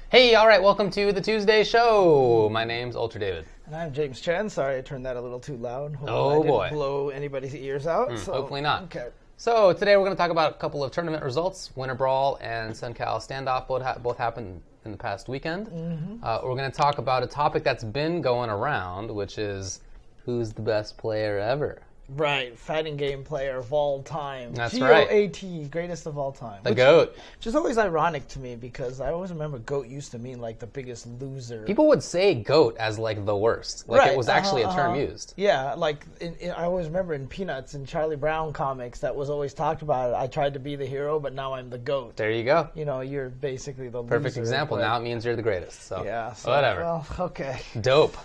Hey, all right, welcome to the Tuesday show. My name's Ultra David. And I'm James Chen. Sorry, I turned that a little too loud. Oh, boy. I didn't blow anybody's ears out. Hopefully not. Okay. So today we're going to talk about a couple of tournament results. Brawl and CenCal Standoff both happened in the past weekend. We're going to talk about a topic that's been going around, which is who's the best player ever? Right, fighting game player of all time. That's right. GOAT, greatest of all time. The GOAT. Which is always ironic to me because I always remember GOAT used to mean like the biggest loser. People would say GOAT as like the worst. Like right. it was actually a term used. Yeah, like I always remember in Peanuts and Charlie Brown comics that was always talked about. I tried to be the hero, but now I'm the GOAT. There you go. You know, you're basically the Perfect loser, example. but Now it means you're the greatest. So yeah, whatever. Well, okay. Dope.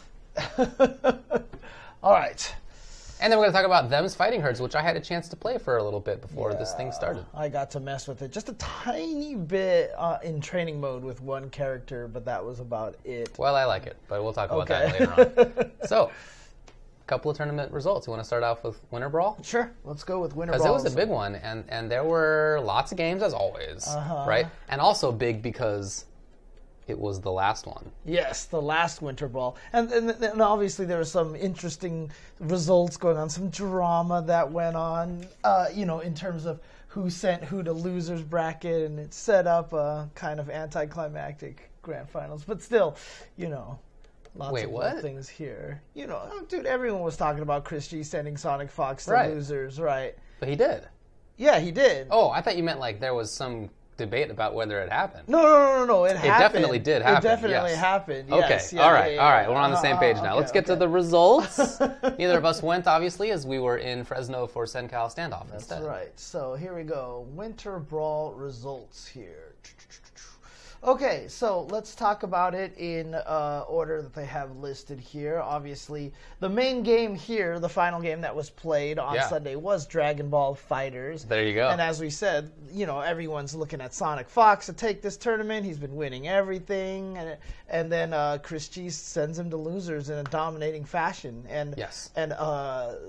All right. And then we're going to talk about Them's Fighting Herds, which I had a chance to play for a little bit before this thing started. I got to mess with it just a tiny bit in training mode with one character, but that was about it. Well, I like it, but we'll talk about that later on. So, a couple of tournament results. You want to start off with WinterBrawl? Sure. Let's go with WinterBrawl. Because it was a big one, and there were lots of games, as always, right? And also big because it was the last one. Yes, the last WinterBrawl. And obviously there were some interesting results going on, some drama that went on, in terms of who sent who to losers bracket, and it set up a kind of anticlimactic grand finals. But still, lots of little things here. Dude, everyone was talking about Chris G sending Sonic Fox to losers, right? But he did. Yeah, he did. Oh, I thought you meant like there was some debate about whether it happened. No. It happened. It definitely did happen. It definitely happened. Yes. Okay. All right. We're on the same page now. Let's get to the results. Neither of us went, obviously, as we were in Fresno for CenCal Standoff instead. That's right. So here we go. WinterBrawl results here. Okay, so let's talk about it in order that they have listed here. Obviously, the main game here, the final game that was played on Sunday, was Dragon Ball FighterZ. There you go. And as we said, everyone's looking at Sonic Fox to take this tournament. He's been winning everything. And then Chris G sends him to losers in a dominating fashion. And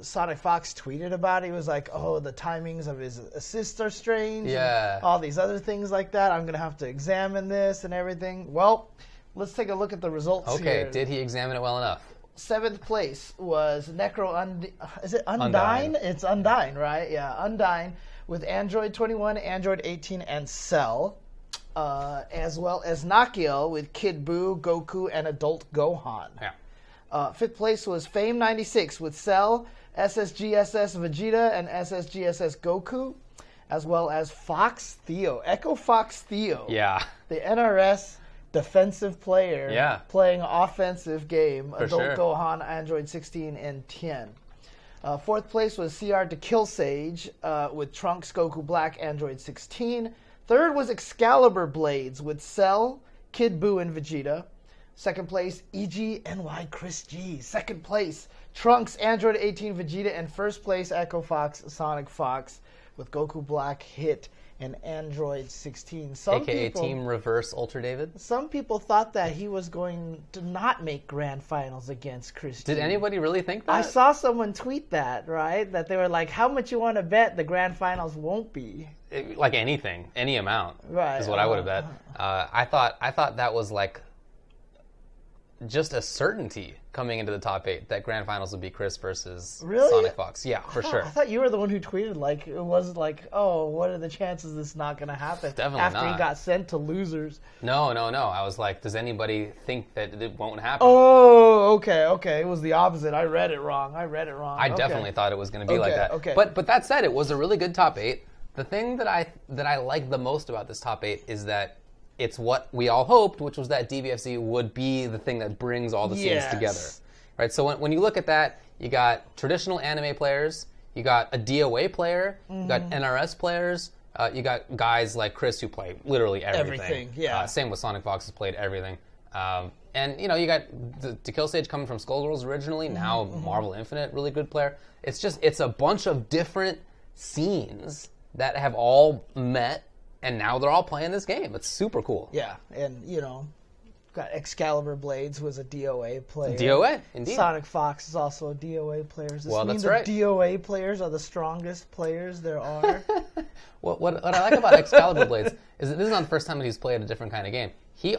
Sonic Fox tweeted about it. He was like, oh, the timings of his assists are strange. Yeah. And all these other things like that. I'm going to have to examine this and everything. Well, let's take a look at the results here. Okay, did he examine it well enough? 7th place was is it Undyne? It's Undyne, right? Yeah, Undyne with Android 21, Android 18, and Cell. As well as Nakiel with Kid Buu, Goku, and Adult Gohan. Yeah. 5th place was Fame 96 with Cell, SSGSS Vegeta, and SSGSS Goku, as well as Fox Theo, Echo Fox Theo. Yeah. The NRS defensive player playing offensive game. Adult Gohan, Android 16, and 10. 4th place was CR to Kill Sage with Trunks, Goku Black, Android 16. 3rd was Excalibur Blades with Cell, Kid Buu, and Vegeta. 2nd place, EGNY Chris G. 2nd place, Trunks, Android 18, Vegeta. And 1st place, Echo Fox, Sonic Fox with Goku Black, Hit, and Android 16. AKA Team Reverse Ultra David? Some people thought that he was going to not make grand finals against Chris G. Did anybody really think that? I saw someone tweet that, right? That they were like, how much you want to bet the grand finals won't be? Like anything, any amount, right? Is what I would have bet. I thought that was like just a certainty coming into the top 8 that grand finals would be Chris versus Sonic Fox. Yeah, for sure. I thought you were the one who tweeted like it was like, oh, what are the chances this not going to happen? Definitely after not. He got sent to losers. No. I was like, does anybody think that it won't happen? Oh, okay. It was the opposite. I read it wrong. I definitely thought it was going to be like that. Okay. But that said, it was a really good top 8. The thing that I like the most about this top 8 is that it's what we all hoped, which was that DBFZ would be the thing that brings all the scenes together. Right? So when you look at that, you got traditional anime players, you got a DOA player, you got NRS players, you got guys like Chris who play literally everything. Same with Sonic Fox, has played everything. And you got the Kill Stage coming from Skullgirls originally, now Marvel Infinite, really good player. It's a bunch of different scenes that have all met, and now they're all playing this game. It's super cool. Yeah, and got Excalibur Blades, who was a DOA player. DOA, indeed. Sonic Fox is also a DOA player. Does this mean that's the right. DOA players are the strongest players there are? What I like about Excalibur Blades this is not the first time that he's played a different kind of game. He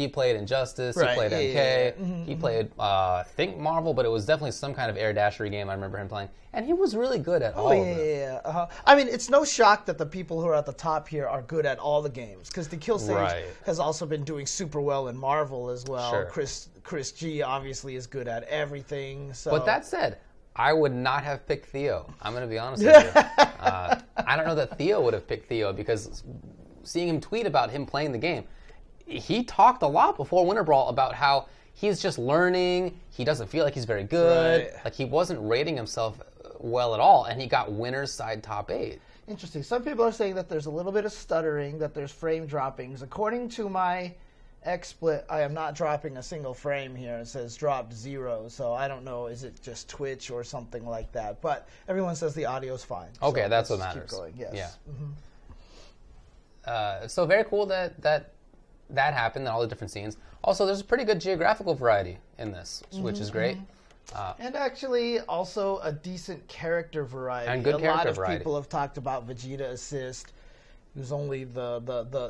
played Injustice, he played MK, he played I think Marvel, but it was definitely some kind of air dashery game I remember him playing, and he was really good at all of them. I mean, it's no shock that the people who are at the top here are good at all the games, because the Killsage has also been doing super well in Marvel as well. Sure. Chris G obviously is good at everything. So. But that said, I would not have picked Theo. I'm going to be honest with you. I don't know that Theo would have picked Theo, because seeing him tweet about him playing the game, he talked a lot before WinterBrawl about how he's just learning. He doesn't feel like he's very good. Right. Like, he wasn't rating himself well at all, and he got winner's side top 8. Interesting. Some people are saying that there's a little bit of stuttering, that there's frame droppings. According to my XSplit, I am not dropping a single frame here. It says dropped 0, so I don't know. Is it just Twitch or something like that? But everyone says the audio's fine. Okay, so that's what matters. Keep going. Yes. Yeah. So very cool that happened and all the different scenes. Also, there's a pretty good geographical variety in this, which is great. And actually, also a decent character variety. And good character variety. A lot of people have talked about Vegeta Assist. He was only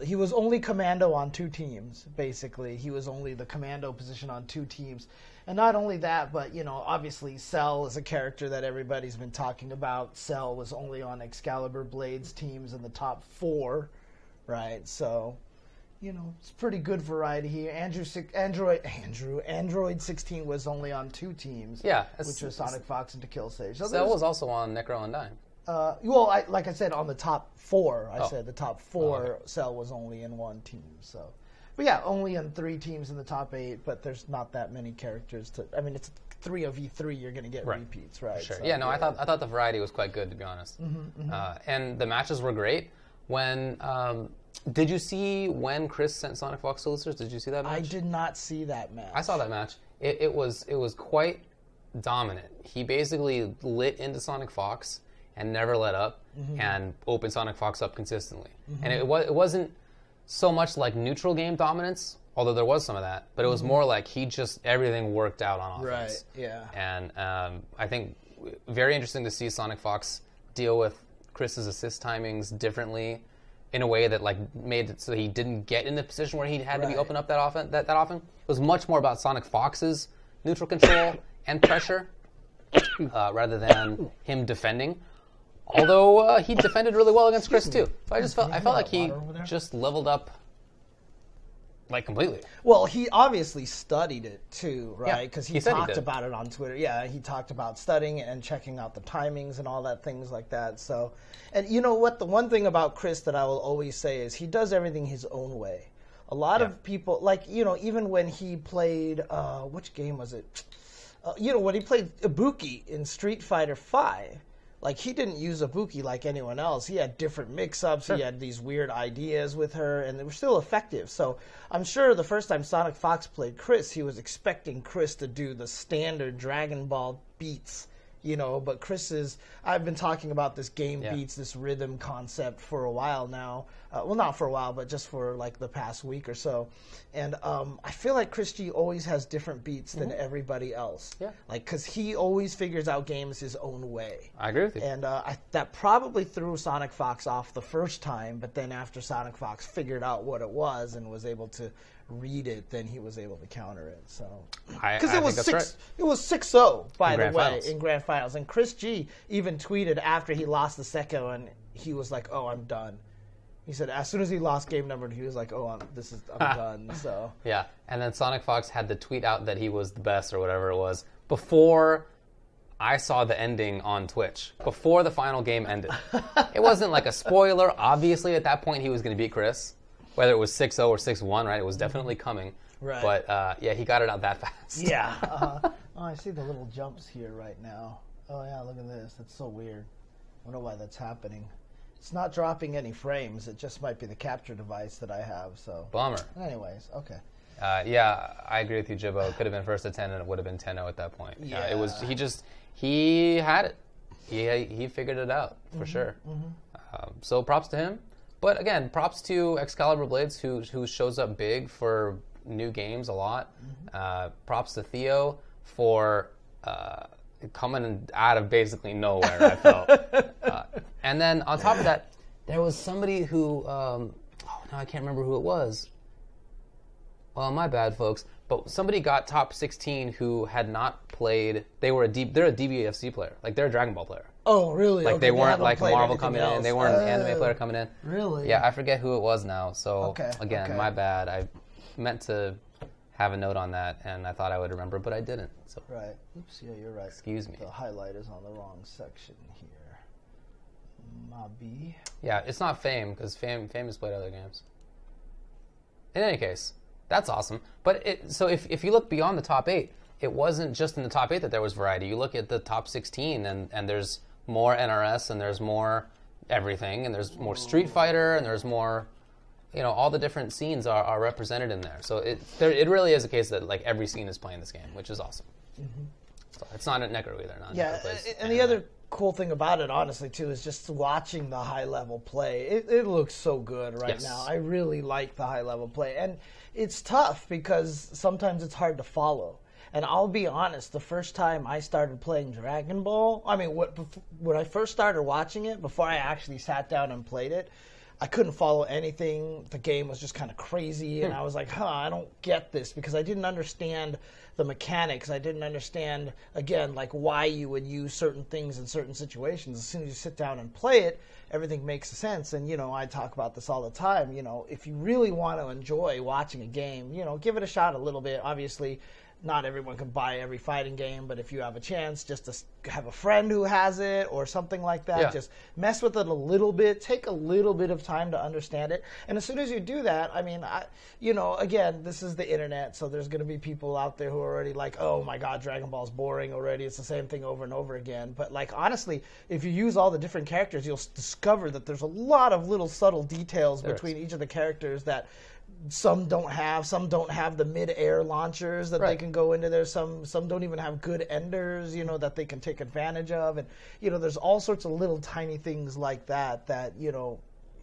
he was only commando on 2 teams, basically. He was only the commando position on 2 teams. And not only that, but, you know, obviously Cell is a character that everybody's been talking about. Cell was only on Excalibur Blades teams in the top 4, right? So, you know, it's pretty good variety here. Android 16 was only on 2 teams, which was Sonic Fox and Killsage. So Cell was also on Necro and Dime. Well, like I said, on the top 4, I said the top 4, Cell was only in 1 team. So, but yeah, only in 3 teams in the top 8. But there's not that many characters to. I mean, it's 3 of E3. You're going to get repeats, right? Sure. So, yeah. No, I thought the variety was quite good, to be honest. And the matches were great. When did you see when Chris sent Sonic Fox to losers? Did you see that match? I did not see that match. I saw that match. It was quite dominant. He basically lit into Sonic Fox and never let up, and opened Sonic Fox up consistently. And it wasn't so much like neutral game dominance, although there was some of that, but it was more like everything worked out on offense. Right, yeah. And I think very interesting to see Sonic Fox deal with Chris's assist timings differently, in a way that made it so he didn't get in the position where he had to be open up that often. That often. It was much more about Sonic Fox's neutral control and pressure, rather than him defending. Although he defended really well against Chris too. So I felt like he just leveled up completely. Well, he obviously studied it too, right? Because he talked about it on Twitter. Yeah, he talked about studying and checking out the timings and all that, things like that. So, and you know what? The one thing about Chris that I will always say is he does everything his own way. A lot of people, even when he played, which game was it? When he played Ibuki in Street Fighter V, he didn't use Ibuki like anyone else. He had different mix-ups. Sure. He had these weird ideas with her, and they were still effective. So I'm sure the first time Sonic Fox played Chris, he was expecting Chris to do the standard Dragon Ball beats, but I've been talking about this game beats, this rhythm concept for a while now. Well, not for a while, but just for the past week or so. And I feel like Chris G always has different beats than everybody else. Yeah. Because he always figures out games his own way. I agree with you. And that probably threw Sonic Fox off the first time, but then after Sonic Fox figured out what it was and was able to read it, then he was able to counter it. So, because it was it was 6-0 by the way in Grand Finals, and Chris G even tweeted after he lost the second one, he was like, "Oh, I'm done." He said as soon as he lost game number, he was like, "Oh, I'm done." So yeah, and then Sonic Fox had the tweet out that he was the best or whatever it was before I saw the ending on Twitch, before the final game ended. It wasn't like a spoiler. Obviously, at that point, he was going to beat Chris. Whether it was 6-0 or 6-1, right? It was definitely coming. Right. But, he got it out that fast. Yeah. Oh, I see the little jumps here right now. Oh, yeah, look at this. That's so weird. I wonder why that's happening. It's not dropping any frames. It just might be the capture device that I have. So bummer. Anyways, okay. Yeah, I agree with you, Jibbo. It could have been first to 10, and it would have been 10-0 at that point. Yeah. It was. He had it. He figured it out, for sure. So props to him. But again, props to Excalibur Blades, who shows up big for new games a lot. Props to Theo for coming out of basically nowhere, I felt. And then on top of that, there was somebody who, I can't remember who it was. Well, my bad, folks. But somebody got top 16 who had not played. They're a DBFZ player. Like, they're a Dragon Ball player. Oh, really? Like, they weren't like Marvel coming in. They weren't an anime player coming in. Really? Yeah, I forget who it was now. So, again, my bad. I meant to have a note on that, and I thought I would remember, but I didn't. So. Right. Oops, yeah, you're right. Excuse me. The highlight is on the wrong section here. Maybe. Yeah, it's not Fame, because Fame has played other games. In any case, that's awesome. But so if you look beyond the top 8, it wasn't just in the top 8 that there was variety. You look at the top 16, and there's more NRS, and there's more everything, and there's more Street Fighter, and there's more, all the different scenes are represented in there. So it really is a case that like every scene is playing this game, which is awesome. Mm-hmm. So it's not a Necro either. And the other cool thing about it, honestly, too, is just watching the high-level play. It looks so good right now. I really like the high-level play. And it's tough because sometimes it's hard to follow. And I'll be honest, the first time I started playing Dragon Ball, when I first started watching it, before I actually sat down and played it, I couldn't follow anything. The game was just kind of crazy, and I was like, I don't get this, because I didn't understand the mechanics. I didn't understand, again, like why you would use certain things in certain situations. As soon as you sit down and play it, everything makes sense. And, I talk about this all the time. If you really want to enjoy watching a game, give it a shot a little bit. Obviously, not everyone can buy every fighting game, but if you have a chance just to have a friend who has it or something like that, just mess with it a little bit, take a little bit of time to understand it. And as soon as you do that, again, this is the internet, so there's going to be people out there who are already like, oh my God, Dragon Ball's boring already. It's the same thing over and over again. But like, honestly, if you use all the different characters, you'll discover that there's a lot of little subtle details between each of the characters that some don't have the mid-air launchers that they can go into there. Some don't even have good enders, that they can take advantage of. And, there's all sorts of little tiny things like that,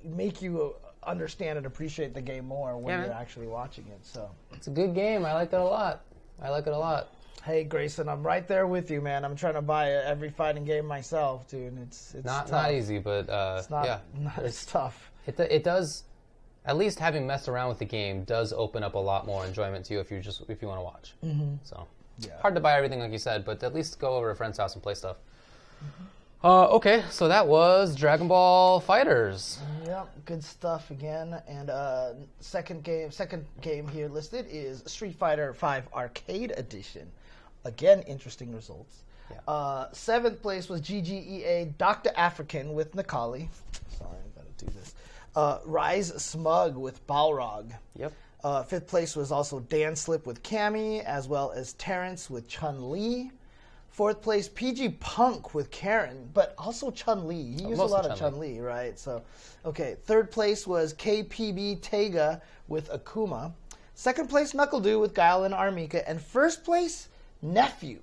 make you understand and appreciate the game more when you're actually watching it. So it's a good game. I like it a lot. Hey, Grayson, I'm right there with you, man. I'm trying to buy every fighting game myself, dude. And it's not easy, but it's tough. It does. At least having messed around with the game does open up a lot more enjoyment to you if you want to watch. Mm-hmm. So hard to buy everything like you said, but at least go over to a friend's house and play stuff. Mm-hmm. Okay, so that was Dragon Ball FighterZ. Yep, good stuff again. And second game here listed is Street Fighter V Arcade Edition. Again, interesting results. Yeah. 7th place was GGEA Dr. African with Nikali. Sorry, I gotta do this. Rise Smug with Balrog. Yep. 5th place was also Dan Slip with Cammy, as well as Terrence with Chun-Li. 4th place, PG Punk with Karen, but also Chun-Li. He used a lot of Chun-Li, right? So, okay. 3rd place was KPB Tega with Akuma. 2nd place, Knuckle Doo with Guile and Armika. And 1st place, Nephew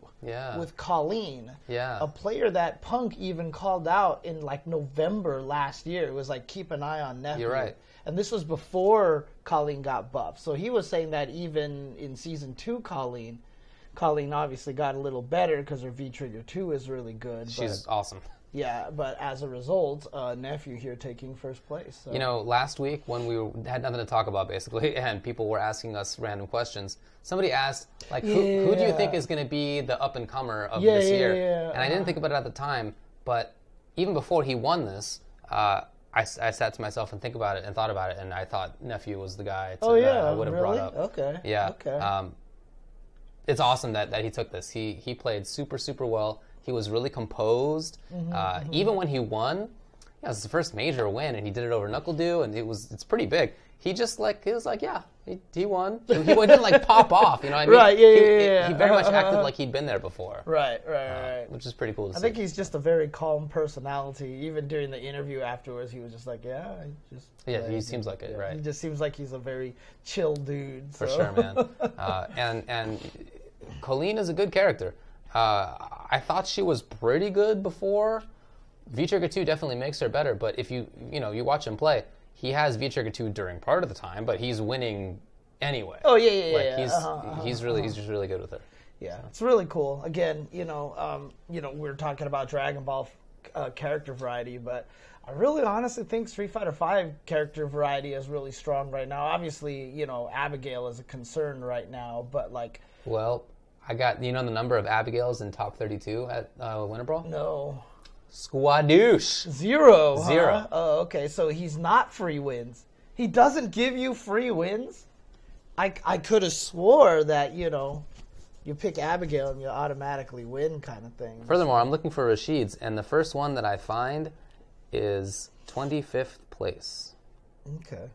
with Colleen. Yeah. A player that Punk even called out in like November last year. It was like, keep an eye on Nephew. You're right. And this was before Colleen got buffed. So he was saying that even in Season 2 Colleen obviously got a little better because her V-Trigger 2 is really good. She's awesome. Yeah, but as a result, Nephew here taking 1st place. So. Last week when we had nothing to talk about, basically, and people were asking us random questions, somebody asked, like, who do you think is going to be the up-and-comer of this year? Yeah. And I didn't think about it at the time, but even before he won this, I sat to myself and thought about it, and I thought Nephew was the guy that I would have brought up. Okay. Yeah. Okay. It's awesome that he took this. He played super, super well. He was really composed. Even when he won, it was his first major win, and he did it over Knuckle Doo, and it's pretty big. He just he won. He didn't like pop off, you know what I mean? Right, yeah. He very much acted like he'd been there before. Right. Which is pretty cool to see. I think he's just a very calm personality. Even during the interview afterwards, he was just like, he seems like it, right? He just seems like he's a very chill dude. So. For sure, man. And Colleen is a good character. I thought she was pretty good before. V-Trigger 2 definitely makes her better, but if you watch him play, he has V-Trigger 2 during part of the time, but he's winning anyway. Oh, yeah. He's just really good with her. Yeah, so. It's really cool. Again, we're talking about Dragon Ball character variety, but I really honestly think Street Fighter V character variety is really strong right now. Obviously, you know, Abigail is a concern right now, but like... Well, I got, you know the number of Abigails in top 32 at WinterBrawl? No. Squadoosh. 0. Huh? 0. Oh, okay, so he's not free wins. He doesn't give you free wins? I could have swore that, you know, you pick Abigail and you automatically win kind of thing. Furthermore, I'm looking for Rashid's, and the first one that I find is 25th place. Okay.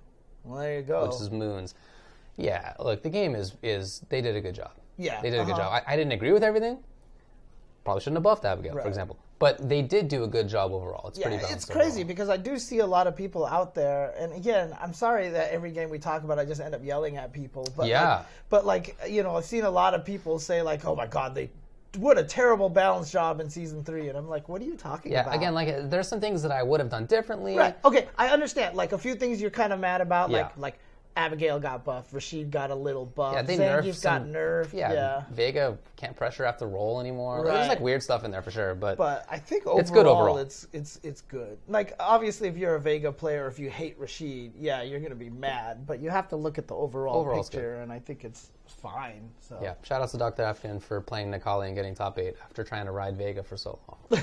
Well, there you go. Which is Moons. Yeah, look, the game is they did a good job. Yeah. They did a good job. I didn't agree with everything. Probably shouldn't have buffed Abigail, for example. But they did do a good job overall. It's pretty balanced. It's crazy because I do see a lot of people out there, and again, I'm sorry that every game we talk about, I just end up yelling at people. But yeah. Like, you know, I've seen a lot of people say like, "Oh my God, what a terrible balance job in season 3," and I'm like, "What are you talking about?" Yeah, again, like there's some things that I would have done differently. Right. Okay, I understand. Like a few things you're kind of mad about, like Abigail got buffed, Rashid got a little buff, Zangief got nerfed. Yeah, Vega can't pressure after roll anymore. Right. There's like weird stuff in there for sure, but I think overall, it's good overall. It's good. Like obviously, if you're a Vega player, if you hate Rashid, yeah, you're gonna be mad. But you have to look at the overall picture, and I think it's fine. So yeah, shout out to Dr. Afghan for playing Nikali and getting top 8 after trying to ride Vega for so long.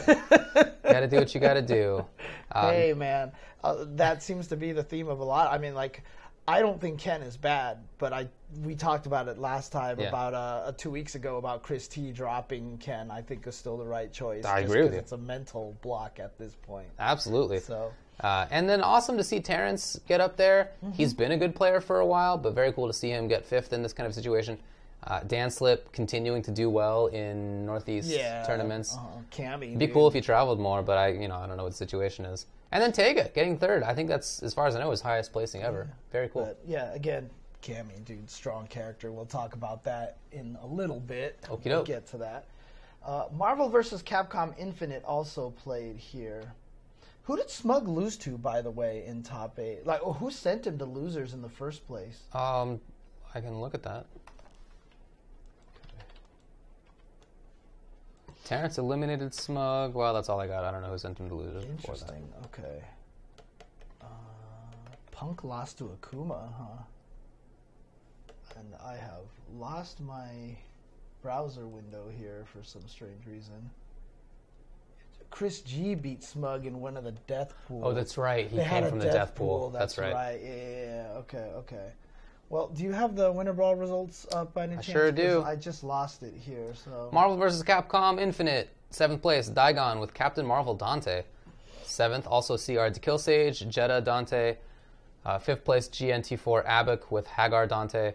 Gotta do what you gotta do. Hey man, that seems to be the theme of a lot. I mean, like, I don't think Ken is bad, but we talked about it last time about 2 weeks ago about Chris T dropping Ken. I think is still the right choice. I agree with you. It's a mental block at this point. Absolutely. So. And then awesome to see Terrence get up there. Mm-hmm. He's been a good player for a while, but very cool to see him get 5th in this kind of situation. Dan Slip continuing to do well in Northeast tournaments. Cammy, It'd be cool if he traveled more, but I don't know what the situation is. And then Tega getting 3rd. I think that's, as far as I know, his highest placing ever. Very cool. But, yeah, again, Cammy, dude, strong character. We'll talk about that in a little bit. Okie We'll doke. get to that. Marvel vs. Capcom Infinite also played here. Who did Smug lose to, by the way, in top 8? Like, who sent him to losers in the first place? I can look at that. Terrence eliminated Smug. Well, that's all I got. I don't know who sent him to losers. Interesting. Okay. Punk lost to Akuma, huh? And I have lost my browser window here for some strange reason. Chris G beat Smug in one of the death pools. Oh, that's right. He came from the death pool. That's right. Yeah. Okay. Well, do you have the WinterBrawl results up by any chance? I sure do. I just lost it here. So Marvel vs. Capcom Infinite, 7th place, Daigon with Captain Marvel Dante. 7th, also CR DeKillSage, Jetta Dante. 5th place, GNT4 Abak with Hagar Dante.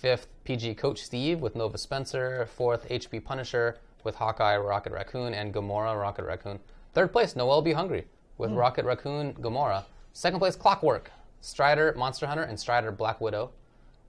5th, PG Coach Steve with Nova Spencer. 4th, HB Punisher with Hawkeye, Rocket Raccoon, and Gamora, Rocket Raccoon. 3rd place, Noel B. Hungry with Rocket Raccoon, Gamora. 2nd place, Clockwork, Strider, Monster Hunter, and Strider, Black Widow.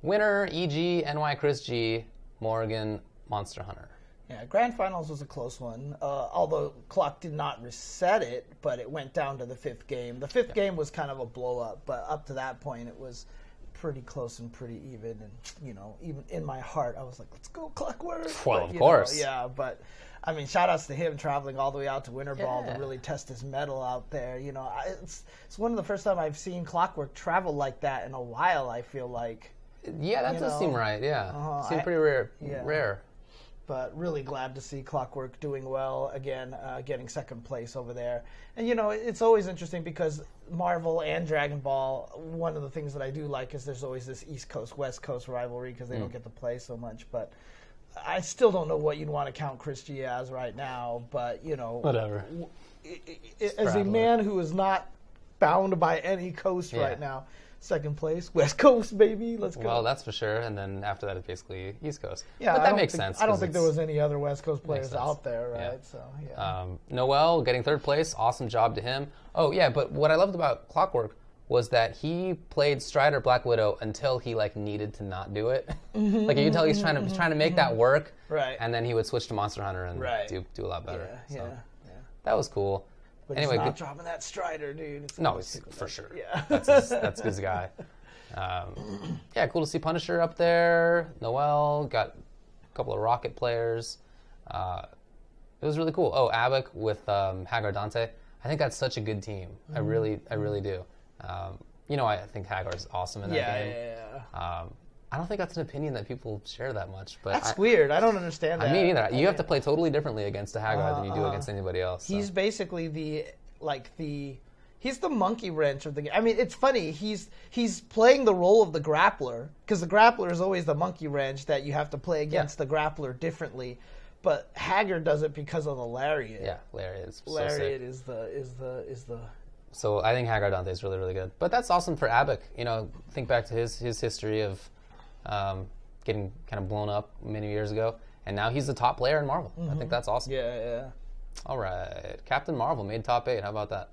Winner, EG, NY Chris G, Morgan, Monster Hunter. Yeah, Grand Finals was a close one, although Clock did not reset it, but it went down to the 5th game. The 5th game was kind of a blow-up, but up to that point it was pretty close and pretty even. And, you know, even in my heart, I was like, let's go Clockwork. Well, of course. But, I mean, shout-outs to him traveling all the way out to WinterBrawl to really test his mettle out there. You know, it's one of the first time I've seen Clockwork travel like that in a while, I feel like. Yeah, that does seem right, yeah. Seems pretty rare. But really glad to see Clockwork doing well again, getting 2nd place over there. And, you know, it's always interesting because Marvel and Dragon Ball, one of the things that I do like is there's always this East Coast, West Coast rivalry because they don't get to play so much. But I still don't know what you'd want to count Chris G as right now. But, you know. Whatever. As a man who is not bound by any coast right now, 2nd place, West Coast, baby. Let's go. Well, that's for sure. And then after that, it's basically East Coast. Yeah, but that makes sense. I don't think there was any other West Coast players out there, right? Yeah. So, yeah. Noel getting 3rd place. Awesome job to him. Oh, yeah, but what I loved about Clockwork was that he played Strider Black Widow until he needed to not do it. Like you can tell he's trying to make that work. Right. And then he would switch to Monster Hunter and do a lot better. Yeah. That was cool. But anyway, he's not dropping that Strider, dude. It's for sure. Yeah. That's his guy. Yeah, cool to see Punisher up there. Noel got a couple of Rocket players. It was really cool. Oh, Abak with Hagar Dante. I think that's such a good team. I really do. I think Hagar's awesome in that game. Yeah. I don't think that's an opinion that people share that much. But that's weird. I don't understand that. I mean, either. You have to play totally differently against a Hagar than you do against anybody else. So. He's basically he's the monkey wrench of the game. I mean, it's funny. He's playing the role of the grappler, because the grappler is always the monkey wrench that you have to play against the grappler differently. But Hagar does it because of the lariat. Yeah, lariat is so lariat sick. is the. So I think Hagar Dante is really, really good. But that's awesome for Abek. Think back to his history of getting kind of blown up many years ago, and now he's the top player in Marvel. I think that's awesome. Yeah. All right, Captain Marvel made top 8. How about that?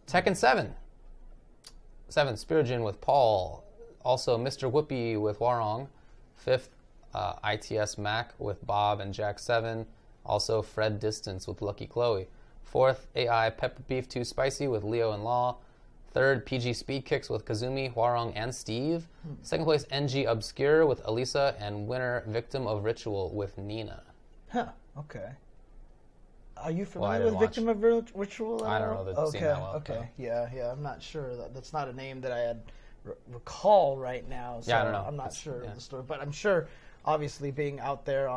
Tekken 7. 7th, Spirojin with Paul. Also, Mr. Whoopi with Warong. 5th, ITS Mac with Bob and Jack 7. Also, Fred Distance with Lucky Chloe. 4th, AI Pepper Beef 2 Spicy with Leo and Law. 3rd, PG Speed Kicks with Kazumi, Warong, and Steve. 2nd place, NG Obscure with Elisa. And winner, Victim of Ritual with Nina. Huh, okay. Are you familiar with Victim of Ritual? I don't know the scene that well. Okay, yeah. I'm not sure. That's not a name that I had recall right now. So I don't know. I'm not sure of the story. But I'm sure, obviously, being out there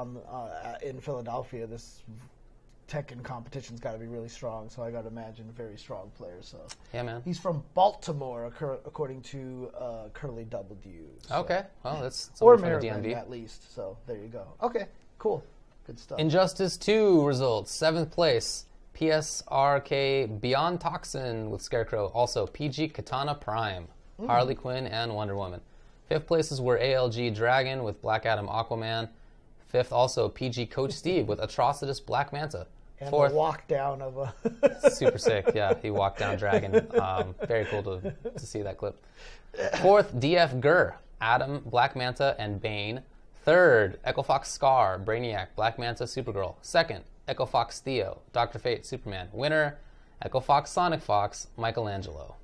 in Philadelphia, this Tekken competition's got to be really strong. So I got to imagine a very strong player. So yeah, man. He's from Baltimore, according to Curly W. So. Okay, well, that's or Maryland at least. So there you go. Okay, cool. Good stuff. Injustice 2 results. 7th place, PSRK Beyond Toxin with Scarecrow. Also, PG Katana Prime, Harley Quinn, and Wonder Woman. 5th places were ALG Dragon with Black Adam Aquaman. 5th, also PG Coach Steve with Atrocitus Black Manta. And 4th, the walk down of a... super sick, yeah. He walked down Dragon. Very cool to see that clip. 4th, DF Gur, Adam, Black Manta, and Bane. 3rd, Echo Fox Scar, Brainiac, Black Manta, Supergirl. 2nd, Echo Fox Theo, Dr. Fate, Superman. Winner, Echo Fox Sonic Fox, Michelangelo.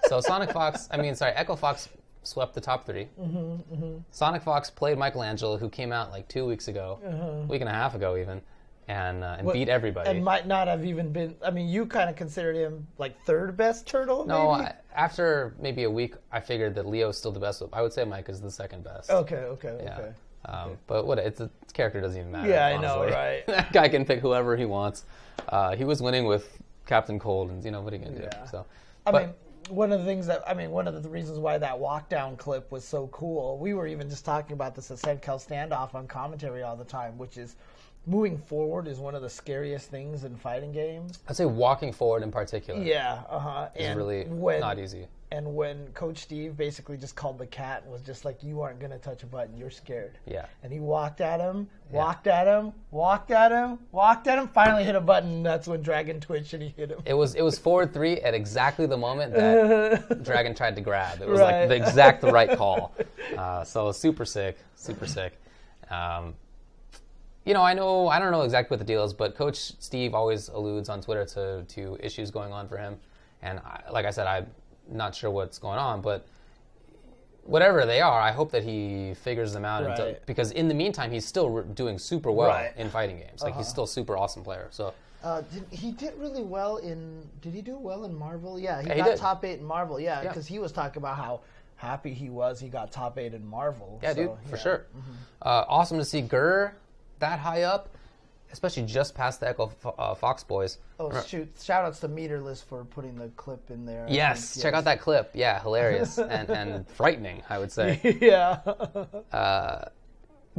So Echo Fox swept the top 3. Sonic Fox played Michelangelo, who came out like 2 weeks ago, week and a half ago even, and beat everybody. And might not have even been, you kind of considered him like 3rd best turtle, No, after maybe a week, I figured that Leo's still the best. I would say Mike is the 2nd best. Okay. But his character doesn't even matter. Yeah, honestly. I know, right? That guy can pick whoever he wants. He was winning with Captain Cold, and what are you going to do? So, one of the reasons why that walk down clip was so cool, we were even just talking about this at CenCal Standoff on commentary all the time, which is moving forward is one of the scariest things in fighting games. I'd say walking forward in particular. Yeah, is really not easy. And when Coach Steve basically just called the cat and was just like, you aren't going to touch a button, you're scared. Yeah. And he walked at him, finally hit a button, and that's when Dragon twitched and he hit him. It was forward 3 at exactly the moment that Dragon tried to grab. It was like the exact right call. So super sick. I don't know exactly what the deal is, but Coach Steve always alludes on Twitter to issues going on for him. And like I said, I'm not sure what's going on, but whatever they are, I hope that he figures them out. Because in the meantime, he's still doing super well in fighting games. Like he's still a super awesome player. So he did really well did he do well in Marvel? Yeah, he got top 8 in Marvel. Yeah, because he was talking about how happy he was he got top 8 in Marvel. Yeah, dude, for sure. Awesome to see Gur that high up, especially just past the Echo Fox boys. Oh, shoot. Shout-outs to Meterless for putting the clip in there. Yes, check out that clip. Yeah, hilarious and frightening, I would say. Yeah.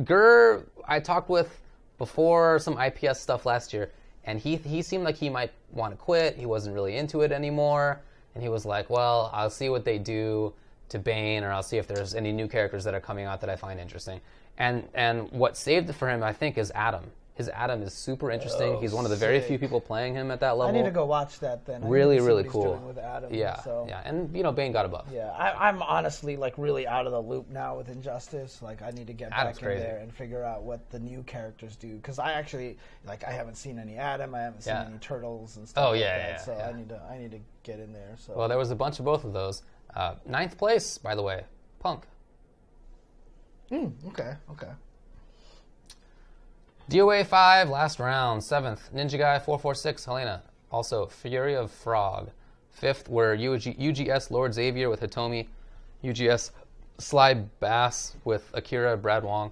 Gur, I talked with before some IPS stuff last year, and he seemed like he might want to quit. He wasn't really into it anymore, and he was like, well, I'll see what they do to Bane, or I'll see if there's any new characters that are coming out that I find interesting. And what saved it for him, I think, is Adam. His Adam is super interesting. He's one of the very few people playing him at that level. I need to go watch that then. Really, really cool. With Adam, yeah. And Bane got above. Yeah, I'm honestly really out of the loop now with Injustice. I need to get back in there and figure out what the new characters do, because I actually I haven't seen any Adam. I haven't seen any Turtles and stuff. So I need to get in there. So well, there was a bunch of both of those. 9th place, by the way, Punk. Okay. DOA 5, last round. 7th, Ninja Guy 446, Helena. Also, Fury of Frog. 5th were UGS Lord Xavier with Hitomi. UGS Sly Bass with Akira Brad Wong.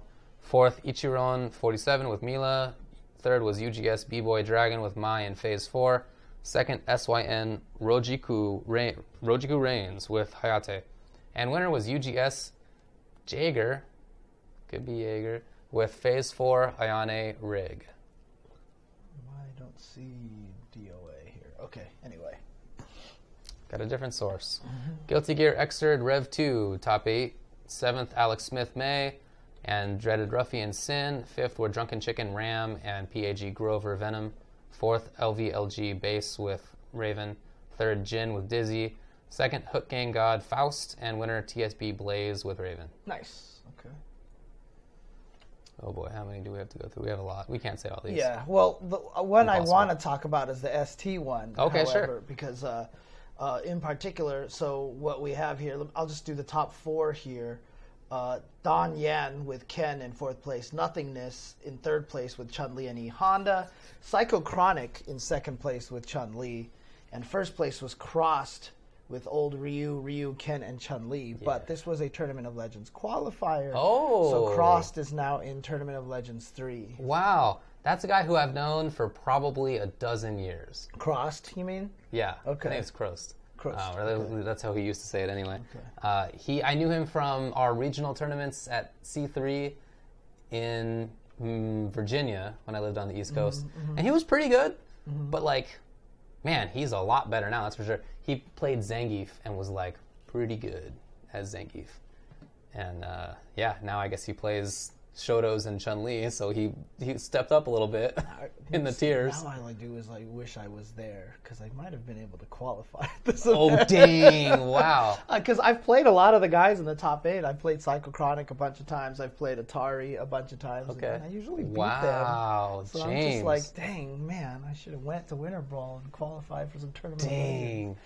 4th, Ichiron 47 with Mila. 3rd was UGS B-Boy Dragon with Mai in Phase 4. 2nd, SYN Rojiku Reigns with Hayate. And winner was UGS Jaeger, could be Jaeger, with Phase 4 Ayane Rig. I don't see DOA here. Okay, anyway. Got a different source. Guilty Gear Xrd Rev 2, top 8. 7th, Alex Smith May and Dreaded Ruffian Sin. 5th were Drunken Chicken Ram and PAG Grover Venom. 4th, LVLG Bass with Raven. 3rd, Jin with Dizzy. 2nd, Hook Gang God Faust. And winner, TSB Blaze with Raven. Nice. Okay. Oh boy, how many do we have to go through? We have a lot. We can't say all these. Yeah, well, the one I want to talk about is the ST one. Okay, however, sure. Because in particular, so what we have here, I'll just do the top 4 here. Don Yan with Ken in 4th place. Nothingness in 3rd place with Chun-Li and E Honda. Psycho Chronic in 2nd place with Chun-Li. And 1st place was Crossed with old Ryu, Ken, and Chun-Li. Yeah. But this was a Tournament of Legends qualifier. Oh. So Crossed is now in Tournament of Legends 3. Wow. That's a guy who I've known for probably a dozen years. Crossed, you mean? Yeah. Okay. I think it's Crossed. Okay. That's how he used to say it anyway. Okay. I knew him from our regional tournaments at C3 in Virginia when I lived on the East Coast. And he was pretty good, but man, he's a lot better now, that's for sure. He played Zangief and was pretty good as Zangief. And now I guess he plays Shotos and Chun-Li, so he stepped up a little bit in the tiers. Now all I do is wish I was there, because I might have been able to qualify this event. Oh, dang, wow. Because I've played a lot of the guys in the top 8. I've played Psycho Chronic a bunch of times. I've played Atari a bunch of times. Okay. And I usually beat them. Wow, so James. I'm just dang, man, I should have went to WinterBrawl and qualified for some tournament. Dang.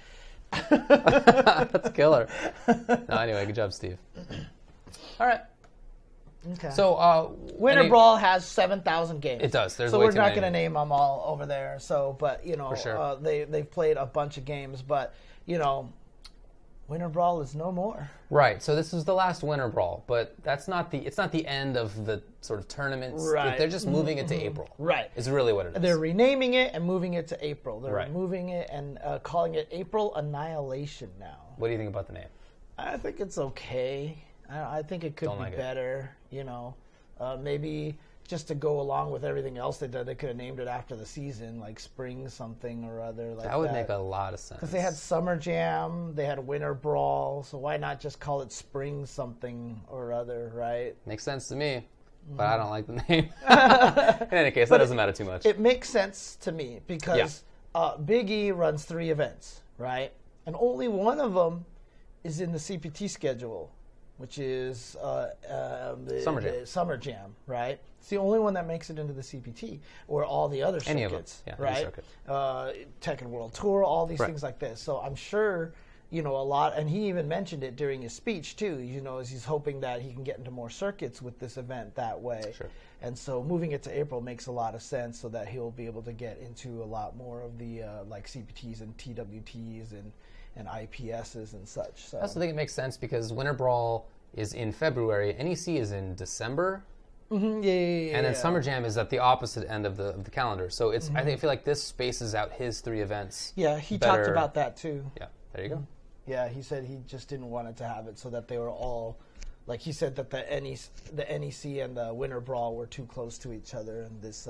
That's killer. No, anyway, good job, Steve. All right. Okay. So, WinterBrawl has 7,000 games. It does. There's so way we're too not many. going to name them all over there. So, but For sure. they've played a bunch of games. But WinterBrawl is no more. Right. So this is the last WinterBrawl, but it's not the end of the sort of tournaments. Right. They're just moving it to April. Right. Is really what it is. They're renaming it and moving it to April. They're right. moving it and calling it April Annihilation now. What do you think about the name? I think it's okay. I think it could be better. Maybe just to go along with everything else they did, they could have named it after the season, like Spring something or other. That would make a lot of sense. Because they had Summer Jam, they had WinterBrawl, so why not just call it Spring something or other, right? Makes sense to me, but I don't like the name. In any case, that doesn't matter too much. It makes sense to me because Big E runs 3 events, right? And only one of them is in the CPT schedule, which is Summer Jam, right? It's the only one that makes it into the CPT, or all the other circuits, right? Tekken World Tour, all these things like this. So I'm sure, a lot, and he even mentioned it during his speech too. As he's hoping that he can get into more circuits with this event that way. Sure. And so moving it to April makes a lot of sense, so that he'll be able to get into a lot more of the CPTs and TWTs and IPSs and such. So. I also think it makes sense because WinterBrawl is in February, NEC is in December, and then Summer Jam is at the opposite end of the calendar. So it's I feel like this spaces out his 3 events. Yeah, he talked about that too. Yeah, there you go. Yeah, he said he just didn't want it to have it so that they were all, like he said that the NEC and the WinterBrawl were too close to each other, and this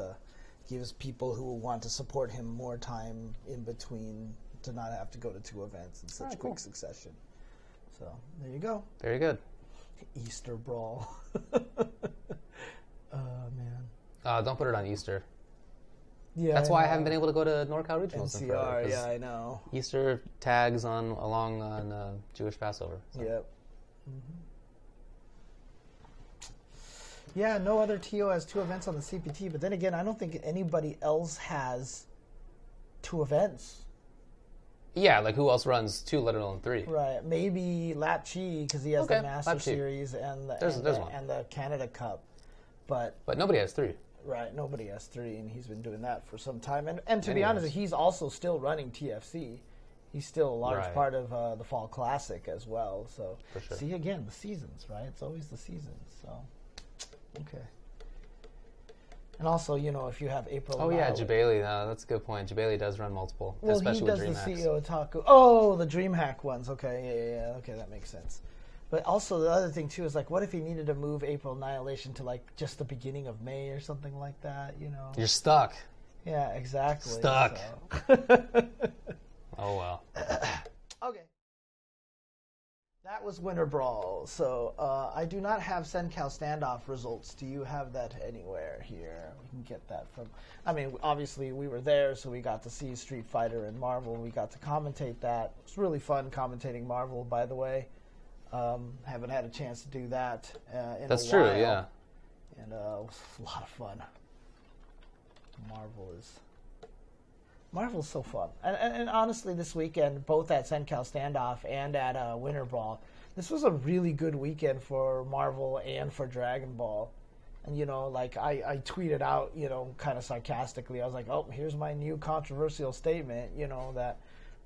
gives people who want to support him more time in between to not have to go to 2 events in such quick succession. So there you go. Very good. Easter Brawl. Man. Don't put it on Easter. Yeah, that's why I haven't been able to go to NorCal Regionals. NCR, yeah, I know. Easter tags along on Jewish Passover. So. Yep. Yeah, no other TO has 2 events on the CPT, but then again, I don't think anybody else has 2 events. Yeah, like who else runs 2, let alone 3? Right, maybe Lap Chi because he has the Master Series and the Canada Cup, but nobody has 3. Right. Nobody has 3, and he's been doing that for some time. And to be honest, he's also still running TFC. He's still a large part of the Fall Classic as well. So, see, again, the seasons, right? It's always the seasons. So, okay. And also, you know, if you have April... Oh, yeah, Jabali. No, that's a good point. Jabali does run multiple, especially with DreamHacks. Well, he does the CEO Otaku. Oh, the DreamHack ones. Okay, yeah. Okay, that makes sense. But also, the other thing, too, is, like, what if he needed to move April Annihilation to, like, just the beginning of May or something like that, you know? You're stuck. Yeah, exactly. Stuck. So. Oh, well. Okay. That was WinterBrawl. So I do not have CenCal Standoff results. Do you have that anywhere here? We can get that from... I mean, obviously, we were there, so we got to see Street Fighter and Marvel. We got to commentate that. It was really fun commentating Marvel, by the way. Haven't had a chance to do that in a while. That's true, yeah. And it was a lot of fun. Marvel's so fun. And honestly, this weekend, both at CenCal Standoff and at WinterBrawl, this was a really good weekend for Marvel and for Dragon Ball. And, you know, like, I tweeted out, you know, kind of sarcastically, I was like, oh, here's my new controversial statement, you know, that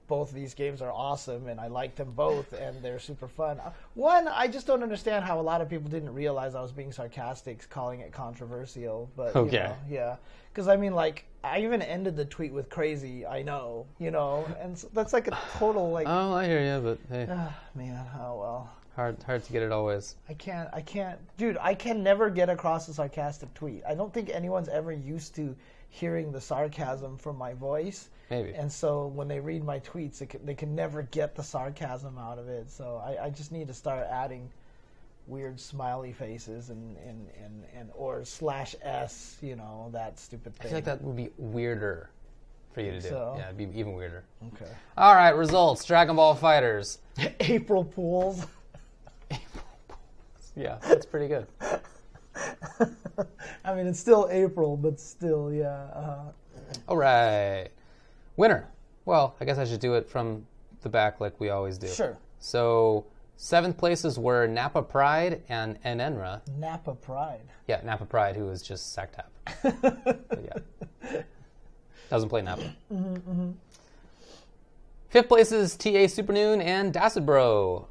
both of these games are awesome, and I like them both, and they're super fun. One, I just don't understand how a lot of people didn't realize I was being sarcastic, calling it controversial. But you know, yeah, because I mean, like, I even ended the tweet with "crazy." I know, you know, and so that's like a total like. Oh, I hear you, but hey. Man, oh well. Hard to get it always. I can't, dude. I can never get across a sarcastic tweet. I don't think anyone's ever used to hearing the sarcasm from my voice. Maybe. And so when they read my tweets, they can never get the sarcasm out of it. So I just need to start adding weird smiley faces and or /S, you know, that stupid thing. I feel like that would be weirder for you to do. So, yeah, it'd be even weirder. Okay. All right, results. Dragon Ball FighterZ. April Pools. April Pools. Yeah, that's pretty good. I mean, it's still April, but still, yeah. All right. Winner. Well, I guess I should do it from the back like we always do. Sure. So, 7th places were Napa Pride and Enenra. Napa Pride? Yeah, Napa Pride, who is just Sactap. Yeah. Doesn't play Napa. 5th place is TA Supernoon and Dacid Bro.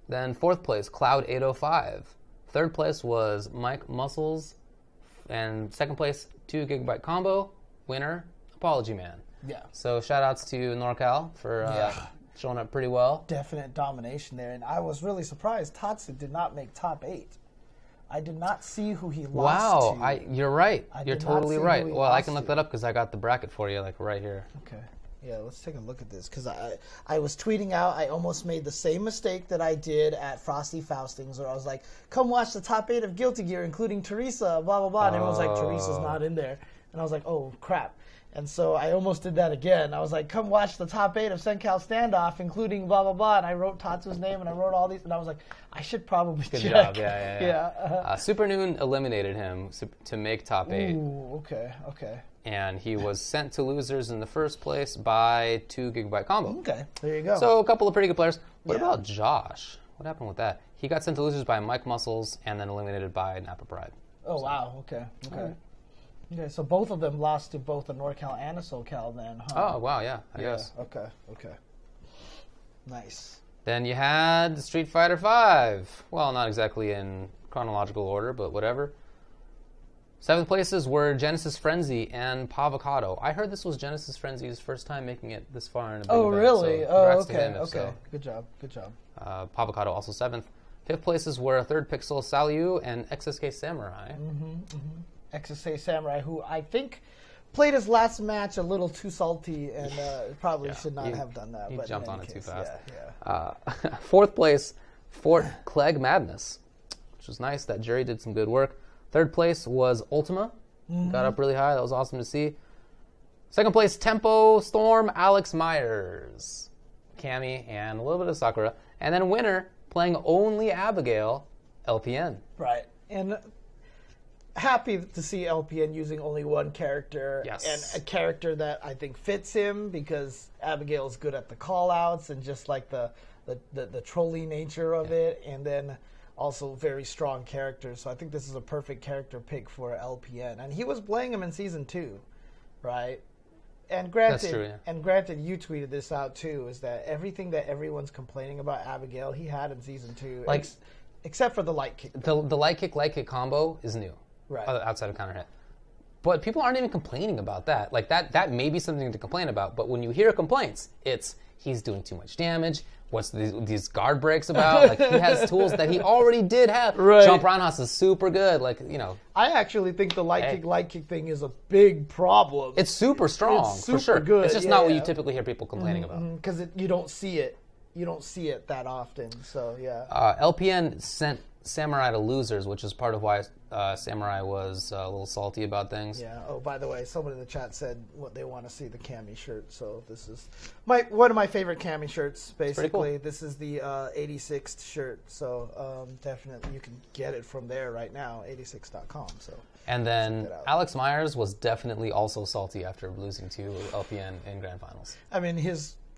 Then 4th place, Cloud 805. 3rd place was Mike Muscles. And 2nd place, 2 Gigabyte Combo. Winner, Apology Man. Yeah. So shout outs to NorCal for showing up pretty well. Definite domination there. And I was really surprised Tatsu did not make top 8. I did not see who he lost to. Wow, you're right. You're totally right. Well, I can look that up because I got the bracket for you, like right here. Okay. Yeah, let's take a look at this because I was tweeting out. I almost made the same mistake that I did at Frosty Faustings, where I was like, "Come watch the top 8 of Guilty Gear, including Teresa." Blah blah blah. And everyone's like, "Teresa's not in there," and I was like, "Oh crap." And so I almost did that again. I was like, come watch the top 8 of CenCal Standoff, including blah, blah, blah. And I wrote Tatsu's name, and I wrote all these. And I was like, I should probably check. Good job, yeah. Supernoon eliminated him to make top 8. Ooh, okay. And he was sent to losers in the first place by 2 Gigabyte Combo. Okay, there you go. So a couple of pretty good players. What about Josh? What happened with that? He got sent to losers by Mike Muscles and then eliminated by Napa Pride. Oh, wow, okay. Okay, so both of them lost to both a NorCal and a SoCal then, huh? Oh, wow, yeah, I guess. Okay. Nice. Then you had Street Fighter V. Well, not exactly in chronological order, but whatever. 7th places were Genesis Frenzy and Pavocado. I heard this was Genesis Frenzy's first time making it this far in a big event. Really? So okay. So. Good job. Pavocado also 7th. 5th places were 3rd Pixel Salyu and XSK Samurai. XSA Samurai, who I think played his last match a little too salty and probably should not have done that. He but jumped on it too fast. Yeah. 4th place, Fort Clegg Madness, which was nice. That jury did some good work. 3rd place was Ultima. Got up really high. That was awesome to see. 2nd place, Tempo Storm Alex Myers, Cammy, and a little bit of Sakura. And then winner, playing only Abigail, LPN. Right. And happy to see LPN using only one character, and a character that I think fits him because Abigail's good at the call-outs and just like the trolly nature of it. And then also very strong characters. So I think this is a perfect character pick for LPN. And he was playing him in Season 2, right? And granted, that's true, yeah. And granted, you tweeted this out too, is that everything that everyone's complaining about Abigail, he had in Season 2, like, except for the light kick. The light kick combo is new, right? Outside of counter hit. But people aren't even complaining about that. Like, that may be something to complain about. But when you hear complaints, it's he's doing too much damage. What's these guard breaks about? Like, he has tools that he already did have. Right. Jump roundhouse is super good. Like, you know. I actually think the light kick thing is a big problem. It's super strong, it's super for sure. good. It's just not what you typically hear people complaining about. Because you don't see it. You don't see it that often. So, yeah. LPN sent Samurai to losers, which is part of why Samurai was a little salty about things. Yeah. Oh, by the way, someone in the chat said what they want to see the cami shirt. So this is one of my favorite cami shirts. Basically, cool. This is the 86th shirt. So definitely you can get it from there right now, 86.com. So. And then Alex Myers was definitely also salty after losing to LPN in grand finals. I mean,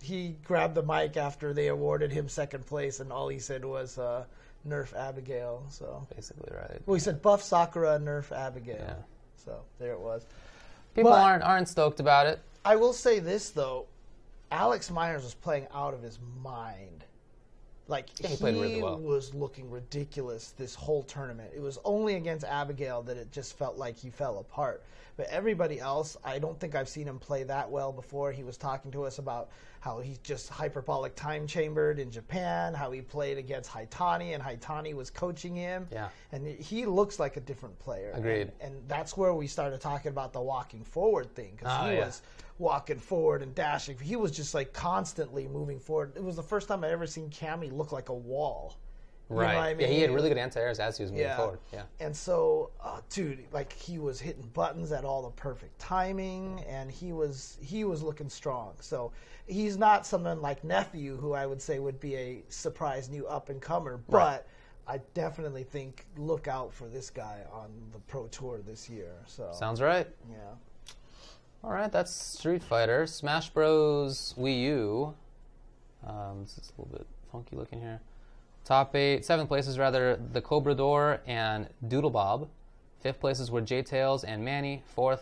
he grabbed the mic after they awarded him second place, and all he said was. Nerf Abigail, so basically, right? Well, he said buff Sakura, nerf Abigail. Yeah. So there it was. People aren't stoked about it. I will say this though, Alex Myers was playing out of his mind. Like he played really well. Was looking ridiculous this whole tournament. It was only against Abigail that it just felt like he fell apart. But everybody else, I don't think I've seen him play that well before. He was talking to us about how he just hyperbolic time chambered in Japan, how he played against Haitani, and Haitani was coaching him. Yeah. And he looks like a different player. Agreed. And that's where we started talking about the walking forward thing, because he was walking forward and dashing. He was just like constantly moving forward. It was the first time I ever seen Cammy look like a wall. Right. You know what I mean? Yeah, he had really good anti-airs as he was moving forward. Yeah. And so, dude, like he was hitting buttons at all the perfect timing, and he was looking strong. So he's not someone like Nephew, who I would say would be a surprise new up-and-comer, but I definitely think look out for this guy on the Pro Tour this year. So sounds right. Yeah. All right, that's Street Fighter. Smash Bros. Wii U. This is a little bit funky looking here. Top 8, 7th places rather, the Cobrador and Doodle Bob. 5th places were J-Tails and Manny. 4th,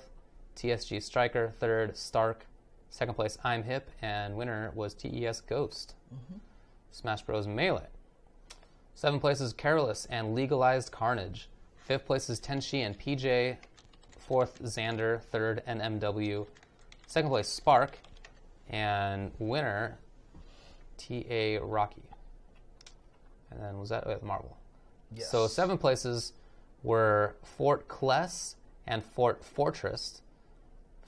TSG Striker. 3rd, Stark. 2nd place, I'm Hip. And winner was TES Ghost. Smash Bros. Melee. 7th places, Careless and Legalized Carnage. 5th places, Tenshi and PJ. 4th, Xander. 3rd, NMW. 2nd place, Spark. And winner, TA Rocky. And then was that Marvel? Yes. So 7 places were Fort Kless and Fort Fortress.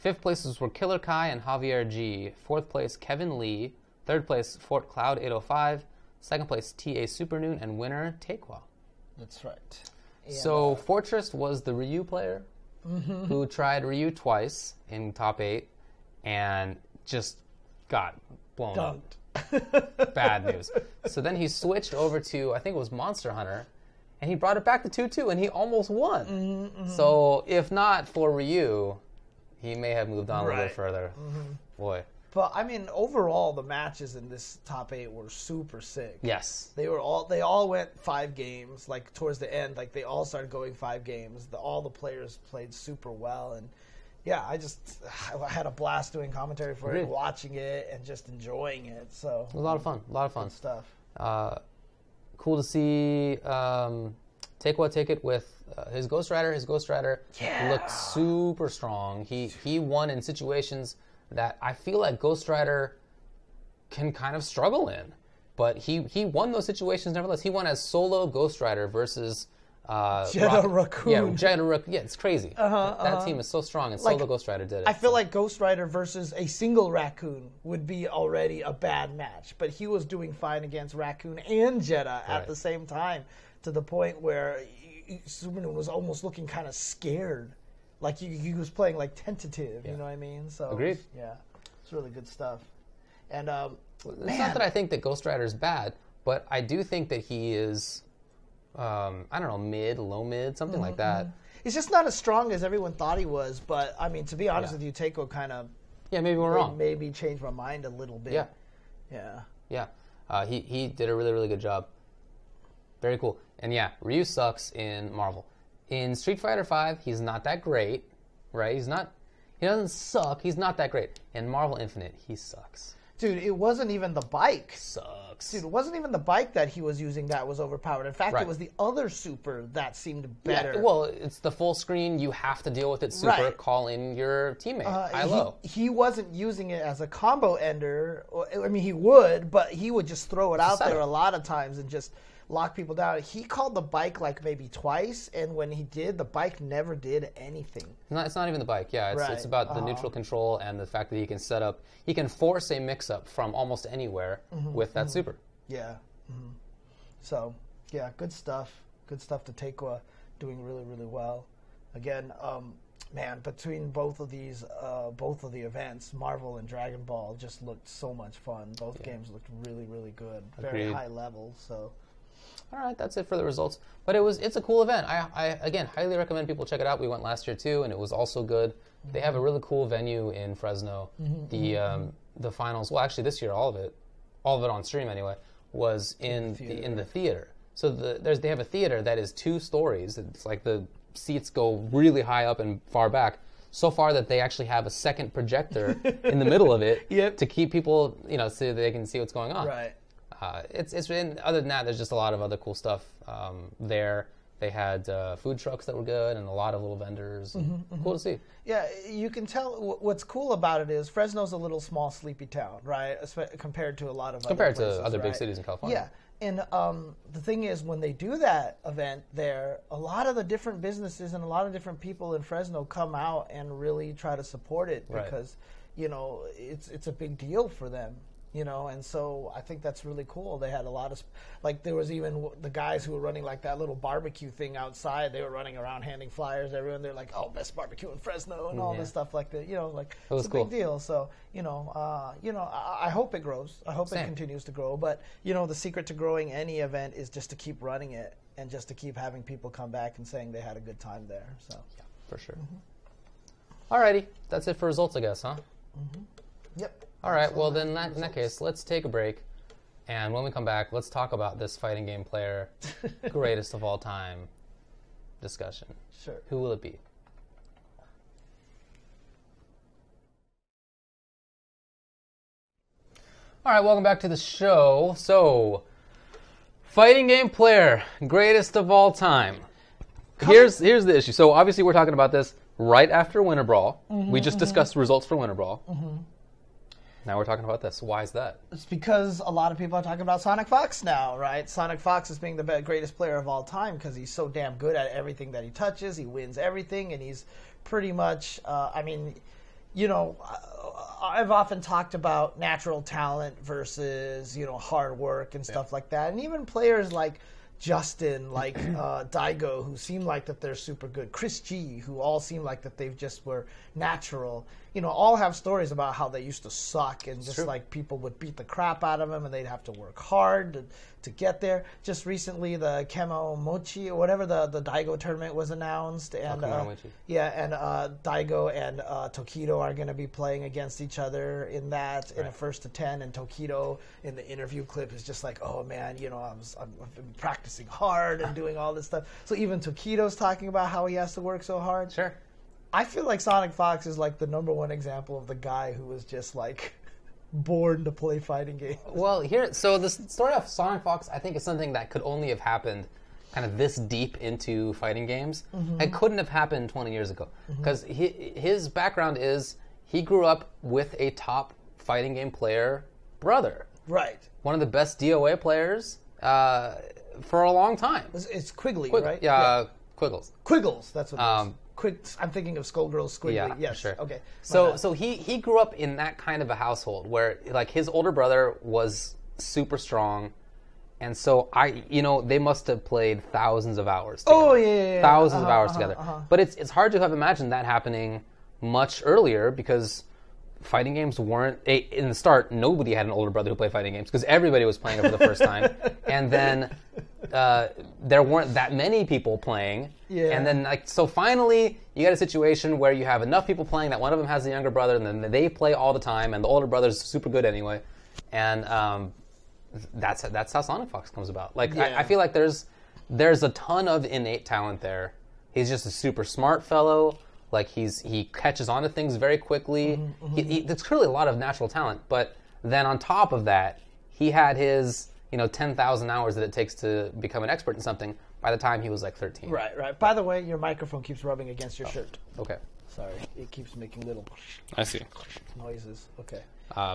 5th places were Killer Kai and Javier G. 4th place, Kevin Lee. 3rd place, Fort Cloud 805. 2nd place, TA Supernoon. And winner, Taekwa. That's right. And so Fortress was the Ryu player who tried Ryu twice in top 8 and just got blown up. Bad news. So then he switched over to, I think it was Monster Hunter, and he brought it back to 2-2, and he almost won. So if not for Ryu, he may have moved on a little bit further. Boy. But I mean, overall, the matches in this top 8 were super sick. Yes. They all went 5 games. Like towards the end, like they all started going 5 games. All the players played super well, and yeah, I had a blast doing commentary for it, watching it, and just enjoying it. So it was a lot of fun. A lot of fun good stuff. Cool to see Taekwa take it with his Ghost Rider. His Ghost Rider looked super strong. He won in situations that I feel like Ghost Rider can kind of struggle in, but he won those situations nevertheless. He won as solo Ghost Rider versus Jetta Raccoon. Yeah, Jetta Raccoon. Yeah, it's crazy. That team is so strong, and solo Ghost Rider did it. I feel like Ghost Rider versus a single Raccoon would be already a bad match, but he was doing fine against Raccoon and Jetta at the same time, to the point where Superman was almost looking kind of scared. Like he was playing like tentative, you know what I mean? So agreed. Yeah, it's really good stuff. And it's not that I think that Ghost Rider is bad, but I do think that he is, I don't know, low mid, something like that. He's just not as strong as everyone thought he was. But I mean, to be honest with you, Taeko kind of maybe we're wrong. Maybe changed my mind a little bit. Yeah. He did a really, really good job. Very cool. And yeah, Ryu sucks in Marvel. In Street Fighter V, he's not that great, right? He doesn't suck. He's not that great. In Marvel Infinite, he sucks. Dude, it wasn't even the bike. Sucks. Dude, it wasn't even the bike that he was using that was overpowered. In fact, it was the other super that seemed better. Yeah, well, it's the full screen. You have to deal with it super. Right. Call in your teammate. High-low. He wasn't using it as a combo ender. I mean, he would, but he would just throw it out there a lot of times and just lock people down. He called the bike like maybe twice, and when he did, the bike never did anything. No, it's not even the bike. Yeah, it's about the neutral control and the fact that he can force a mix-up from almost anywhere with that super. Yeah. So, yeah, good stuff. Good stuff to Takwa doing really, really well. Again, man, between both of the events, Marvel and Dragon Ball just looked so much fun. Both games looked really, really good. Very high level, so... All right, that's it for the results. But it's a cool event. I again highly recommend people check it out. We went last year too, and it was also good. They have a really cool venue in Fresno. The finals, well, actually this year all of it on stream anyway, was in the theater. So they have a theater that is 2 stories. It's like the seats go really high up and far back. So far that they actually have a second projector in the middle of it to keep people, so that they can see what's going on. Right. It's been, other than that, there's just a lot of other cool stuff there. They had food trucks that were good and a lot of little vendors. Cool to see. Yeah, you can tell what's cool about it is Fresno's a little small, sleepy town, right? Compared to a lot of other places, other big cities in California. Yeah, and the thing is, when they do that event there, a lot of the different businesses and a lot of different people in Fresno come out and really try to support it because, it's a big deal for them. And so I think that's really cool. They had a lot of, there was even the guys who were running that little barbecue thing outside. They were running around handing flyers. Everyone, they're like, "Oh, best barbecue in Fresno," and all this stuff like that. It's a big deal. So I hope it grows. I hope it continues to grow. But the secret to growing any event is just to keep running it and just to keep having people come back and saying they had a good time there. So yeah, for sure. Alrighty, that's it for results, I guess, huh? Yep. All right, well then in that case, let's take a break, and when we come back, let's talk about this fighting game player, greatest of all time discussion. Sure. Who will it be? All right, welcome back to the show. So, fighting game player, greatest of all time. Here's the issue. So obviously we're talking about this right after WinterBrawl. We just discussed results for WinterBrawl. Now we're talking about this. Why is that? It's because a lot of people are talking about Sonic Fox now, right? Sonic Fox is being the greatest player of all time because he's so damn good at everything that he touches. He wins everything, and he's pretty much, I've often talked about natural talent versus, hard work and stuff like that. And even players like Justin, like Daigo, who seem like that they're super good. Chris G, who all seem like that they've just were natural. All have stories about how they used to suck and just like people would beat the crap out of them and they'd have to work hard to get there. Just recently, the Kemonomichi or whatever the Daigo tournament was announced, and Daigo and Tokido are going to be playing against each other in that in a 1-to-10. And Tokido in the interview clip is just like, "Oh man, I've been practicing hard and doing all this stuff." So even Tokido's talking about how he has to work so hard. Sure. I feel like Sonic Fox is like the #1 example of the guy who was just like born to play fighting games. Well, so the story of Sonic Fox, I think, is something that could only have happened kind of this deep into fighting games. It couldn't have happened 20 years ago because his background is he grew up with a top fighting game player brother. Right. One of the best DOA players for a long time. It's Quigley, right? Yeah, Quiggles. Quiggles, that's what it is. I'm thinking of Skullgirls Squiggly. Yeah, yes. Sure. Okay. So he grew up in that kind of a household where like his older brother was super strong, and so they must have played thousands of hours together. Oh yeah. Thousands of hours together. But it's hard to have imagined that happening much earlier because fighting games weren't in the start. Nobody had an older brother who played fighting games because everybody was playing it for the first time, and then there weren't that many people playing. Yeah. And then so finally you get a situation where you have enough people playing that one of them has a younger brother, and then they play all the time, and the older brother's super good anyway, and that's how Sonic Fox comes about. Like I feel like there's a ton of innate talent there. He's just a super smart fellow. Like he catches on to things very quickly. There's clearly a lot of natural talent, but then on top of that, he had his 10,000 hours that it takes to become an expert in something by the time he was like 13. Right. By the way, your microphone keeps rubbing against your shirt. Okay. Sorry, it keeps making little I see noises. Okay.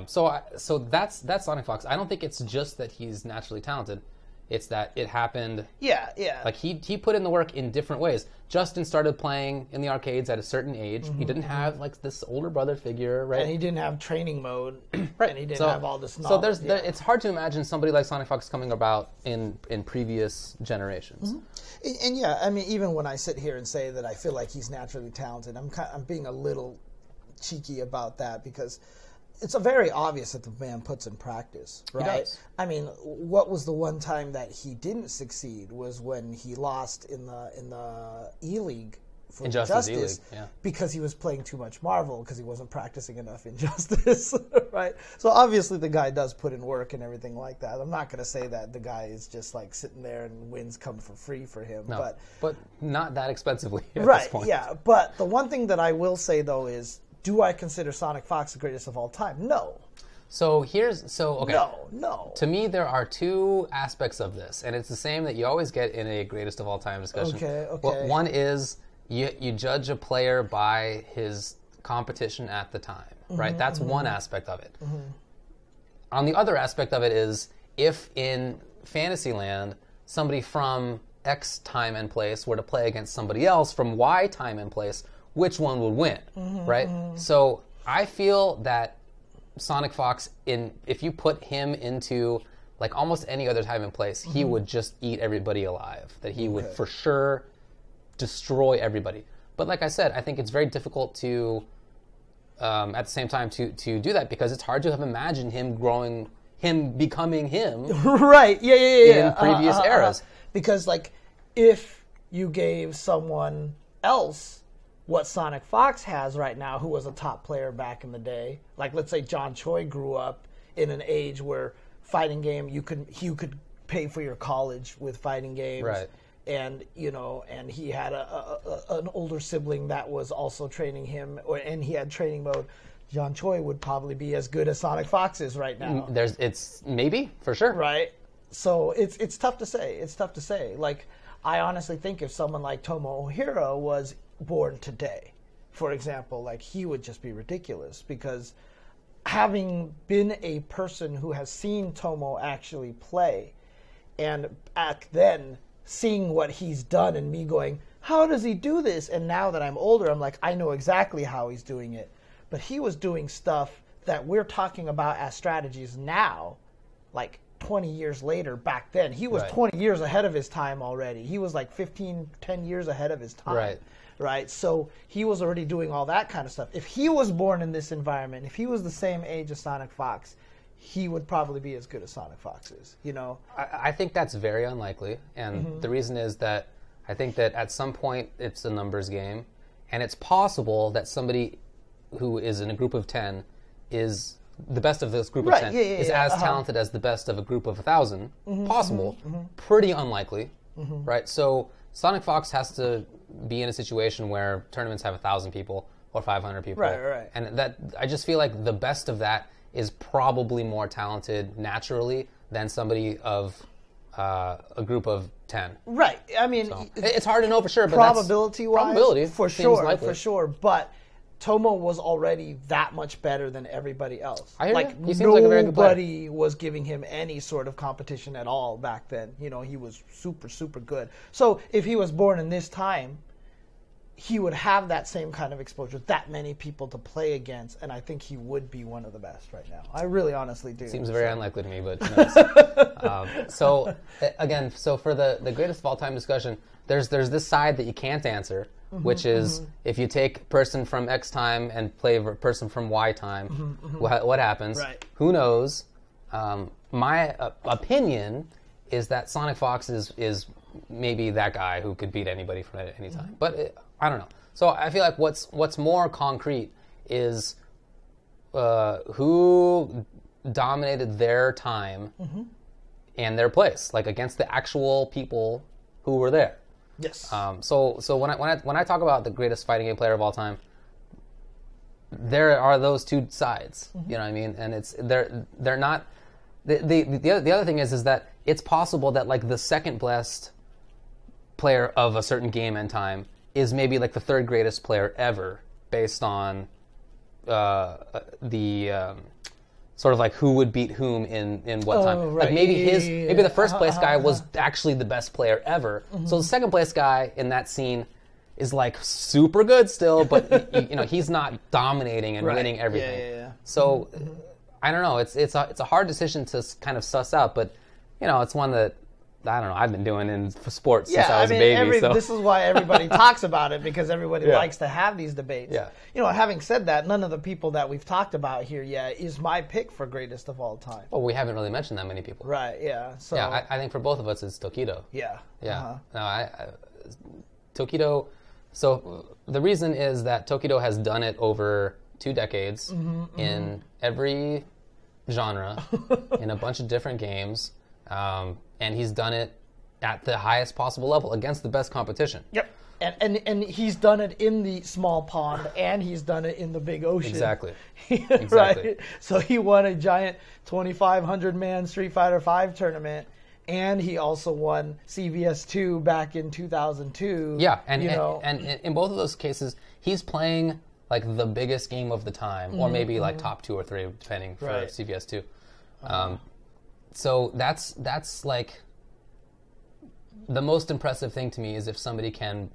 So that's Sonic Fox. I don't think it's just that he's naturally talented. It's that it happened. Yeah. Like he put in the work in different ways. Justin started playing in the arcades at a certain age. He didn't have like this older brother figure, right? And he didn't have training mode, right? And he didn't have all this knowledge. So it's hard to imagine somebody like Sonic Fox coming about in previous generations. And yeah, I mean, even when I sit here and say that I feel like he's naturally talented, I'm being a little cheeky about that because it's very obvious that the man puts in practice, right? He does. I mean, what was the one time that he didn't succeed was when he lost in the E-League for Injustice because he was playing too much Marvel because he wasn't practicing enough Injustice, right? So obviously the guy does put in work and everything like that. I'm not going to say that the guy is just like sitting there and wins come for free for him, but not that expensively at this point. Yeah. But the one thing that I will say though is, do I consider Sonic Fox the greatest of all time? No. Okay. No. To me, there are two aspects of this, and it's the same that you always get in a greatest of all time discussion. Okay. Well, one is you judge a player by his competition at the time, right? That's one aspect of it. On the other aspect of it is if in Fantasyland somebody from X time and place were to play against somebody else from Y time and place, which one would win, right? So I feel that Sonic Fox, if you put him into like almost any other time and place, he would just eat everybody alive. That he would for sure destroy everybody. But like I said, I think it's very difficult to, at the same time, to do that because it's hard to have imagined him becoming him. Right? Yeah. In previous eras, because like if you gave someone else what Sonic Fox has right now, who was a top player back in the day. Like, let's say John Choi grew up in an age where fighting game, you could pay for your college with fighting games. Right. And, and he had an older sibling that was also training him, and he had training mode. John Choi would probably be as good as Sonic Fox is right now. It's maybe, for sure. Right. So it's tough to say. It's tough to say. Like, I honestly think if someone like Tomohiro was born today, for example, like he would just be ridiculous because having been a person who has seen Tomo actually play and back then seeing what he's done and me going, how does he do this? And now that I'm older, I'm like, I know exactly how he's doing it. But he was doing stuff that we're talking about as strategies now, like 20 years later. Back then he was 20 years ahead of his time already. He was like 10 years ahead of his time. Right, so he was already doing all that kind of stuff. If he was born in this environment, if he was the same age as Sonic Fox, he would probably be as good as Sonic Fox is, I think that's very unlikely, and the reason is that I think that at some point it's a numbers game, and it's possible that somebody who is in a group of 10 is the best of this group of 10 is as talented as the best of a group of 1,000. Possible, pretty unlikely, right? So Sonic Fox has to be in a situation where tournaments have 1,000 people or 500 people. Right. And that I just feel like the best of that is probably more talented naturally than somebody of a group of 10. Right. I mean, it's hard to know for sure, but probability for sure. But Tomo was already that much better than everybody else. I hear you. He seems like a very good player. Nobody was giving him any sort of competition at all back then. He was super, super good. So if he was born in this time, he would have that same kind of exposure, that many people to play against, and I think he would be one of the best right now. I really honestly do. Seems very unlikely to me, but nice. So for the greatest of all time discussion, there's this side that you can't answer, which is if you take person from X time and play person from Y time, what happens? Right. Who knows? My opinion is that Sonic Fox is maybe that guy who could beat anybody from any time. But I don't know. So I feel like what's more concrete is who dominated their time and their place, like against the actual people who were there. Yes. So when I talk about the greatest fighting game player of all time, there are those two sides. Mm-hmm. You know what I mean? And they're not. The other thing is that it's possible that like the second best player of a certain game and time is maybe like the third greatest player ever, based on the sort of like who would beat whom in what time. Right. Like maybe the first place guy was actually the best player ever. Mm-hmm. So the second place guy in that scene is like super good still, but he's not dominating and winning everything. Yeah. So I don't know. It's a hard decision to kind of suss out, but it's one that I don't know. I've been doing in sports since I was a baby. This is why everybody talks about it, because everybody likes to have these debates. Yeah. Having said that, none of the people that we've talked about here yet is my pick for greatest of all time. Well, we haven't really mentioned that many people. Right. Yeah. So yeah, I think for both of us, it's Tokido. Yeah. Yeah. No, Tokido. So the reason is that Tokido has done it over 2 decades in every genre, in a bunch of different games. And he's done it at the highest possible level against the best competition. Yep. And he's done it in the small pond, and he's done it in the big ocean. Exactly. Right? So he won a giant 2,500-man Street Fighter V tournament, and he also won CVS2 back in 2002. Yeah, and in both of those cases, he's playing like the biggest game of the time, or maybe like top 2 or 3, depending for CVS2. So that's like the most impressive thing to me, is if somebody can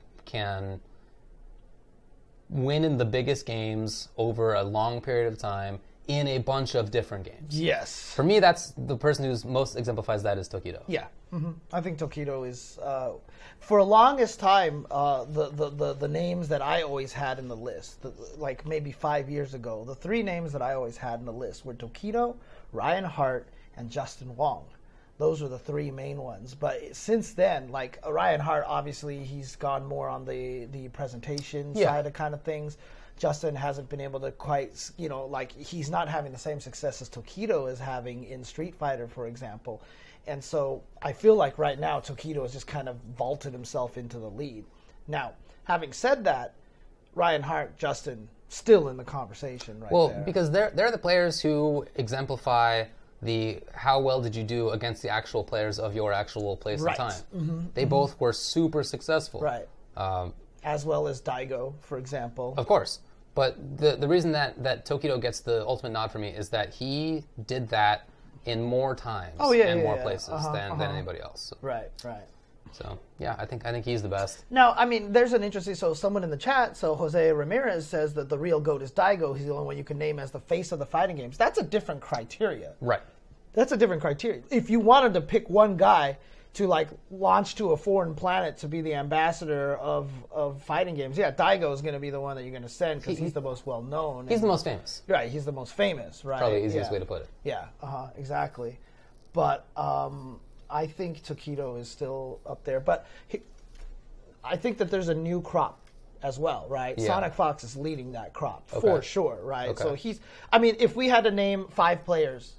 win in the biggest games over a long period of time in a bunch of different games. Yes. For me, that's the person who's most exemplifies that is Tokido. Yeah. Mm-hmm. I think Tokido is, for the longest time, the names that I always had in the list, like maybe 5 years ago, the 3 names that I always had in the list were Tokido, Ryan Hart, and Justin Wong. Those are the 3 main ones. But since then, like Ryan Hart, obviously he's gone more on the presentation side of kind of things. Justin hasn't been able to quite, like he's not having the same success as Tokido is having in Street Fighter, for example. And so I feel like right now Tokido has just kind of vaulted himself into the lead. Now, having said that, Ryan Hart, Justin, still in the conversation there. Well, because they're the players who exemplify the how well did you do against the actual players of your actual place and time. Mm-hmm. They both were super successful. Right. As well as Daigo, for example. Of course. But the reason that Tokido gets the ultimate nod for me is that he did that in more times and more places than anybody else. So. Right. So, yeah, I think he's the best. Now, I mean, there's an interesting... So someone in the chat, Jose Ramirez says that the real GOAT is Daigo. He's the only one you can name as the face of the fighting games. That's a different criteria. Right. That's a different criteria. If you wanted to pick one guy to, like, launch to a foreign planet to be the ambassador of fighting games, Daigo is going to be the one that you're going to send because he's the most well-known. He's the most famous. Right, he's the most famous, right? Probably the easiest way to put it. Yeah, exactly. But... I think Tokido is still up there, but I think that there's a new crop as well, right? Yeah. Sonic Fox is leading that crop for sure, right? Okay. So if we had to name 5 players,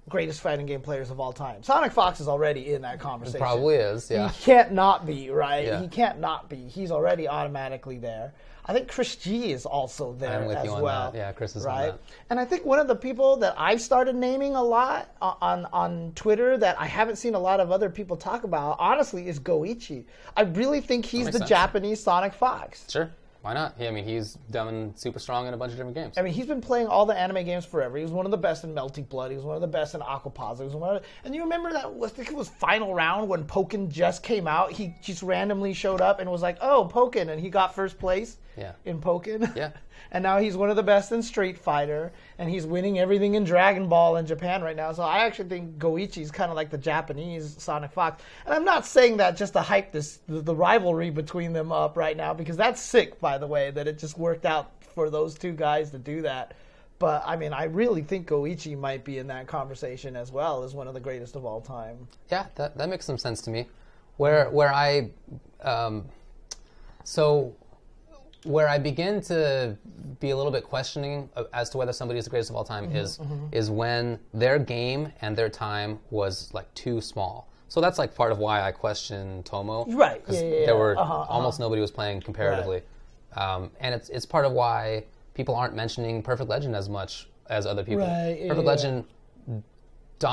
greatest fighting game players of all time, Sonic Fox is already in that conversation. It probably is, yeah. He can't not be, right? Yeah. He can't not be. He's already automatically there. I think Chris G is also there as well. That. Yeah, Chris is right? on that. And I think one of the people that I've started naming a lot on Twitter that I haven't seen a lot of other people talk about, honestly, is Goichi. I really think he's the Japanese Sonic Fox. Sure. Why not? He's done super strong in a bunch of different games. I mean, he's been playing all the anime games forever. He was one of the best in Melting Blood. He was one of the best in Aquapazza. And you remember that, I think it was Final Round when Pokken just came out. He just randomly showed up and was like, oh, Pokken, and he got first place in Pokken. Yeah. And now he's one of the best in Street Fighter, and he's winning everything in Dragon Ball in Japan right now. So I actually think Goichi's kind of like the Japanese Sonic Fox. And I'm not saying that just to hype the rivalry between them up right now, because that's sick, by the way, that it just worked out for those 2 guys to do that. But, I mean, I really think Goichi might be in that conversation as well as one of the greatest of all time. Yeah, that makes some sense to me. So where I begin to be a little bit questioning as to whether somebody is the greatest of all time is when their game and their time was like too small. So that's like part of why I question Tomo. Right. Because there were almost nobody was playing comparatively. Right. And it's part of why people aren't mentioning Perfect Legend as much as other people. Right. Perfect Legend,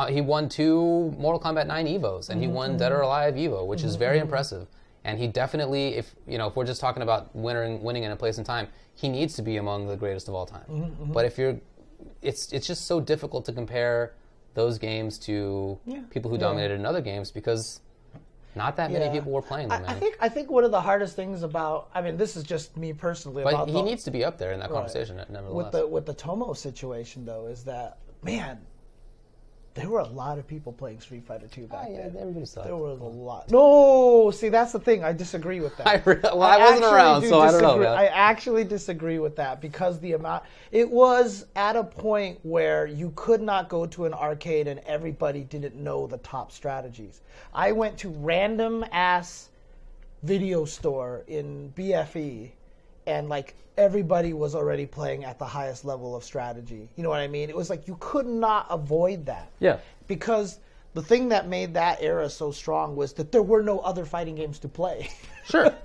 he won 2 Mortal Kombat 9 Evos, and he won Dead or Alive Evo, which is very impressive. And he definitely, if we're just talking about winning in a place and time, he needs to be among the greatest of all time. But if it's just so difficult to compare those games to people who dominated in other games because not that many people were playing them. I think one of the hardest things about, I mean, this is just me personally. But he needs to be up there in that conversation, nevertheless. With the Tomo situation, though, is that, man, there were a lot of people playing Street Fighter 2 back then. Everybody saw it. There was a lot. No, see, that's the thing. I disagree with that. I wasn't around, so I don't know. Man. I actually disagree with that because it was at a point where you could not go to an arcade and everybody didn't know the top strategies. I went to random ass video store in BFE and like everybody was already playing at the highest level of strategy. You know what I mean? It was like you could not avoid that. Yeah. Because the thing that made that era so strong was that there were no other fighting games to play. Sure.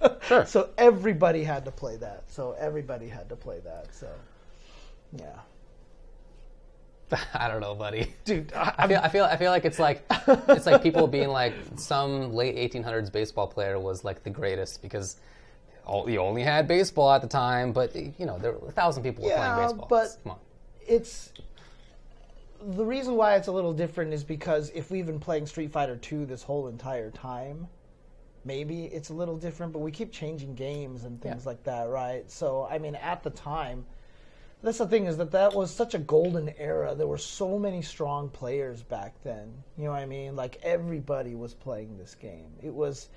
So everybody had to play that. So, yeah. I don't know, buddy. Dude, I feel like it's like people being like some late 1800s baseball player was like the greatest because you only had baseball at the time, but there were 1,000 people were playing baseball. But come on. It's the reason why it's a little different is because if we've been playing Street Fighter 2 this whole entire time, maybe it's a little different. But we keep changing games and things like that, right? So I mean, at the time, that's the thing is that was such a golden era. There were so many strong players back then. You know what I mean? Like everybody was playing this game. It was.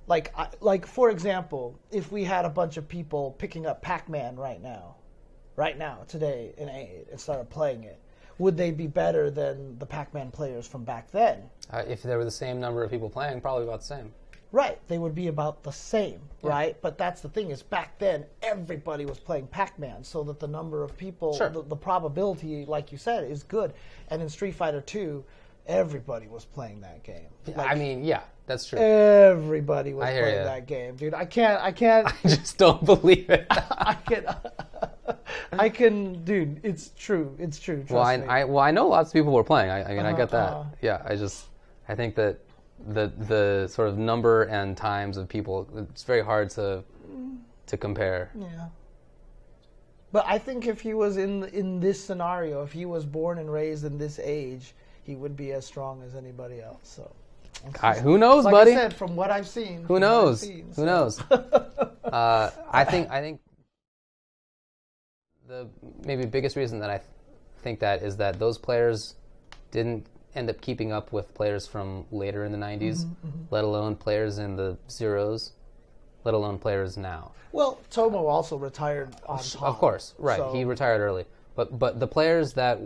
Like for example, if we had a bunch of people picking up Pac-Man right now, today in 8 and started playing it, would they be better than the Pac-Man players from back then? If there were the same number of people playing, probably about the same. Right, they would be about the same, right? But that's the thing is back then everybody was playing Pac-Man, so that the number of people, the probability, like you said, is good. And in Street Fighter 2, everybody was playing that game. Like, I mean, yeah, that's true. Everybody was playing that game, dude. I can't. I just don't believe it. I can, dude. It's true. It's true. Trust me. I know lots of people were playing. I get that. Yeah, I think that the sort of number and times of people, it's very hard to compare. Yeah. But I think if he was in this scenario, if he was born and raised in this age, he would be as strong as anybody else. So, who knows, like buddy? I said, from what I've seen. Who knows? Who knows? I think the maybe biggest reason that I think that is that those players didn't end up keeping up with players from later in the 90s, let alone players in the zeros, let alone players now. Well, Tomo also retired on top. Of course, right. So. He retired early. But the players that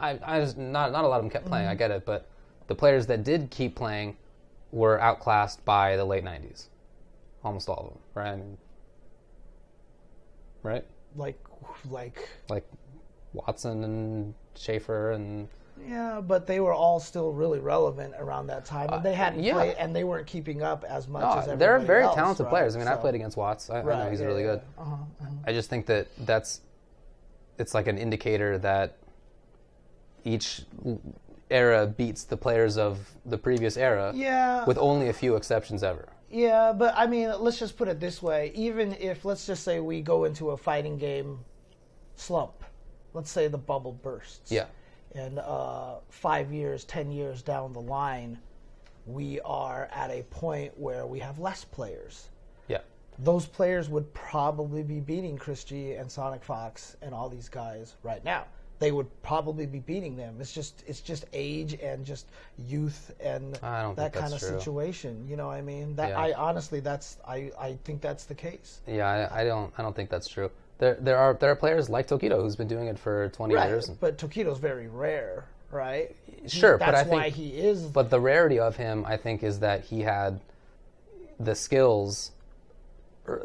not a lot of them kept playing, I get it, but the players that did keep playing were outclassed by the late 90s. Almost all of them, right? I mean, right? Like Watson and Schaefer and... Yeah, but they were all still really relevant around that time, and they hadn't played, and they weren't keeping up as much as everybody they're very else, talented right? players. I mean, I played against Watts. I know he's really good. I just think that it's like an indicator that each era beats the players of the previous era. Yeah. With only a few exceptions ever. Yeah, but I mean, let's just put it this way. Even if, let's just say we go into a fighting game slump, let's say the bubble bursts. Yeah. And 5 years, 10 years down the line, we are at a point where we have less players. Yeah. Those players would probably be beating Chris G and Sonic Fox and all these guys right now. They would probably be beating them. It's just age and just youth and that kind of situation. You know what I mean? I think that's the case. Yeah, I don't think that's true. There are players like Tokido who's been doing it for 20 years. But Tokido's very rare, right? Sure, but I think why he is. But the rarity of him, I think, is that he had the skills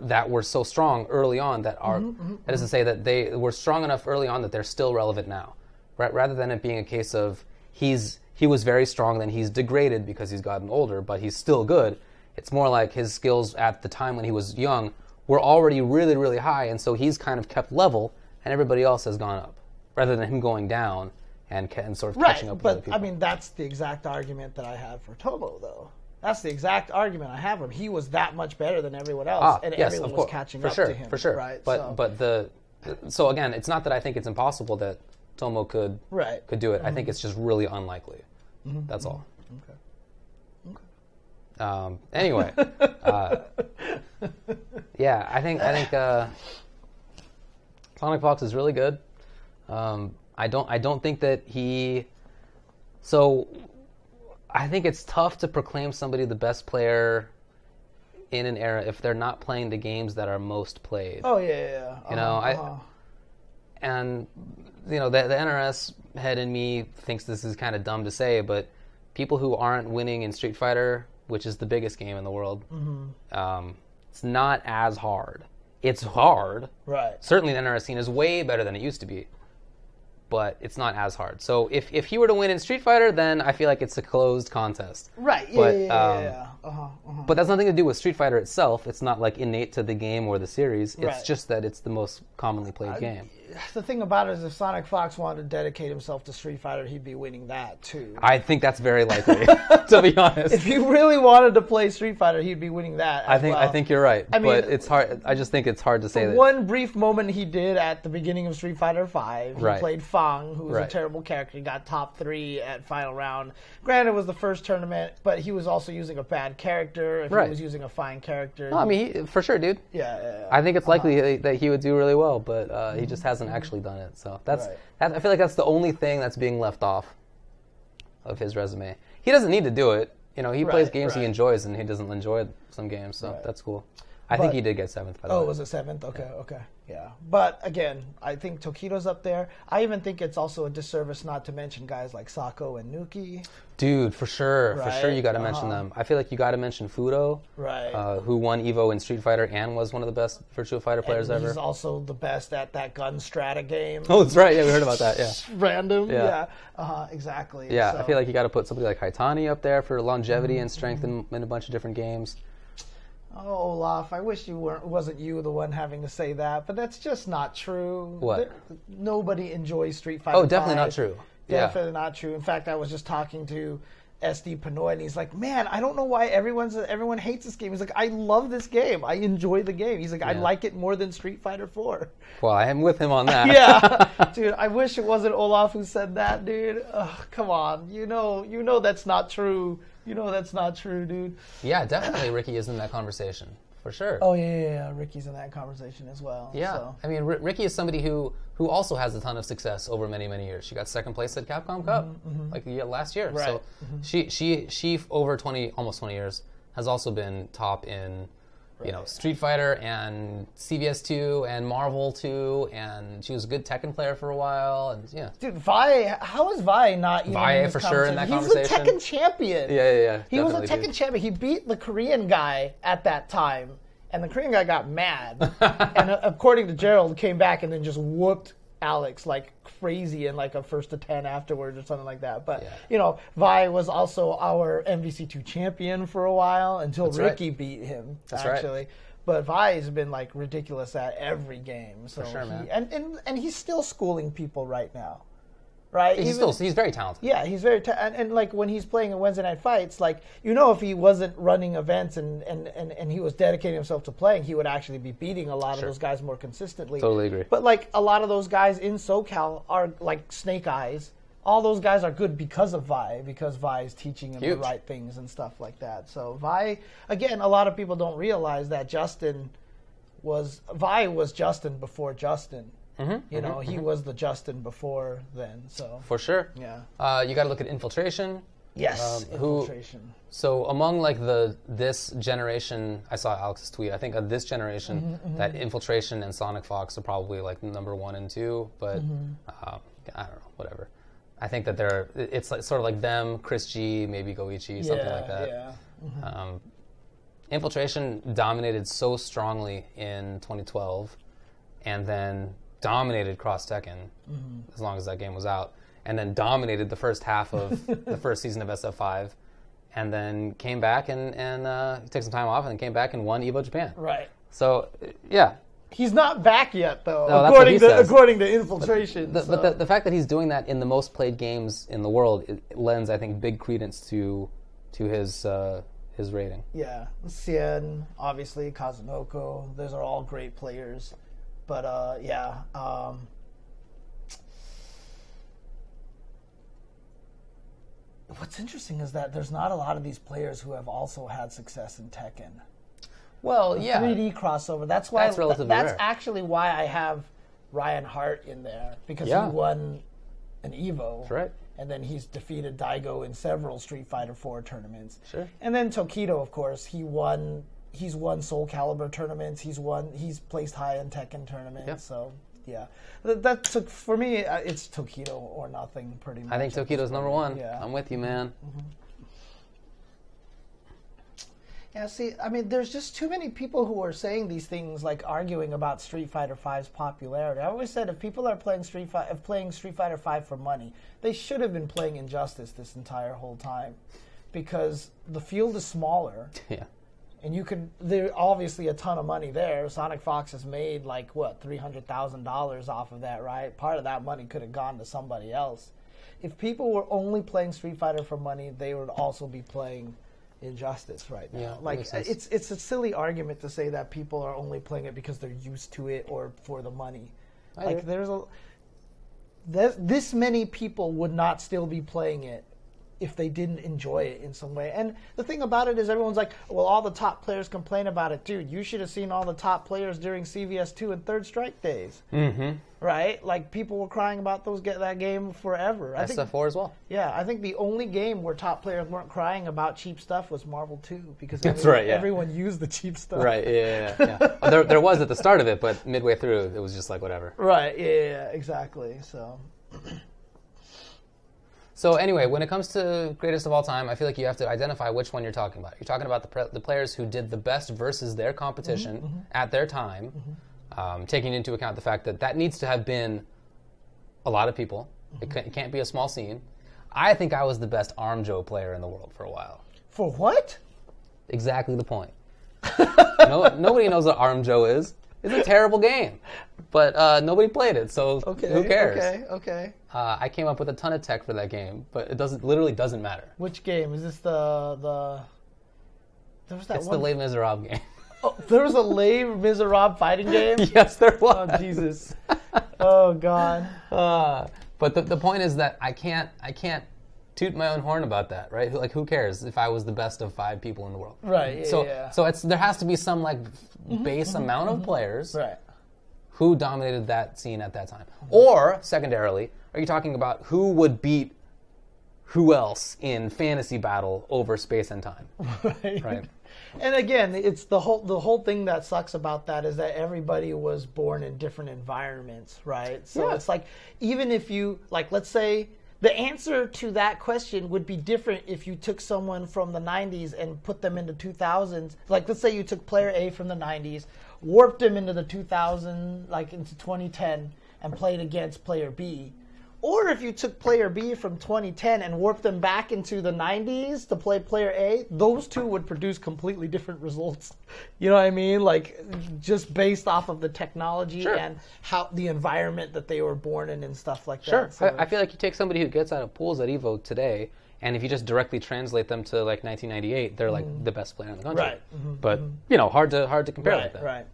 that were so strong early on that are that is to say that they were strong enough early on that they're still relevant now, right? Rather than it being a case of he was very strong, then he's degraded because he's gotten older, but he's still good. It's more like his skills at the time when he was young were already really, really high, and so he's kind of kept level, and everybody else has gone up, rather than him going down and sort of catching up with other people. But I mean, that's the exact argument that I have for Tomo, though. That's the exact argument I have for him. He was that much better than everyone else, and everyone was catching up to him. For sure, right? So again, it's not that I think it's impossible that Tomo could do it. I think it's just really unlikely. That's all. Okay. Anyway, yeah, I think Sonic Fox is really good. I don't think that he. So I think it's tough to proclaim somebody the best player in an era if they're not playing the games that are most played. Oh yeah. You know, and you know the NRS head in me thinks this is kind of dumb to say, but people who aren't winning in Street Fighter, which is the biggest game in the world, it's not as hard. It's hard. Right. Certainly the NRS scene is way better than it used to be, but it's not as hard. So if he were to win in Street Fighter, then I feel like it's a closed contest. Right, But that's nothing to do with Street Fighter itself. It's not like innate to the game or the series. It's just that it's the most commonly played game. The thing about it is if Sonic Fox wanted to dedicate himself to Street Fighter, he'd be winning that too. I think that's very likely, to be honest. If he really wanted to play Street Fighter, he'd be winning that as well. I think you're right. I mean, but it's hard. I just think it's hard to say that. One brief moment he did at the beginning of Street Fighter V, he played Fang, who was a terrible character. He got top 3 at final round. Granted, it was the first tournament, but he was also using a bad character. If he was using a fine character. No, I mean, for sure, dude. Yeah. I think it's likely that he would do really well, but he just hasn't actually done it. So that's I feel like that's the only thing that's being left off of his resume. He doesn't need to do it. You know, he plays games he enjoys, and he doesn't enjoy some games, so that's cool. I think he did get 7th, by the way. Oh, was it 7th? Okay. Yeah. But again, I think Tokido's up there. I even think it's also a disservice not to mention guys like Sako and Nuki. Dude, for sure. For sure you got to mention them. I feel like you got to mention Fudo, who won EVO in Street Fighter and was one of the best Virtua Fighter players ever. He's also the best at that gun strata game. Oh, that's right. Yeah, we heard about that. Yeah. Random. Yeah. Exactly. Yeah, so I feel like you got to put somebody like Haitani up there for longevity and strength in a bunch of different games. Oh, Olaf, I wish wasn't you the one having to say that, but that's just not true. What? Nobody enjoys Street Fighter. Oh, definitely not true. Definitely not true. In fact, I was just talking to SD Pinoy, and he's like, man, I don't know why everyone hates this game. He's like, I love this game. I enjoy the game. He's like, I like it more than Street Fighter 4. Well, I am with him on that. Yeah. Dude, I wish it wasn't Olaf who said that, dude. Ugh, come on. You know that's not true. You know that's not true, dude. Yeah, definitely Ricky is in that conversation, for sure. Oh, yeah. Ricky's in that conversation as well. Yeah. So. I mean, Ricky is somebody who also has a ton of success over many, many years. She got 2nd place at Capcom Cup last year. Right. So she over almost 20 years has also been top in Street Fighter and CVS2 and Marvel 2, and she was a good Tekken player for a while. And yeah, dude, Vi, how is Vi not even Vi in this for sure in that He's conversation? He's the Tekken champion. Yeah. He was a Tekken champion. He beat the Korean guy at that time, and the Korean guy got mad, and according to Gerald, came back and then just whooped Alex like crazy in like a 1st to 10 afterwards or something like that. But Vi was also our MvC2 champion for a while until Ricky beat him. That's actually. Right. But Vi's been like ridiculous at every game. So for sure, man. And he's still schooling people right now. Right? He's very talented. Yeah, he's very talented. And like when he's playing in Wednesday Night Fights, like if he wasn't running events and he was dedicating himself to playing, he would actually be beating a lot of those guys more consistently. Totally agree. But like a lot of those guys in SoCal are like Snake Eyes. All those guys are good because of Vi, because Vi is teaching him the right things and stuff like that. So Vi, again, a lot of people don't realize that Vi was Justin before Justin. He was the Justin before then. So for sure. Yeah. You got to look at Infiltration. Yes. Infiltration. So among like this generation, I saw Alex's tweet. I think of this generation, that Infiltration and Sonic Fox are probably like number 1 and 2. But I don't know, whatever. I think that it's like sort of like them, Chris G, maybe Goichi, something like that. Yeah. Infiltration dominated so strongly in 2012, and then dominated Cross Tekken as long as that game was out, and then dominated the first half of the first season of SF5, and then came back and took some time off and then came back and won Evo Japan. Right. So, yeah. He's not back yet, though, no, according to Infiltration. But the fact that he's doing that in the most played games in the world, it lends, I think, big credence to his rating. Yeah. Cien, obviously, Kazunoko, those are all great players. But, yeah. What's interesting is that there's not a lot of these players who have also had success in Tekken. Well, yeah. 3D crossover. That's why. That's relatively rare. Actually why I have Ryan Hart in there, because he won an Evo. That's right. And then he's defeated Daigo in several Street Fighter 4 tournaments. Sure. And then Tokido, of course, he's won Soul Calibur tournaments. He's placed high in Tekken tournaments. Yeah. So yeah, that took for me. It's Tokido or nothing, pretty much. I think Tokido's number one. Yeah. I'm with you, man. Mm-hmm. Yeah, see, I mean, there's just too many people who are saying these things, like arguing about Street Fighter V's popularity. I always said if people are playing Street Fighter V for money, they should have been playing Injustice this entire whole time, because the field is smaller. Yeah. And there's obviously a ton of money there. Sonic Fox has made like what, $300,000 off of that, right? Part of that money could have gone to somebody else. If people were only playing Street Fighter for money, they would also be playing Injustice right now. Yeah, like it's a silly argument to say that people are only playing it because they're used to it or for the money. Like this many people would not still be playing it if they didn't enjoy it in some way. And the thing about it is everyone's like, well, all the top players complain about it. Dude, you should have seen all the top players during CVS 2 and Third Strike days. Mm-hmm. Right? Like, people were crying about that game forever. SF4 as well. Yeah, I think the only game where top players weren't crying about cheap stuff was Marvel 2, because everyone used the cheap stuff. Right, yeah. There was at the start of it, but midway through, it was just like whatever. Right, yeah, exactly. So anyway, when it comes to greatest of all time, I feel like you have to identify which one you're talking about. You're talking about the players who did the best versus their competition at their time, taking into account the fact that needs to have been a lot of people. It can't be a small scene. I think I was the best Arm Joe player in the world for a while. For what? Exactly the point. Nobody knows what Arm Joe is. It's a terrible game, but nobody played it, so who cares? Okay. I came up with a ton of tech for that game, but it literally doesn't matter. Which game? Is this the there was that it's one? The Les Miserables game. Oh, there was a Les Miserables fighting game? Yes, there was. Oh, Jesus. Oh, God. But the point is that I can't toot my own horn about that, right? Like, who cares if I was the best of 5 people in the world? Right, So there has to be some, like, base amount of players who dominated that scene at that time. Or, secondarily, are you talking about who would beat who else in fantasy battle over space and time? Right. And again, it's the whole thing that sucks about that is that everybody was born in different environments, right? So it's like, even if you, like, let's say the answer to that question would be different if you took someone from the 90s and put them into 2000s. Like, let's say you took player A from the 90s, warped him into the 2000, like into 2010, and played against player B. Or if you took player B from 2010 and warped them back into the 90s to play player A, those two would produce completely different results. You know what I mean? Like, just based off of the technology and how the environment that they were born in and stuff like that. Sure. So I feel like you take somebody who gets out of pools at EVO today, and if you just directly translate them to like 1998, they're like the best player in the country. Right. But hard to compare like that. Right.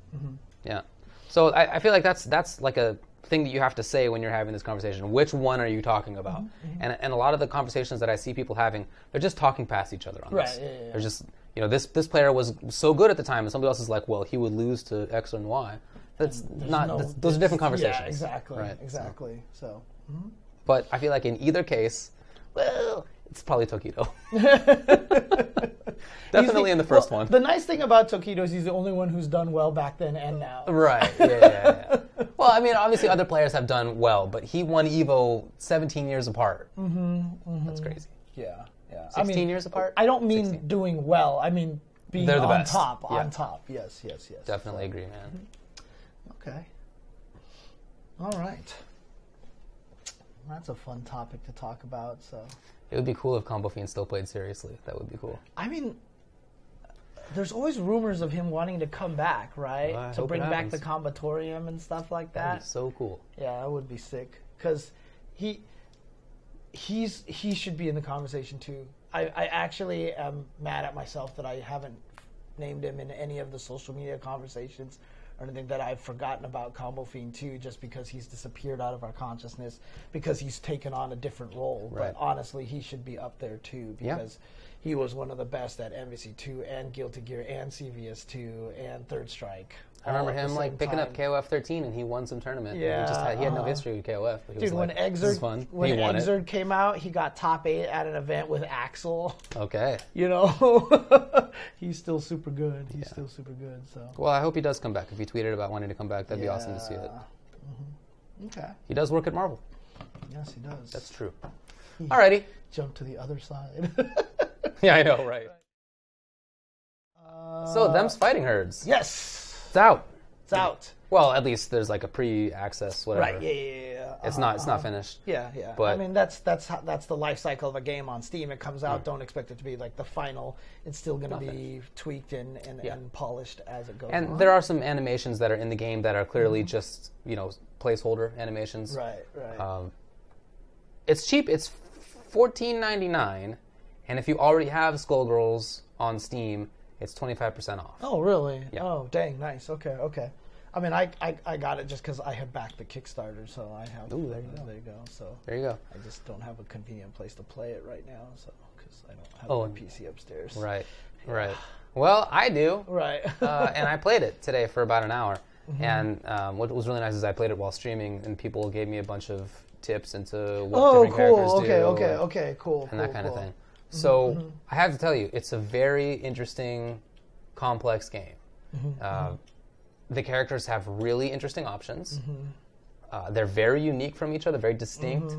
Yeah. So I feel like that's like a thing that you have to say when you're having this conversation. Which one are you talking about? And a lot of the conversations that I see people having, they're just talking past each other on this. Yeah. They're just, this player was so good at the time, and somebody else is like, well, he would lose to X and Y. Those are different conversations. Yeah, exactly. Right? Exactly. So. But I feel like in either case, well, it's probably Tokido. Definitely in the first one. The nice thing about Tokido is he's the only one who's done well back then and now. Right, yeah. Well, I mean, obviously other players have done well, but he won EVO 17 years apart. That's crazy. Yeah. 16 years apart? I don't mean 16. Doing well. I mean being they're the on best. top. On top. Yes. Definitely agree, man. Okay. All right. That's a fun topic to talk about. So it would be cool if Combo Fiend still played seriously. That would be cool. I mean, there's always rumors of him wanting to come back, right? Well, to bring back the Combatorium and stuff like that. That'd be so cool. Yeah, that would be sick. Because he should be in the conversation too. I actually am mad at myself that I haven't named him in any of the social media conversations or anything, that I've forgotten about Combo Fiend 2 just because he's disappeared out of our consciousness because he's taken on a different role. Right. But honestly, he should be up there too because he was one of the best at MvCI 2 and Guilty Gear and CVS 2 and Third Strike. I remember him like picking up KOF13 and he won some tournament. Yeah, he had no history with KOF. But he was when like, Exerd came out, he got top 8 at an event with Axel. Okay. You know, he's still super good. He's still super good. So. Well, I hope he does come back. If he tweeted about wanting to come back, that'd be awesome to see it. Mm-hmm. Okay. He does work at Marvel. Yes, he does. That's true. Alrighty. Jump to the other side. Yeah, I know, right? So, them's Fighting Herds. Yes. It's out. It's out. Well, at least there's like a pre-access, whatever. Right. Yeah. It's not finished. Yeah. But I mean, that's the life cycle of a game on Steam. It comes out. Don't expect it to be like the final. It's still going to be tweaked and polished as it goes. And there are some animations that are in the game that are clearly just placeholder animations. Right. It's cheap. It's $14.99, and if you already have Skullgirls on Steam, it's 25% off. Oh, really? Yeah. Oh, dang, nice. Okay. I mean, I got it just because I have backed the Kickstarter, so I have. Ooh, there you go. So there you go. I just don't have a convenient place to play it right now, so because I don't have my PC upstairs. Right. Well, I do. Right. And I played it today for about an hour, and what was really nice is I played it while streaming, and people gave me a bunch of tips into what different characters do. Okay, cool. And that kind of thing. So I have to tell you, it's a very interesting, complex game. The characters have really interesting options. They're very unique from each other, very distinct.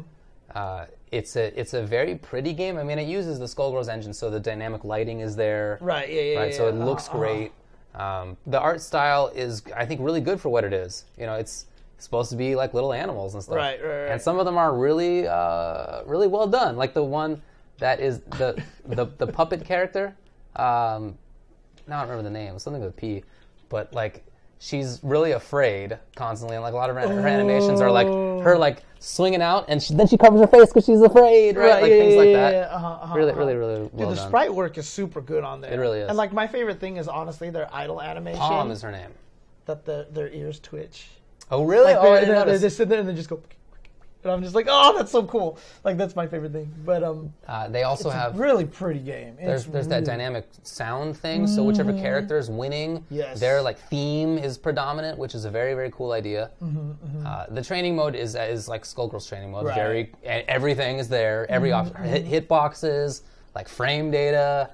It's a very pretty game. I mean, it uses the Skullgirls engine, so the dynamic lighting is there. Right. Yeah. So it looks great. The art style is, I think, really good for what it is. It's supposed to be like little animals and stuff. Right. And some of them are really, really well done. Like the one that is the puppet character. Now I don't remember the name. It's something with a P. But like she's really afraid constantly, and like a lot of her animations are like her like swinging out, and then she covers her face because she's afraid, right? Like things like that. Really well done. The sprite work is super good on there. It really is. And like my favorite thing is honestly their idle animation. Palm is her name. That their ears twitch. Oh really? Like I didn't notice. They sit there and they just go. And I'm just like, oh, that's so cool. Like, that's my favorite thing. But they also have a really pretty game. There's that dynamic sound thing. So whichever character is winning, their like theme is predominant, which is a very, very cool idea. The training mode is like Skullgirls training mode. Right. Everything is there. Every option, hitboxes, like frame data,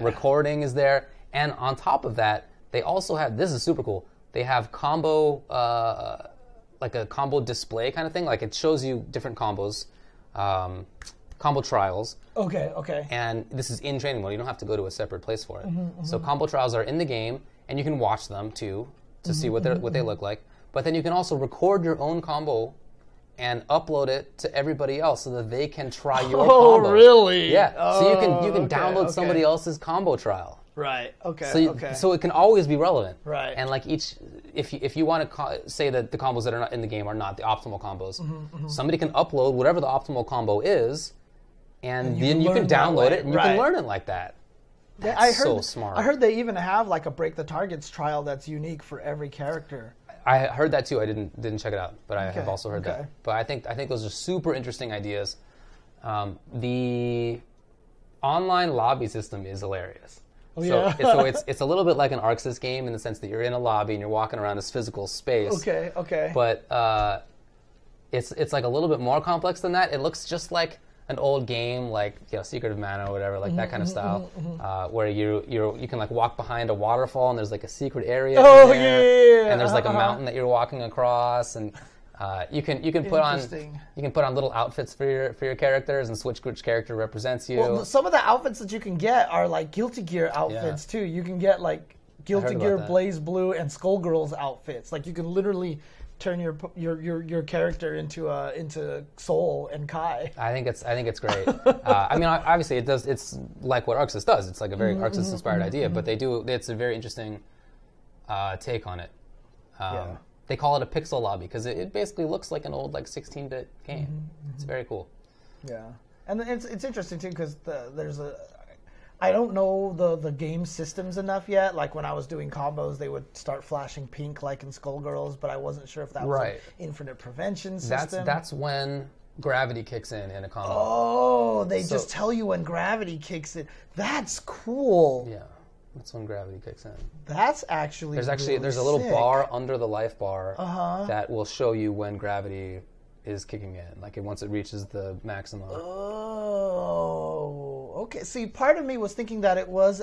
recording is there. And on top of that, they also have, this is super cool, they have combo like a combo display kind of thing. Like it shows you different combos, combo trials. Okay. And this is in training mode. You don't have to go to a separate place for it. So combo trials are in the game, and you can watch them too to see what they look like. But then you can also record your own combo and upload it to everybody else so that they can try your combo. Oh, really? Yeah. So you can download somebody else's combo trial. Right. Okay. So it can always be relevant. Right. And like if you want to say that the combos that are not in the game are not the optimal combos, somebody can upload whatever the optimal combo is, and then you can download it and you can learn it like that. That's so smart. I heard they even have like a break the targets trial that's unique for every character. I heard that too. I didn't check it out, but I have also heard that. But I think those are super interesting ideas. The online lobby system is hilarious. Oh, yeah. So it's a little bit like an Arc Sys game in the sense that you're in a lobby and you're walking around this physical space. Okay. But it's like a little bit more complex than that. It looks just like an old game, like Secret of Mana or whatever, like that kind of style, where you can like walk behind a waterfall and there's like a secret area. Oh yeah. And there's like a mountain that you're walking across, and You can put on little outfits for your characters and switch which character represents you. Well, some of the outfits that you can get are like Guilty Gear outfits too. You can get like Guilty Gear Blaze Blue and Skullgirls outfits. Like you can literally turn your character into Soul and Kai. I think it's great. I mean, obviously it does. It's like what ArcSys does. It's like a very ArcSys inspired idea, but it's a very interesting take on it. They call it a pixel lobby because it basically looks like an old 16-bit game. It's very cool. Yeah, and it's interesting too because I don't know the game systems enough yet. Like when I was doing combos, they would start flashing pink like in Skullgirls, but I wasn't sure if that was an infinite prevention system. That's when gravity kicks in a combo. Oh, they just tell you when gravity kicks in. That's cool. Yeah. That's when gravity kicks in. There's a little bar under the life bar that will show you when gravity is kicking in, like once it reaches the maximum. Oh, okay. See, part of me was thinking that it was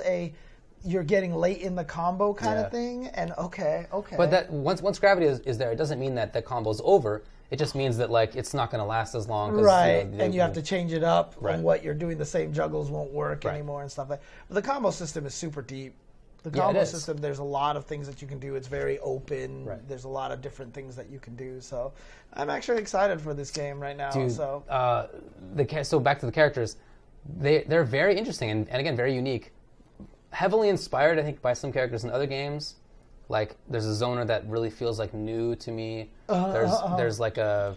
you're getting late in the combo kind of thing, and okay. But that once gravity is there, it doesn't mean that the combo's over. It just means that it's not going to last as long. Right, and you have to change it up, and what you're doing, the same juggles won't work anymore and stuff like that. But the combo system is super deep. The combo system, there's a lot of things that you can do. It's very open. Right. There's a lot of different things that you can do. So I'm actually excited for this game right now. Dude, so back to the characters. They're very interesting and again, very unique. Heavily inspired, I think, by some characters in other games. Like, there's a zoner that really feels new to me. There's like a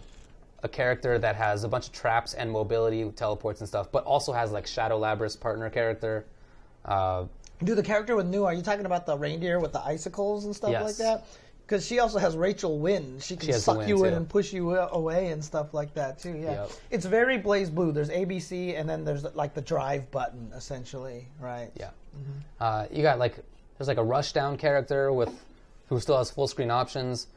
character that has a bunch of traps and mobility, teleports and stuff, but also has Shadow Labrys partner character. The character with New, are you talking about the reindeer with the icicles and stuff like that? Because she also has Rachel Wynn. She can suck you in and push you away and stuff like that too. Yeah, It's very Blaze Blue. There's ABC and then there's the drive button essentially, right? Yeah. You got there's a rushdown character who still has full screen options.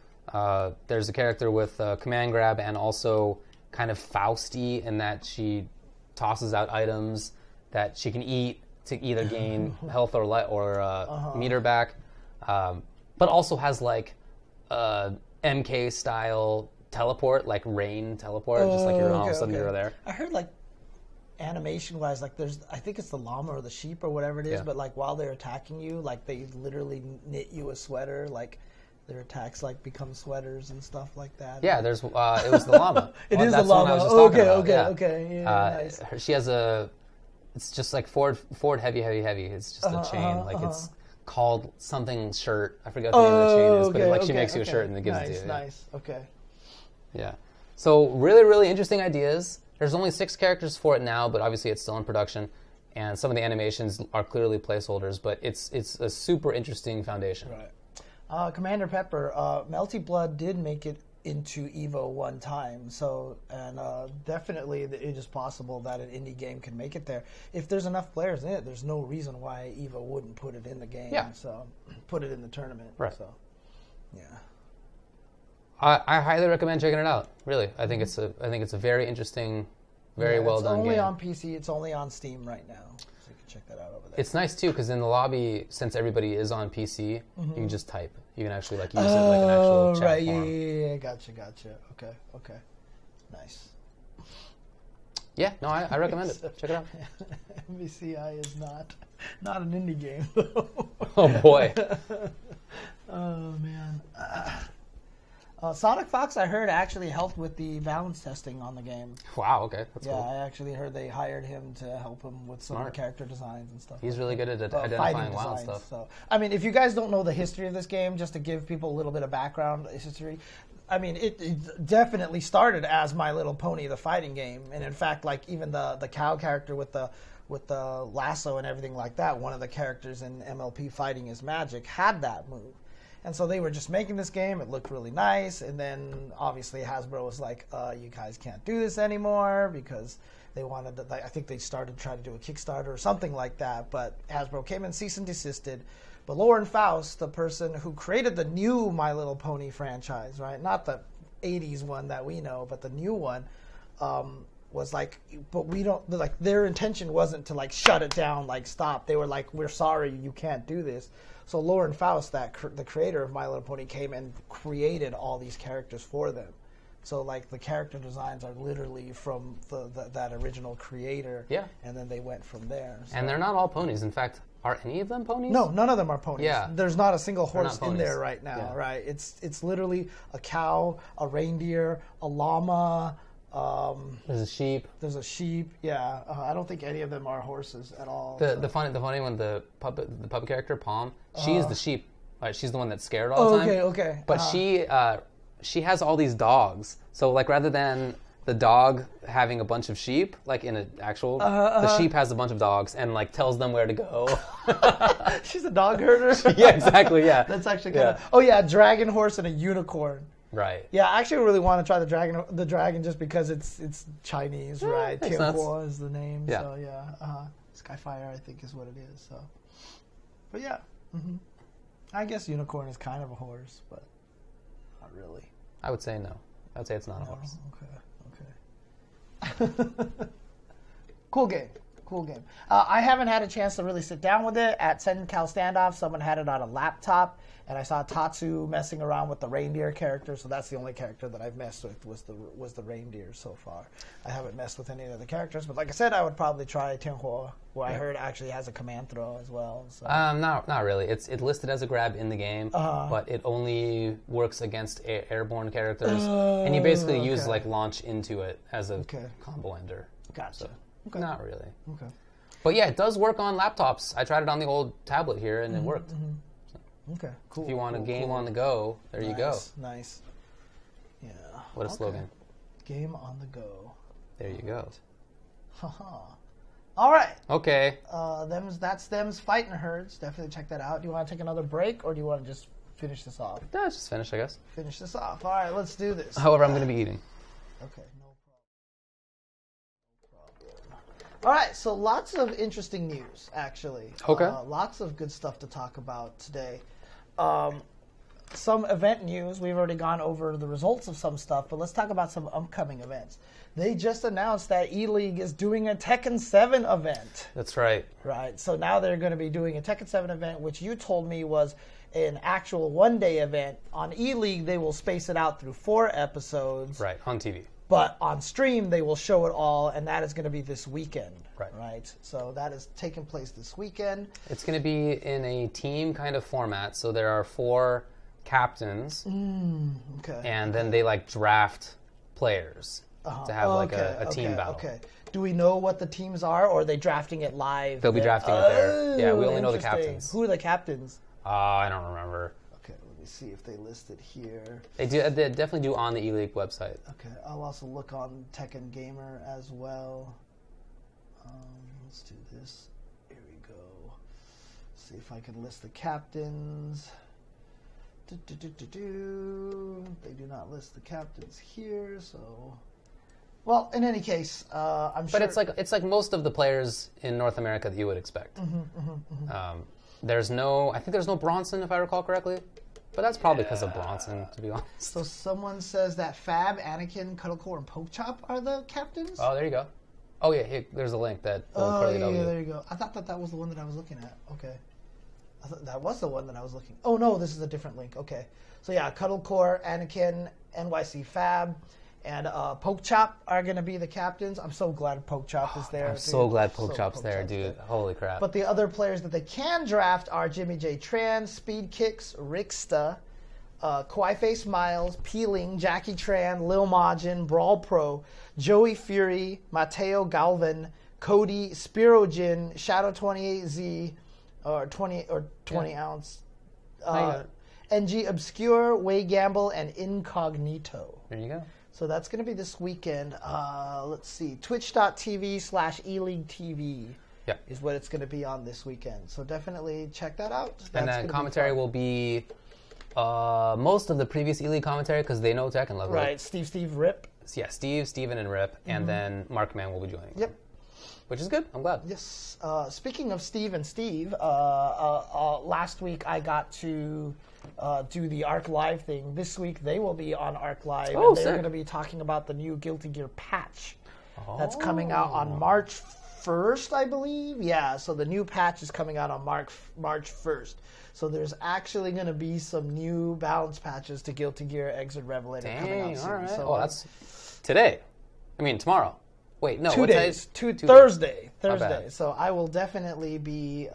There's a character with command grab and also kind of Fausty in that she tosses out items that she can eat to either gain health or meter back, but also has MK style teleport, rain teleport, just you're all of a sudden you're there. I heard animation wise, there's, I think it's the llama or the sheep or whatever it is, but while they're attacking you, they literally knit you a sweater, their attacks become sweaters and stuff like that. Yeah, it was the llama. It is the llama. Okay. Nice. She has it's just forward heavy. It's just a chain. It's called something shirt. I forget what the name of the chain is, but she makes you a shirt and it gives it to you. Nice. Okay. Yeah. So really, really interesting ideas. There's only 6 characters for it now, but obviously it's still in production, and some of the animations are clearly placeholders. But it's a super interesting foundation. Right. Commander Pepper, Melty Blood did make it into EVO one time, and definitely it is possible that an indie game can make it there. If there's enough players in it, there's no reason why EVO wouldn't put it in the game. Yeah. So put it in the tournament. Right. So, yeah. I highly recommend checking it out. Really, I think it's a very interesting, very well done game. It's only on PC. It's only on Steam right now, so you can check that out over there. It's nice too because in the lobby, since everybody is on PC, you can just type. You can actually use it like an actual chat form. Yeah. Gotcha. Okay. Nice. Yeah, no, I recommend it. Check it out. MvCI is not an indie game though. Oh boy. Oh man. Sonic Fox, I heard, actually helped with the balance testing on the game. Wow, okay. That's cool. I actually heard they hired him to help him with some of the character designs and stuff. He's really good at identifying wild stuff. So, I mean, if you guys don't know the history of this game, just to give people a little bit of background history, I mean, it definitely started as My Little Pony, the fighting game. And in fact, even the cow character with the lasso and everything like that, one of the characters in MLP Fighting is Magic, had that move. And so they were just making this game. It looked really nice. And then obviously Hasbro was like, you guys can't do this anymore because they wanted to, I think they started trying to do a Kickstarter or something like that. But Hasbro came and cease and desisted. But Lauren Faust, the person who created the new My Little Pony franchise, right? Not the 80s one that we know, but the new one, was like, but we don't, their intention wasn't to shut it down, stop. They were like, we're sorry, you can't do this. So Lauren Faust, the creator of My Little Pony, came and created all these characters for them. So like the character designs are literally from that original creator. Yeah. And then they went from there. So. And they're not all ponies. In fact, are any of them ponies? No, none of them are ponies. Yeah. There's not a single horse in there right now, right? It's literally a cow, a reindeer, a llama. There's a sheep. There's a sheep. Yeah. I don't think any of them are horses at all. The funny one, the puppet character, Palm, she is the sheep. She's the one that's scared all the time. Okay. But she has all these dogs. So like rather than the dog having a bunch of sheep, like in an actual, the sheep has a bunch of dogs and like tells them where to go. She's a dog herder. Yeah, exactly. Yeah, that's actually kind of. Oh yeah, a dragon horse and a unicorn. Right. Yeah, I actually really want to try the dragon just because it's Chinese, right? Tianhua is the name. Yeah. So yeah, Skyfire I think is what it is. So, but yeah, I guess unicorn is kind of a horse, but not really. I would say no. I would say it's not a horse. Okay. Cool game. I haven't had a chance to really sit down with it. At CenCal Standoff, someone had it on a laptop, and I saw Tatsu messing around with the reindeer character, so that's the only character that I've messed with was the reindeer so far. I haven't messed with any of the characters, but like I said, I would probably try Tianhua, who I heard actually has a command throw as well. So. Not really. It's listed as a grab in the game, but it only works against airborne characters, and you basically use like launch into it as a combo ender. Gotcha. So. Okay. Not really. Okay. But yeah, it does work on laptops. I tried it on the old tablet here, and it worked. So okay, cool. If you want a game on the go, there you go. Nice. Yeah. What a slogan. Game on the go. There you go. Haha. All right. Okay. That's them's Fightin' Herds. Definitely check that out. Do you want to take another break, or do you want to just finish this off? Yeah, just finish, I guess. Finish this off. All right, let's do this. However, I'm going to be eating. Okay. All right, so lots of interesting news, actually. Okay. Lots of good stuff to talk about today. Some event news. We've already gone over the results of some stuff, but let's talk about some upcoming events. They just announced that E-League is doing a Tekken 7 event. That's right. Right, so now they're going to be doing a Tekken 7 event, which you told me was an actual one-day event. On E-League, they will space it out through 4 episodes. Right, on TV. But on stream, they will show it all, and that is going to be this weekend. Right. So that is taking place this weekend. It's going to be in a team kind of format. So there are 4 captains. Okay. And then they like draft players to have like a team battle. Okay. Do we know what the teams are, or are they drafting it live? They'll be drafting it there. Yeah, we only know the captains. Who are the captains? I don't remember. See if they list it here. They do. They definitely do on the E-League website. Okay, I'll also look on Tekken Gamer as well. Let's do this. Here we go. See if I can list the captains. They do not list the captains here, so. Well, in any case, I'm sure. But it's like most of the players in North America that you would expect. There's no. I think there's no Bronson, if I recall correctly. But that's probably because of Bronson, to be honest. So someone says that Fab, Anakin, Cuddlecore, and Pokechop are the captains? Oh, there you go. Oh, yeah, there's a link that yeah, there you go. I thought that was the one that I was looking at. Okay. I thought that was the one that I was looking at. Oh, no, this is a different link. Okay. So, yeah, Cuddlecore, Anakin, NYC Fab, and Pokechop are going to be the captains. I'm so glad Pokechop is there. I'm so glad Pokechop's there, dude. Holy crap. But the other players that they can draft are Jimmy J. Tran, Speed Kicks, Rixta, Kawaii Face Miles, Peeling, Jackie Tran, Lil Majin, Brawl Pro, Joey Fury, Mateo Galvin, Cody, Spirojin, Shadow 28Z, or 20 ounce, NG Obscure, Way Gamble, and Incognito. There you go. So that's going to be this weekend. Let's see. Twitch.tv/eLeagueTV is what it's going to be on this weekend. So definitely check that out. And then commentary will be most of the previous E-League commentary because they know Tekken level. Right. Steve, Rip. Yeah, Steven, and Rip. And then Markman will be joining. Yep. Which is good. I'm glad. Yes. Speaking of Steve and Steve, last week I got to do the Arc Live thing. This week they will be on Arc Live, and they're going to be talking about the new Guilty Gear patch that's coming out on March 1st, I believe. Yeah, so the new patch is coming out on March 1st. So there's actually going to be some new balance patches to Guilty Gear Exit Revelator coming out soon. All right. So, that's today. I mean, tomorrow. Wait, no. 2 days. Thursday. Thursday. So I will definitely be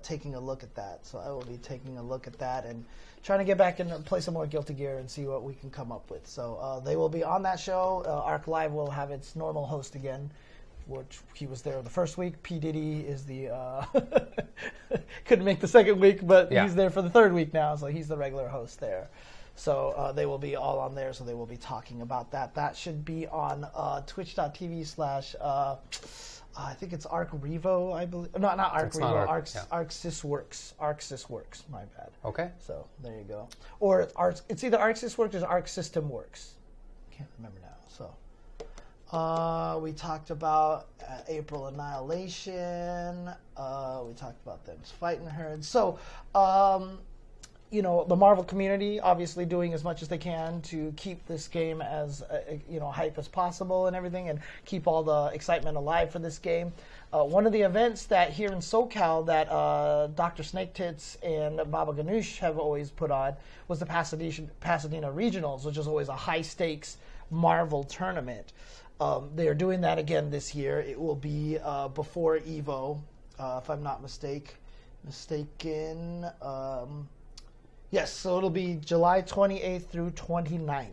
taking a look at that. And trying to get back and play some more Guilty Gear and see what we can come up with. So they will be on that show. Arc Live will have its normal host again, which he was there the first week. P. Diddy is the couldn't make the second week, but he's there for the third week now, so he's the regular host there. So they will be all on there, so they will be talking about that. That should be on twitch.tv/ I think it's Arc Revo, I believe. No, not Arc Revo. ArcSys Works. ArcSys Works, my bad. Okay. So there you go. Or it's either ArcSys Works or Arc System Works. Can't remember now. So we talked about April Annihilation. We talked about them fighting herds. So the Marvel community obviously doing as much as they can to keep this game as hype as possible and everything, and keep all the excitement alive for this game. One of the events that here in SoCal that Dr. Snaketits and Baba Ganoush have always put on was the Pasadena Regionals, which is always a high stakes Marvel tournament. They are doing that again this year. It will be before EVO, if I'm not mistaken. Yes, so it'll be July 28th through 29th.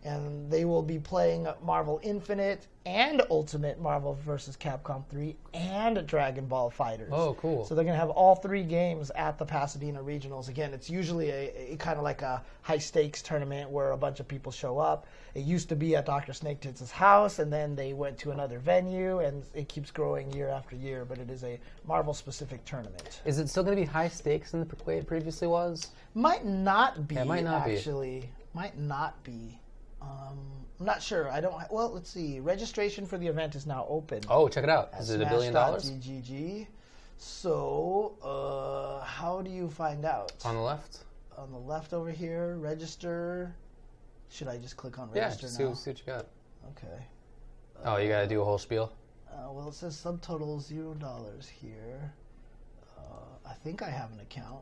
And they will be playing Marvel Infinite and Ultimate Marvel vs. Capcom 3 and Dragon Ball FighterZ. Oh, cool. So they're going to have all 3 games at the Pasadena Regionals. Again, it's usually a kind of like a high-stakes tournament where a bunch of people show up. It used to be at Dr. Snaketits' house, and then they went to another venue, and it keeps growing year after year, but it is a Marvel-specific tournament. Is it still going to be high stakes in the way it previously was? Might not be, it might not actually. Might not be. I'm not sure. Well, let's see. Registration for the event is now open. Oh, check it out. Is it $1 billion? GGG. So, how do you find out? On the left. On the left over here, register. Should I just click on register now? Yeah, see what you got. Okay. Oh, you got to do a whole spiel? Well, it says subtotal $0 here. I think I have an account.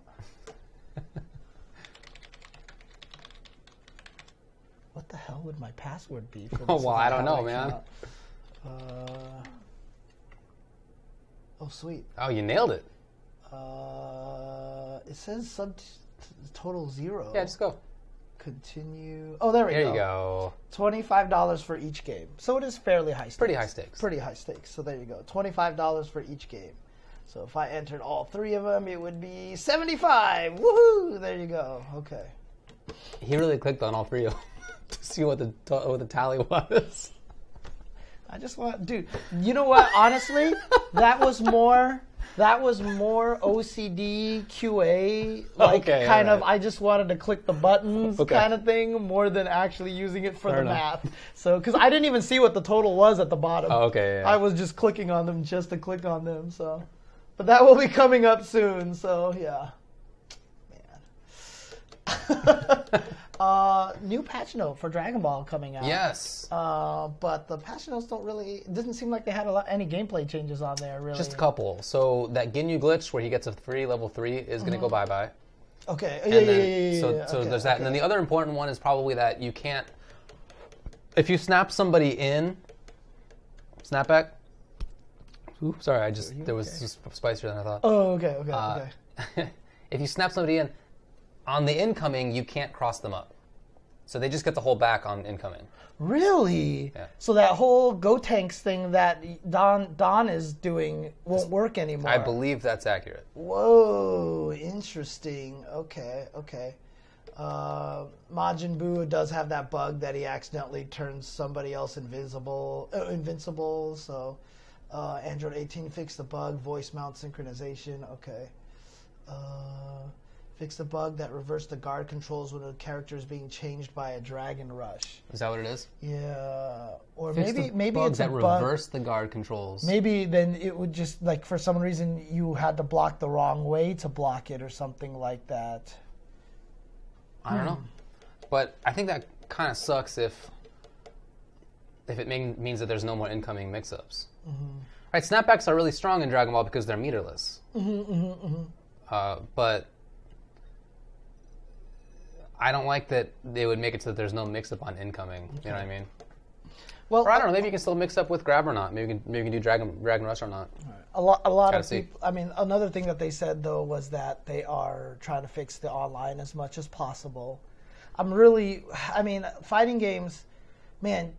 What the hell would my password be for this? Oh, well, I don't know, man. Oh, sweet. Oh, you nailed it. It says total 0. Yeah, just go. Continue. Oh, there we go. There you go. $25 for each game. So it is fairly high stakes. Pretty high stakes. Pretty high stakes. So there you go. $25 for each game. So if I entered all 3 of them, it would be $75. Woohoo! There you go. Okay. He really clicked on all 3 of them to see what the tally was. I just want, dude. You know what? Honestly, that was more OCD QA, kind of. I just wanted to click the buttons, kind of thing, more than actually using it for the math. So, because I didn't even see what the total was at the bottom. Oh, okay. Yeah. I was just clicking on them just to click on them. So, but that will be coming up soon. So, yeah. Man. New patch note for Dragon Ball coming out. Yes. But the patch notes it doesn't seem like they had any gameplay changes on there, really. Just a couple. So that Ginyu glitch where he gets a free level 3 is going to go bye-bye. Okay. So there's that. And then the other important one is probably that you can't, if you snap somebody in, snap back. Ooh, sorry, there was just spicier than I thought. Oh, okay. If you snap somebody in, on the incoming, you can't cross them up. So they just get to hold back on incoming. Really? Yeah. So that whole Gotenks thing that Don is doing won't work anymore. I believe that's accurate. Whoa, interesting. Okay. Majin Buu does have that bug that he accidentally turns somebody else invincible. So Android 18 fixed the bug. Voice mount synchronization. Okay. Fix the bug that reversed the guard controls when a character is being changed by a Dragon Rush. Is that what it is? Yeah. Or maybe it's a bug. Reverse the guard controls. Maybe then it would just, like, for some reason you had to block the wrong way to block it or something like that. I don't know. But I think that kind of sucks if it means that there's no more incoming mix-ups. Mm-hmm. Right, snapbacks are really strong in Dragon Ball because they're meterless. But I don't like that they would make it so that there's no mix-up on incoming. You know what I mean? Well, or I don't know. Maybe you can still mix up with grab or not. Maybe you can do Dragon Rush or not. Right. A lot of people. I mean, another thing that they said though was that they are trying to fix the online as much as possible. Fighting games, man,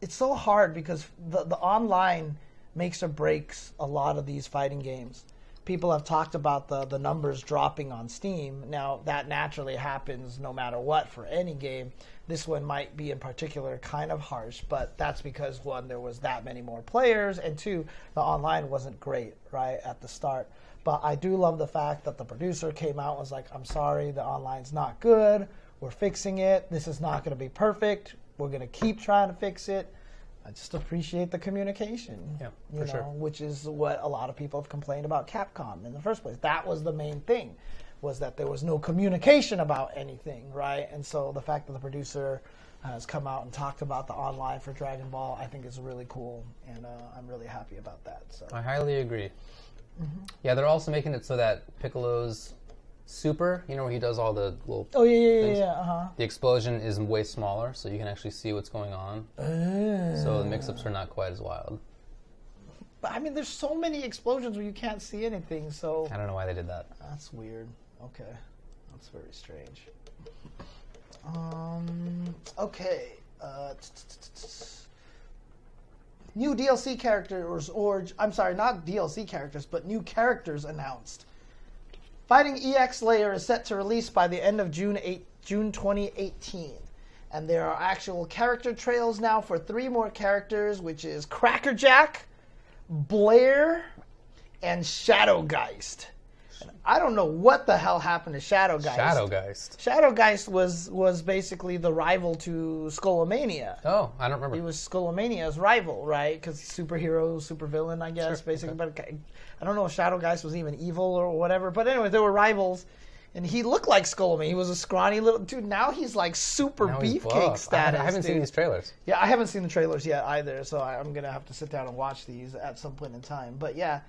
it's so hard because the online makes or breaks a lot of these fighting games. People have talked about the numbers dropping on Steam. Now, that naturally happens no matter what for any game. This one might be in particular kind of harsh, but that's because, one, there was that many more players, and two, the online wasn't great, right, at the start. But I do love the fact that the producer came out and was like, I'm sorry, the online's not good. We're fixing it. This is not going to be perfect. We're going to keep trying to fix it. I just appreciate the communication, which is what a lot of people have complained about Capcom in the first place. That was the main thing, was that there was no communication about anything, right? And so the fact that the producer has come out and talked about the online for Dragon Ball, I think is really cool, and I'm really happy about that. So I highly agree. Mm-hmm. Yeah, they're also making it so that Piccolo's Super, where he does all the little things, the explosion is way smaller, so you can actually see what's going on. So the mix-ups are not quite as wild. But I mean, there's so many explosions where you can't see anything, so... I don't know why they did that. That's weird. Okay. That's very strange. Okay. New DLC characters, I'm sorry, not DLC characters, but new characters announced. Fighting EX Layer is set to release by the end of June 2018. And there are actual character trails now for 3 more characters, which is Crackerjack, Blair, and Shadowgeist. And I don't know what the hell happened to Shadowgeist. Shadowgeist was basically the rival to Skullomania. Oh, I don't remember. He was Skullomania's rival, right? Because superhero, supervillain, I guess, basically. Okay. But I don't know if Shadowgeist was even evil or whatever. But anyway, they were rivals. And he looked like Skullomania. He was a scrawny little dude. Now he's like super beefcake status. I haven't seen these trailers. Yeah, I haven't seen the trailers yet either. So I'm going to have to sit down and watch these at some point in time. But yeah.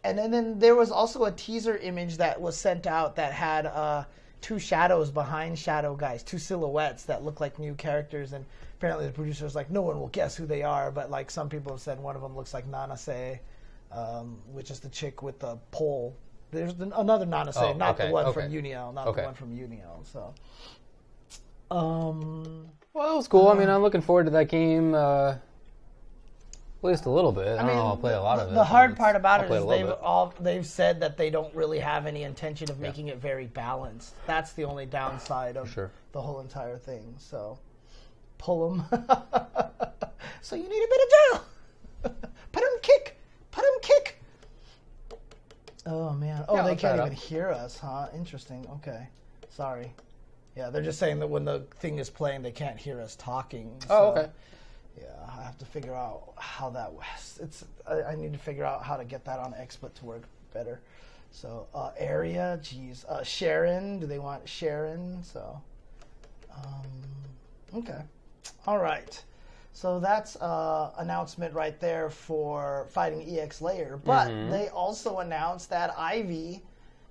And then there was also a teaser image that was sent out that had 2 shadows behind Shadowgeist, 2 silhouettes that look like new characters. And apparently the producer was like, no one will guess who they are. But like some people have said one of them looks like Nanase, which is the chick with the pole. There's another Nanase, not the one from Unio, the one from Unio. So, well, it was cool. I mean, I'm looking forward to that game. At least a little bit. I don't know. I'll play a lot of it. The hard part about it is they've said that they don't really have any intention of making it very balanced. That's the only downside of the whole entire thing. So, pull them. So you need a bit of jail. Put him kick. Oh, man. Oh, they can't even hear us, huh? Interesting. Okay. Sorry. Yeah, they're just saying that when the thing is playing, they can't hear us talking. So, oh, okay. Yeah, I have to figure out how that was. I need to figure out how to get that on XSplit to work better. So, area, geez. Sharon, do they want Sharon? So, okay. All right. So that's announcement right there for Fighting EX Layer. But they also announced that Ivy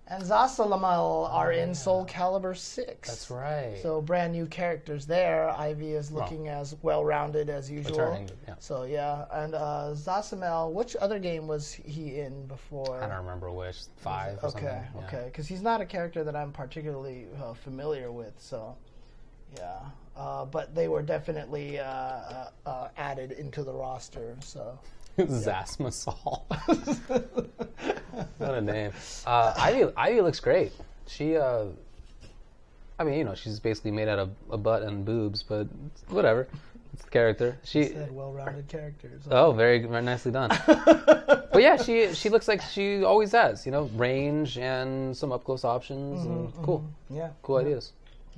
and Zasalamel are in Soul Calibur 6. That's right. So brand new characters there. Ivy is looking as well-rounded as usual. Returning, yeah. So yeah, and Zasamel, which other game was he in before? I don't remember which. 5 or something. Okay, because he's not a character that I'm particularly familiar with. So yeah. But they were definitely added into the roster. So, Zasmasol. What a name. Ivy looks great. She, she's basically made out of a butt and boobs, but whatever. It's the character. She said well-rounded characters. Oh, very, very nicely done. But yeah, she looks like she always has. Range and some up-close options. And cool. Yeah. Cool ideas.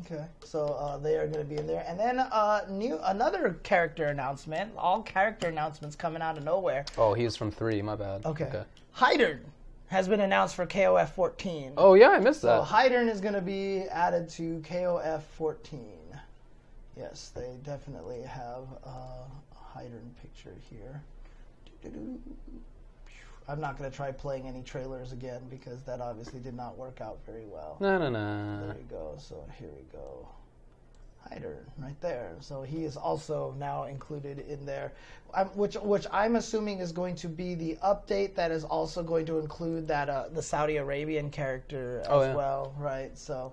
Okay, so they are going to be in there. And then another character announcement. All character announcements coming out of nowhere. Oh, he's from 3, my bad. Okay. Hydern has been announced for KOF14. Oh, yeah, I missed that. So Hydern is going to be added to KOF14. Yes, they definitely have a Hydern picture here. I'm not going to try playing any trailers again because that obviously did not work out very well. No. There you go. So here we go. Fightin right there. So he is also now included in there, which I'm assuming is going to be the update that is also going to include that the Saudi Arabian character as well, right? So,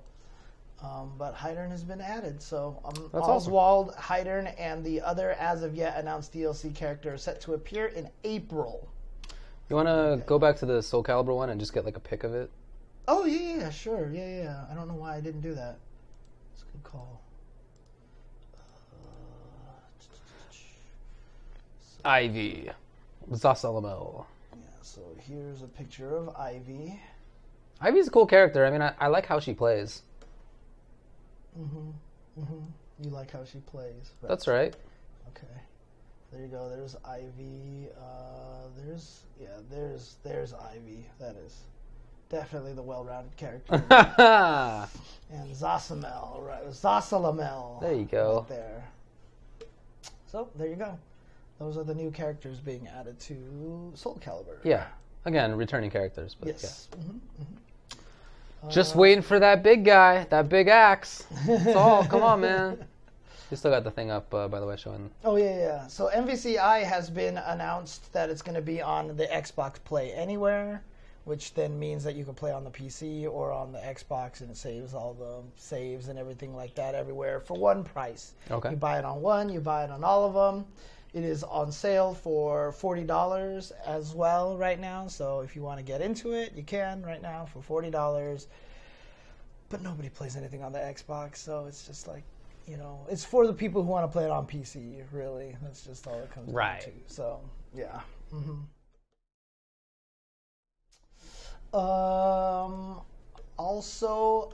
but Fightin has been added. So Oswald, awesome. Fightin, and the other as of yet announced DLC character are set to appear in April. You want to go back to the Soul Calibur one and just get like a pic of it? Oh yeah, sure, yeah. I don't know why I didn't do that. It's a good call. Ivy. Zasalamel. Yeah, so here's a picture of Ivy. Ivy's a cool character. I mean, I like how she plays. You like how she plays. Right? That's right. Okay. There you go. There's Ivy. There's Ivy. That is definitely the well-rounded character. And Zasalamel, right? Zasalamel. There you go. Right there. So there you go. Those are the new characters being added to Soul Calibur. Yeah. Again, returning characters. But yes. Yeah. Just waiting for that big guy, that big axe. That's all. Come on, man. You still got the thing up, by the way, showing. Oh, yeah. So MvCI has been announced that it's going to be on the Xbox Play Anywhere, which then means that you can play on the PC or on the Xbox, and it saves all the saves and everything like that everywhere for one price. Okay. You buy it on one, you buy it on all of them. It is on sale for $40 as well right now. So if you want to get into it, you can right now for $40. But nobody plays anything on the Xbox, so it's just like, it's for the people who want to play it on PC, really. That's just all it comes down to. So, yeah. Also,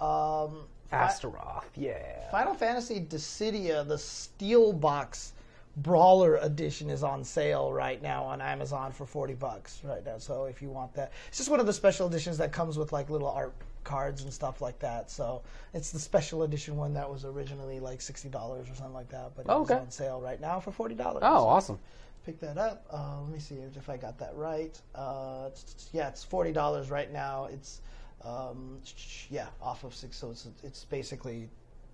Astaroth, yeah. Final Fantasy Dissidia, the Steelbox Brawler Edition is on sale right now on Amazon for $40 right now. So if you want that, it's just one of the special editions that comes with like little art cards and stuff like that. So it's the special edition one that was originally like $60 or something like that, but it's on sale right now for $40. Oh, so awesome! Pick that up. Let me see if I got that right. Yeah, it's $40 right now. It's off of 6, so it's basically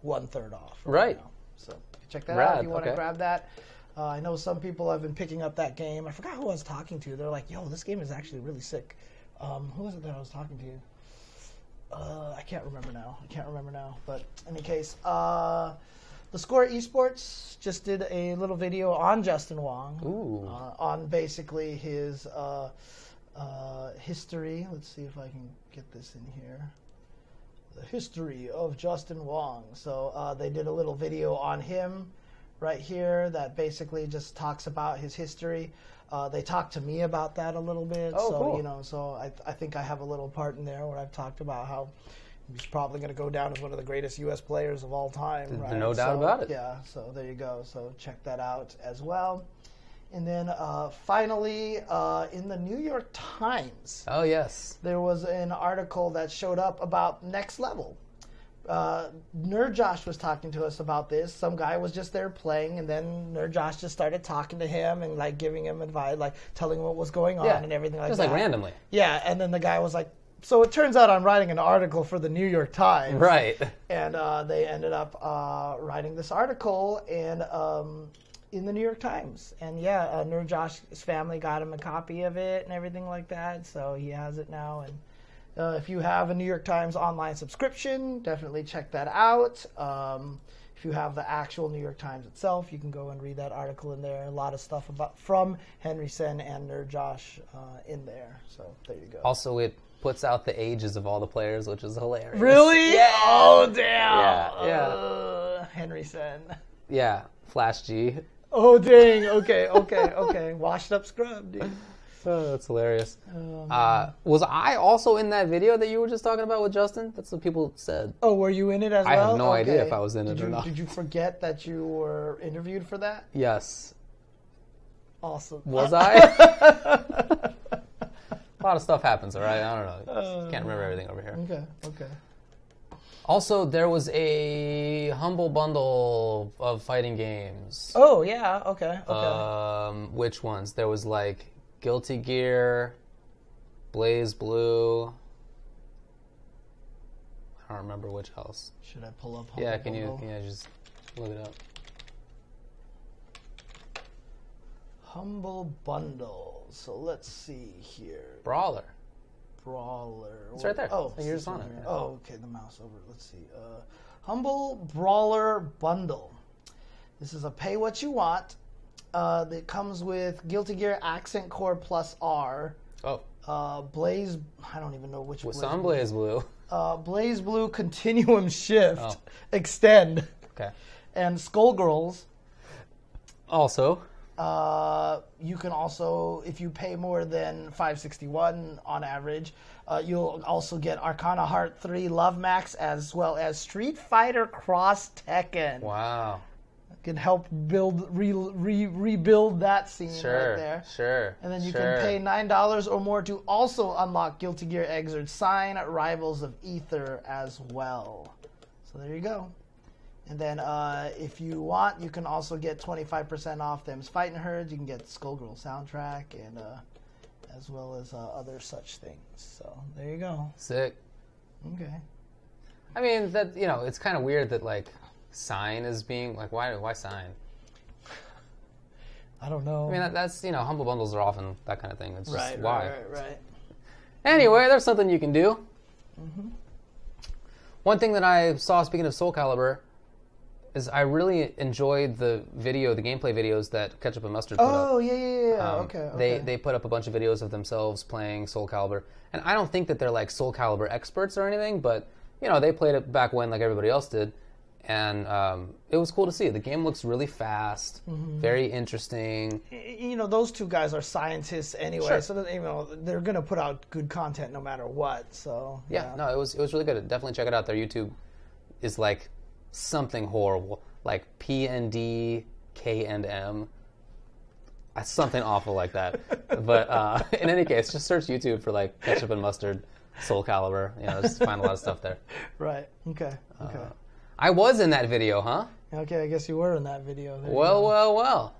1/3 off right now. So check that out if you want to grab that. I know some people have been picking up that game. I forgot who I was talking to. They're like, yo, this game is actually really sick. Who was it that I was talking to? I can't remember now. But in any case, the Score Esports just did a little video on Justin Wong. On basically his history. Let's see if I can get this in here. The history of Justin Wong. So they did a little video on him right here that basically just talks about his history. They talked to me about that a little bit. Oh, so, cool. So I think I have a little part in there where I've talked about how he's probably going to go down as one of the greatest U.S. players of all time. Right? No doubt about it. Yeah, so there you go. So check that out as well. And then finally, in the New York Times. Oh, yes. There was an article that showed up about Next Level. Nerd Josh was talking to us about this. Some guy was just there playing, and then Nerd Josh just started talking to him and like giving him advice, like telling him what was going on and everything like that. Just like randomly. Yeah, and then the guy was like, so it turns out I'm writing an article for the New York Times. Right. And they ended up writing this article and in the New York Times. And yeah, Nerd Josh's family got him a copy of it and everything like that, so he has it now. And if you have a New York Times online subscription, definitely check that out. If you have the actual New York Times itself, you can go and read that article in there. A lot of stuff from Henry Sen and Nerd Josh in there. So there you go. Also, it puts out the ages of all the players, which is hilarious. Really? Yeah. Oh, damn. Yeah. Henry Sen. Yeah. Flash G. Oh, dang. Okay. Washed up scrub, dude. Oh, that's hilarious. Was I also in that video that you were just talking about with Justin? That's what people said. Oh, were you in it as well? I have no idea if I was in it or not. Did you forget that you were interviewed for that? Yes. Awesome. Was I? A lot of stuff happens, all right? I don't know. Can't remember everything over here. Okay. Also, there was a humble bundle of fighting games. Oh, yeah. Okay. Which ones? There was like Guilty Gear, Blaze Blue. I don't remember which else. Should I pull up Humble Bundle? Can you just look it up? Humble Bundle. So let's see here. Brawler. It's right there. Oh, you're just on it. Yeah. Oh, okay. The mouse over. Let's see. Humble Brawler Bundle. This is a pay what you want. That comes with Guilty Gear Accent Core Plus R. Oh. Blaze. I don't even know which. Some Blaze Blue. Blaze Blue Continuum Shift Extend. Okay. And Skullgirls. Also. You can also, if you pay more than $561 on average, you'll also get Arcana Heart 3 Love Max as well as Street Fighter Cross Tekken. Wow. Can help rebuild that scene right there. Sure. And then you can pay $9 or more to also unlock Guilty Gear Xrd Sign, Rivals of Ether as well. So there you go. And then if you want, you can also get 25% off them's Fightin' Herds. You can get Skullgirl soundtrack and as well as other such things. So there you go. Sick. Okay. I mean, that it's kind of weird that like Sign is being like why Sign? I don't know. I mean that's Humble Bundles are often that kind of thing. It's just why. Right. Anyway, there's something you can do. Mm-hmm. One thing that I saw, speaking of Soul Calibur, is I really enjoyed the gameplay videos that Ketchup and Mustard put up. Oh, yeah. Okay. They put up a bunch of videos of themselves playing Soul Calibur. And I don't think that they're like Soul Calibur experts or anything, but, they played it back when like everybody else did. And it was cool to see. The game looks really fast, very interesting. Those two guys are scientists anyway, so that, they're going to put out good content no matter what. So yeah, no, it was really good. Definitely check it out. Their YouTube is like something horrible, like P&D, K&M, something awful like that. But in any case, just search YouTube for like Ketchup and Mustard, Soul Calibur. Just find a lot of stuff there. Right. Okay. I was in that video, huh? Okay, I guess you were in that video. Well.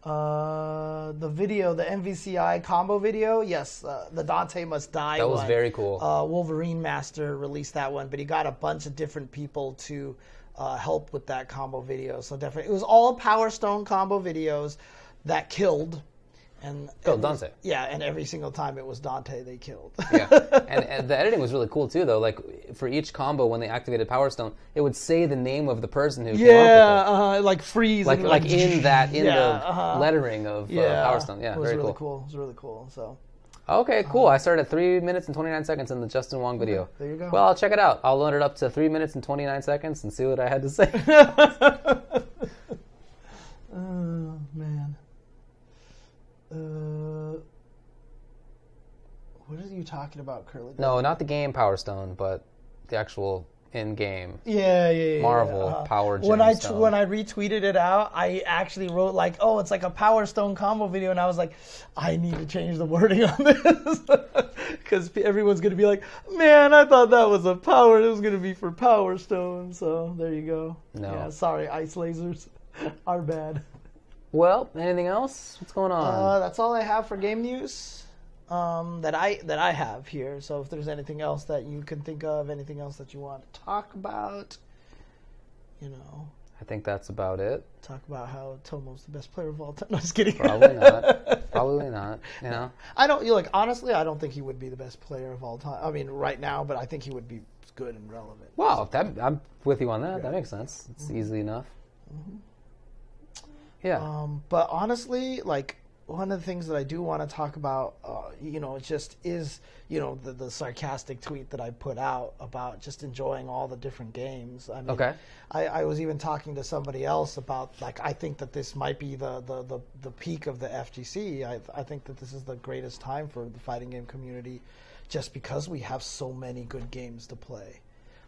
The video, the MvCI combo video, yes, the Dante Must Die That was one. very cool. Wolverine Master released that one, but he got a bunch of different people to help with that combo video. So definitely, it was all Power Stone combo videos that killed. Dante. Yeah, and every single time it was Dante they killed. Yeah, and the editing was really cool too, though. Like for each combo, when they activated Power Stone, it would say the name of the person who came up with it. Like freeze, like in the lettering of Power Stone. Yeah, it was very really cool. It was really cool. So. Okay, cool. I started at 3 minutes and 29 seconds in the Justin Wong video. There you go. Well, I'll check it out. I'll load it up to 3 minutes and 29 seconds and see what I had to say. Oh man. What are you talking about, Curly? No, not the game Power Stone, but the actual in-game. Yeah. Marvel Power Gemstone. When I retweeted it out, I actually wrote like, "Oh, it's like a Power Stone combo video," and I was like, "I need to change the wording on this because everyone's gonna be like, man, I thought that was a power. It was gonna be for Power Stone." So there you go. No, yeah, sorry, ice lasers, our bad. Well, anything else? What's going on? That's all I have for game news that I have here. So if there's anything else that you can think of, anything else that you want to talk about, I think that's about it. Talk about how Tomo's the best player of all time. No, just kidding. Probably not. Probably not. I don't. Honestly, I don't think he would be the best player of all time. I mean, right now, but I think he would be good and relevant. Wow, I'm with you on that. Yeah. That makes sense. It's easy enough. Mm-hmm. Yeah. But honestly, like one of the things that I do want to talk about, it just is, the sarcastic tweet that I put out about just enjoying all the different games. I mean, okay. I was even talking to somebody else about like I think that this might be the peak of the FGC. I think that this is the greatest time for the fighting game community, just because we have so many good games to play.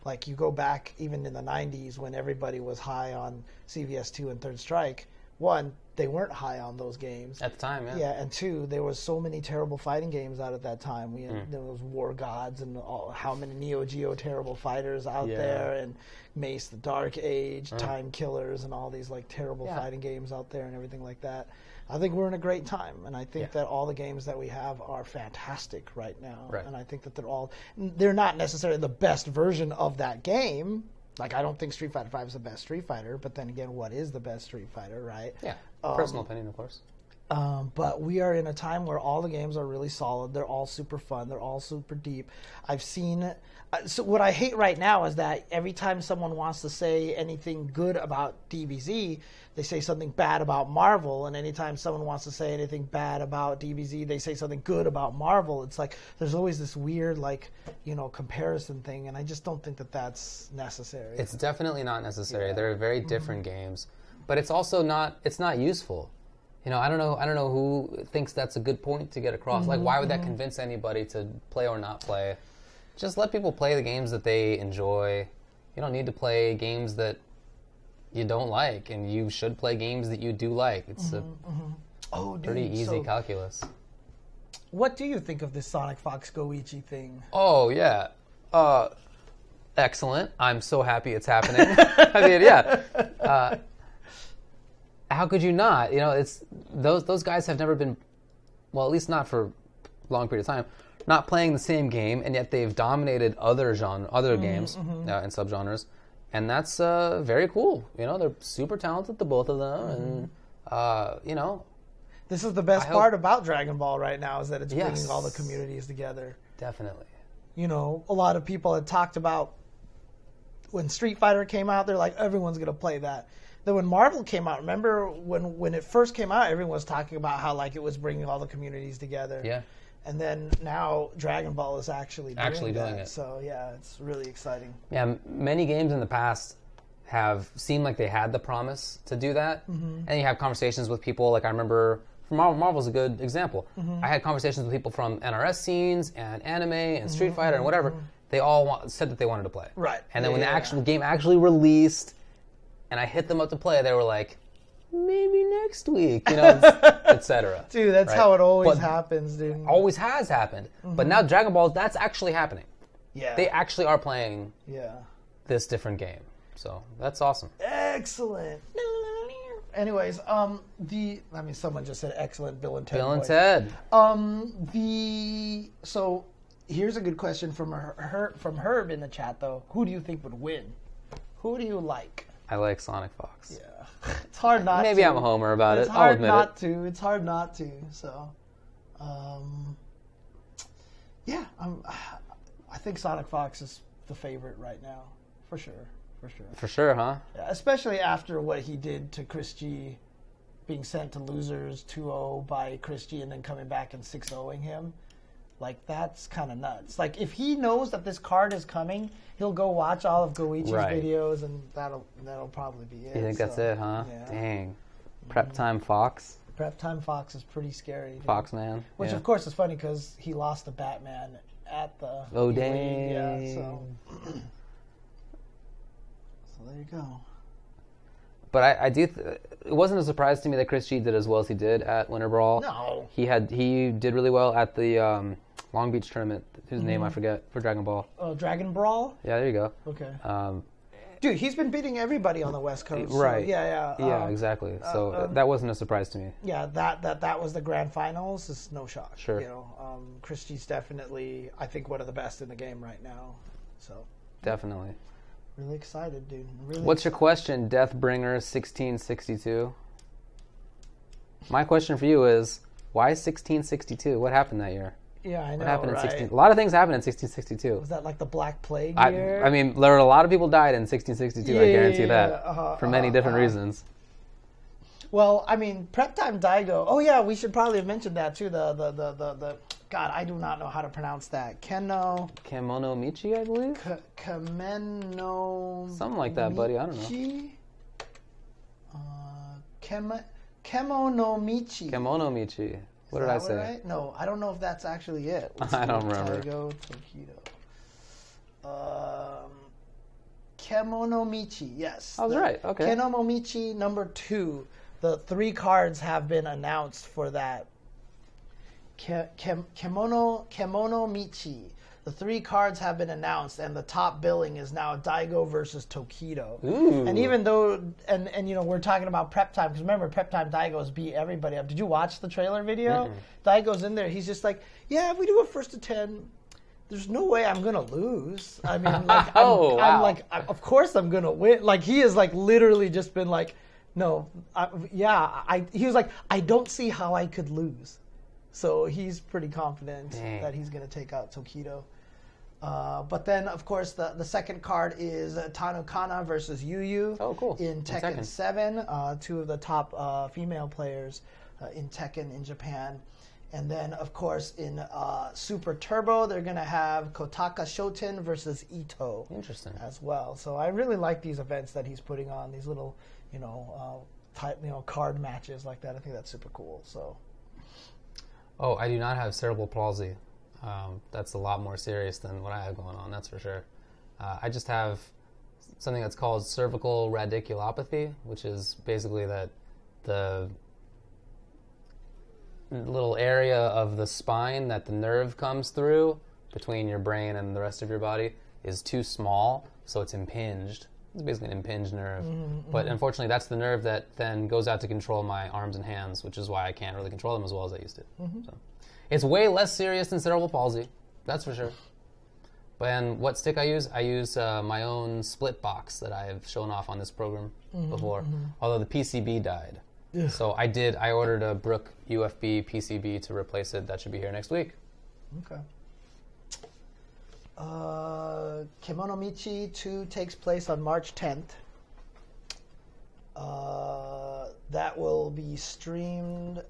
Like you go back even in the 90s when everybody was high on CVS2 and Third Strike. one, they weren't high on those games at the time. Yeah. Yeah, and two, there was so many terrible fighting games out at that time. There was War Gods and how many Neo Geo terrible fighters out there, and Mace the Dark Age, Time Killers, and all these like terrible fighting games out there and everything like that. I think we're in a great time, and I think that all the games that we have are fantastic right now. Right. And I think that they're not necessarily the best version of that game. Like, I don't think Street Fighter V is the best Street Fighter, but then again, what is the best Street Fighter, right? Yeah, personal opinion, of course. But we are in a time where all the games are really solid. They're all super fun. They're all super deep. I've seen... so what I hate right now is that every time someone wants to say anything good about DBZ, they say something bad about Marvel. And anytime someone wants to say anything bad about DBZ, they say something good about Marvel. It's like there's always this weird, like, comparison thing. And I just don't think that that's necessary. It's definitely not necessary. Yeah. They're very different games. But it's also not useful. I don't know who thinks that's a good point to get across. Like, why would that convince anybody to play or not play? Just let people play the games that they enjoy. You don't need to play games that you don't like, and you should play games that you do like. It's pretty easy calculus. What do you think of this Sonic Fox Goichi thing? Oh, yeah. Excellent. I'm so happy it's happening. I mean, yeah. How could you not? It's those guys have never been, well, at least not for a long period of time, not playing the same game, and yet they've dominated other games and subgenres, and that's very cool. They're super talented, the both of them, and this is the best part about Dragon Ball right now, is that it's bringing all the communities together. Definitely. A lot of people had talked about when Street Fighter came out, they're like, everyone's gonna play that. Then when Marvel came out, remember when it first came out, everyone was talking about how like it was bringing all the communities together. Yeah. And then now Dragon Ball is actually doing it. So yeah, it's really exciting. Yeah, many games in the past have seemed like they had the promise to do that. And you have conversations with people, like I remember Marvel's a good example. I had conversations with people from NRS scenes and anime and Street Fighter and whatever. They all said that they wanted to play. Right. And then when the actual game actually released, and I hit them up to play, they were like, maybe next week, etc. Dude, that's how it always happens, dude. Always has happened. But now Dragon Ball, that's actually happening. Yeah. They actually are playing this different game. So that's awesome. Excellent. Anyways, someone just said excellent Bill and Ted. Bill and Ted. So here's a good question from Herb in the chat though. Who do you think would win? Who do you like? I like Sonic Fox. Yeah. It's hard not to. Maybe I'm a homer about it. I'll admit it. It's hard not to. So, I think Sonic Fox is the favorite right now, for sure. For sure, huh? Yeah, especially after what he did to Chris G, being sent to losers 2-0 by Chris G and then coming back and 6-0ing him. Like, that's kind of nuts. Like, if he knows that this card is coming, he'll go watch all of Goichi's videos, and that'll probably be it. You think that's it, huh? Yeah. Dang. Prep Time Fox. Prep Time Fox is pretty scary. Dude. Fox Man. Which, of course, is funny because he lost to Batman at the... Oh, dang. Yeah, so there you go. But I do. It wasn't a surprise to me that Chris G did as well as he did at WinterBrawl. No. He did really well at the Long Beach tournament, whose name I forget, for Dragon Ball. Oh, Dragon Brawl? Yeah, there you go. Okay. Dude, he's been beating everybody on the West Coast. Right. So yeah. Yeah, exactly. So that wasn't a surprise to me. Yeah, that was the grand finals. It's no shock. Sure. Chris G's definitely, I think, one of the best in the game right now. So. Definitely. Really excited, dude. What's your question, Deathbringer 1662? My question for you is, why 1662? What happened that year? Yeah, I know, what happened in right? 16? A lot of things happened in 1662. Was that like the Black Plague year? I mean, there were a lot of people died in 1662. I guarantee that, for many different reasons. Well, I mean, Prep Time Daigo. Oh yeah, we should probably have mentioned that too. The God, I do not know how to pronounce that. Kemonomichi, I believe. Something like that, buddy. I don't know. Kemonomichi. Kemonomichi. What did I say? Right? No, I don't know if that's actually it. I don't remember. Daigo, Tokido. Kemonomichi, yes. I was right. Okay. Kemonomichi number 2. the 3 cards have been announced for that. Kemonomichi. The 3 cards have been announced, and the top billing is now Daigo versus Tokido. Ooh. And even though, and we're talking about prep time, because remember, prep time Daigo's beat everybody up. Did you watch the trailer video? Daigo's in there. He's just like, yeah, if we do a 1st to 10, there's no way I'm gonna lose. I mean, like, I'm like, of course I'm gonna win. Like, he has like literally just been like, no, he was like, I don't see how I could lose. So he's pretty confident that he's going to take out Tokido. But then, of course, the second card is Tanukana versus Yu. Oh, cool. In Tekken 7. 2 of the top female players in Tekken in Japan. And then, of course, in Super Turbo, they're going to have Kotaka Shoten versus Ito. Interesting. As well. So I really like these events that he's putting on, these little, card matches like that. I think that's super cool. So. Oh, I do not have cerebral palsy. That's a lot more serious than what I have going on, that's for sure. I just have something that's called cervical radiculopathy, which is basically that the little area of the spine that the nerve comes through between your brain and the rest of your body is too small, so it's impinged. It's basically an impinged nerve. But unfortunately, that's the nerve that then goes out to control my arms and hands, which is why I can't really control them as well as I used to. So, it's way less serious than cerebral palsy, that's for sure. And what stick I use my own split box that I have shown off on this program before, although the PCB died. Yeah. So I ordered a Brook UFB PCB to replace it. That should be here next week. Okay. Kemonomichi 2 takes place on March 10th. That will be streamed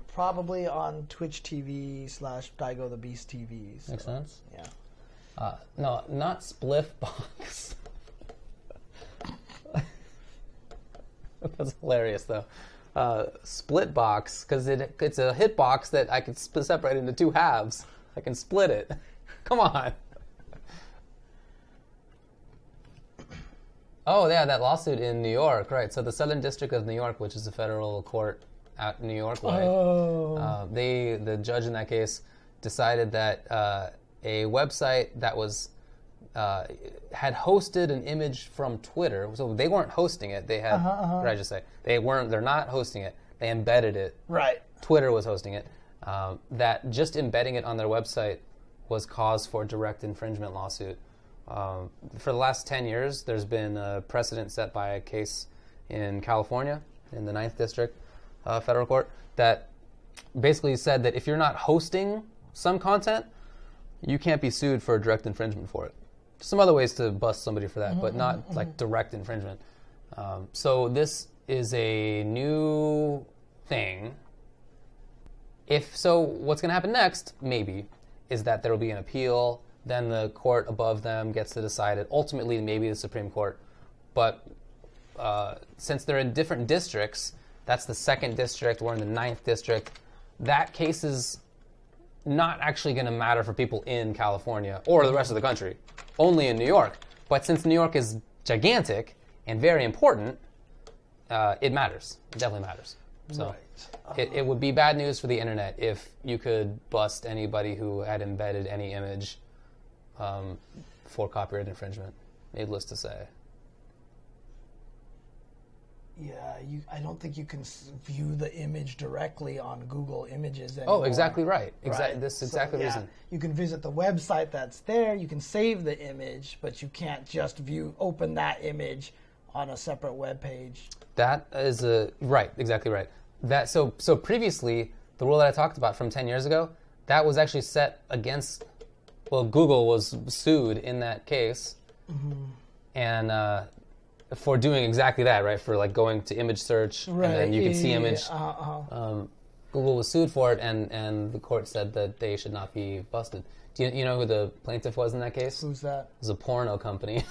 probably on Twitch TV / Daigo the Beast TV. So, makes sense. Yeah. No, not Spliff Box. That's hilarious, though. Split Box, because it's a hit box that I can separate into 2 halves. I can split it. Come on. Oh, yeah, that lawsuit in New York, right. So the Southern District of New York, which is a federal court at New York way, the judge in that case decided that a website that was had hosted an image from Twitter, so they weren't hosting it. They had, what did I just say? They're not hosting it. They embedded it. Right. Twitter was hosting it. That just embedding it on their website was cause for direct infringement lawsuit. For the last 10 years, there's been a precedent set by a case in California, in the 9th District Federal Court, that basically said that if you're not hosting some content, you can't be sued for direct infringement for it. Some other ways to bust somebody for that, but not like direct infringement. So this is a new thing. If so, what's going to happen next, maybe, is that there will be an appeal. Then the court above them gets to decide it. Ultimately, maybe the Supreme Court. But since they're in different districts, that's the 2nd District, we're in the 9th District, that case is not actually going to matter for people in California or the rest of the country, only in New York. But since New York is gigantic and very important, it matters. It definitely matters. So it would be bad news for the internet if you could bust anybody who had embedded any image for copyright infringement, needless to say. Yeah, I don't think you can view the image directly on Google Images anymore. Oh, exactly right. Right? This is exactly the reason. You can visit the website that's there, you can save the image, but you can't just open that image on a separate web page. That is right, exactly right. That so previously, the rule that I talked about from 10 years ago, that was actually set against, well, Google was sued in that case, and for doing exactly that, right? For like going to image search, and then you could see image. Google was sued for it, and the court said that they should not be busted. Do you know who the plaintiff was in that case? Who's that? It was a porno company.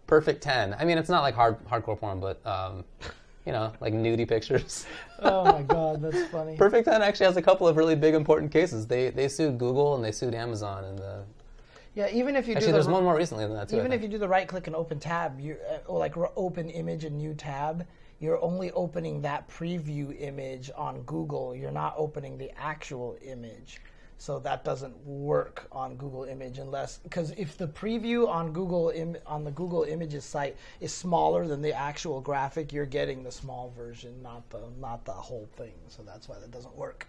Perfect 10. I mean, it's not like hardcore porn, but like nudie pictures. Oh my God, that's funny. Perfect 10 actually has a couple of really big important cases. They sued Google and they sued Amazon, and Yeah, even if you actually, there's one more recently than that too. Even if you do the right click and open tab, or like open image and new tab, you're only opening that preview image on Google. You're not opening the actual image. So that doesn't work on Google Image unless, because if the preview on on the Google Images site is smaller than the actual graphic, you're getting the small version, not the whole thing. So that's why that doesn't work.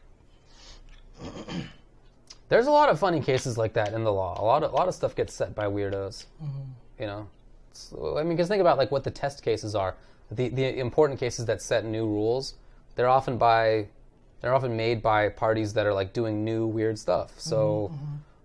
There's a lot of funny cases like that in the law. A lot of stuff gets set by weirdos. You know, I mean, because think about like what the test cases are. The important cases that set new rules. They're often made by parties that are like doing new weird stuff. So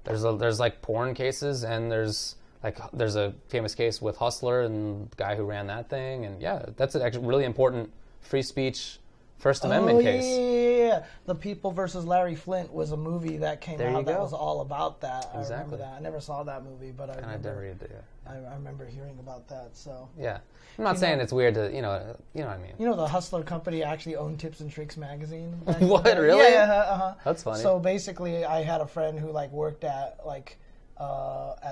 there's like porn cases, and there's a famous case with Hustler and the guy who ran that thing, and yeah, that's an actually really important free speech First Amendment case. Yeah. The People versus Larry Flint was a movie that came out that was all about that. Exactly. I remember that. I never saw that movie, but I never read it. Yeah. I remember hearing about that. So yeah, I'm not saying it's weird to you know what I mean. You know, the Hustler company actually owned Tips and Tricks magazine. What, really? Yeah. That's funny. So basically, I had a friend who like worked at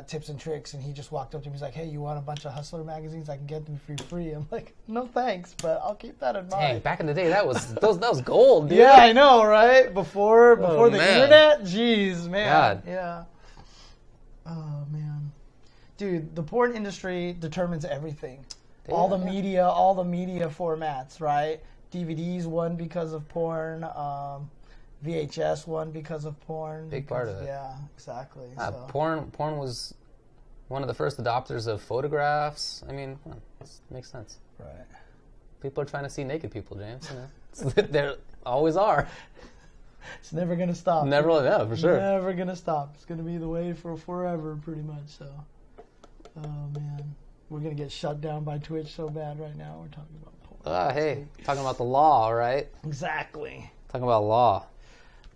Tips and Tricks, and he just walked up to me. He's like, "Hey, you want a bunch of Hustler magazines? I can get them for free." I'm like, "No thanks, but I'll keep that in mind." Dang, back in the day, that was gold, dude. Yeah, I know, right? Before the internet, jeez, man. God. Yeah. Oh man, dude, the porn industry determines everything. Yeah, all the media formats, right? DVDs won because of porn. VHS won because of porn. Big part of it. Yeah, exactly. Porn was one of the first adopters of photographs. I mean, this makes sense. Right. People are trying to see naked people, James. There always are. It's never going to stop. Never, yeah, for sure. Never going to stop. It's going to be the way for forever, pretty much. So, oh man, we're going to get shut down by Twitch so bad right now. We're talking about porn. Hey, talking about the law, right? Exactly. Talking about law.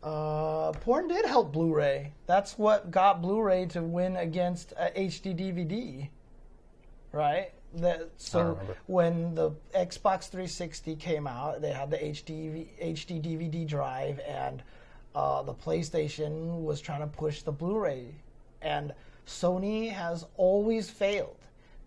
Porn did help Blu-ray. That's what got Blu-ray to win against HD DVD, right? So when the Xbox 360 came out, they had the HD DVD drive, and the PlayStation was trying to push the Blu-ray. And Sony has always failed.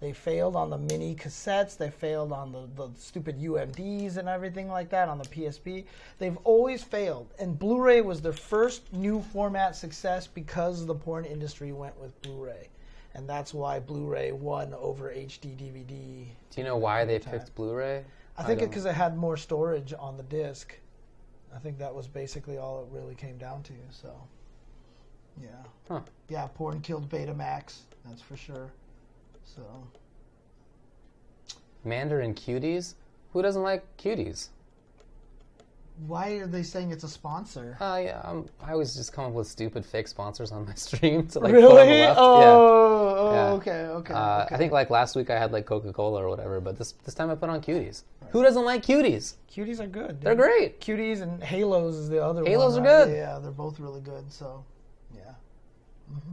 They failed on the mini cassettes. They failed on the stupid UMDs and everything like that, on the PSP. They've always failed. And Blu-ray was their first new format success because the porn industry went with Blu-ray. And that's why Blu-ray won over HD DVD. Do you know why they picked Blu-ray? I think it's because it had more storage on the disc. I think that was basically all it really came down to. So, yeah. Huh. Yeah, porn killed Betamax. That's for sure. So, Mandarin Cuties? Who doesn't like Cuties? Why are they saying it's a sponsor? Yeah, I always just come up with stupid fake sponsors on my stream to like really? put on the left. Okay. I think like last week I had like Coca-Cola or whatever, but this time I put on Cuties. Right. Who doesn't like Cuties? Cuties are good. Dude. They're great. Cuties and Halos is the other one. Halos are good. Yeah, they're both really good. So, yeah. Mm-hmm.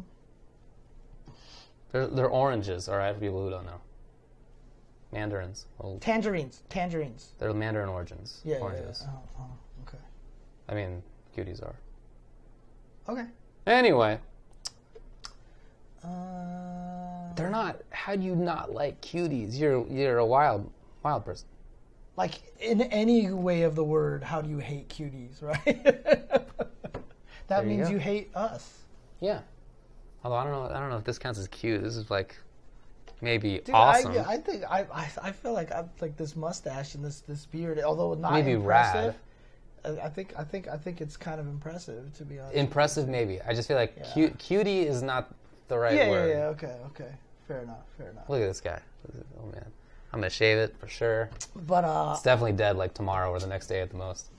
They're oranges, all right, for people who don't know. Mandarins. Well, Tangerines. They're Mandarin oranges. Yeah. Oranges. Oh, okay. I mean, Cuties are. Okay. Anyway. They're not. How do you not like Cuties? You're a wild person. Like, in any way of the word, how do you hate Cuties, right? That means you hate us. Yeah. Although I don't know if this counts as cute. This is like maybe awesome. I think I feel like I like this mustache and this beard, although not maybe impressive. Rad. I think it's kind of impressive, to be honest. Impressive, maybe. I just feel like cutie is not the right word. Yeah. Okay. Fair enough. Look at this guy. Oh man, I'm gonna shave it for sure. But it's definitely dead like tomorrow or the next day at the most.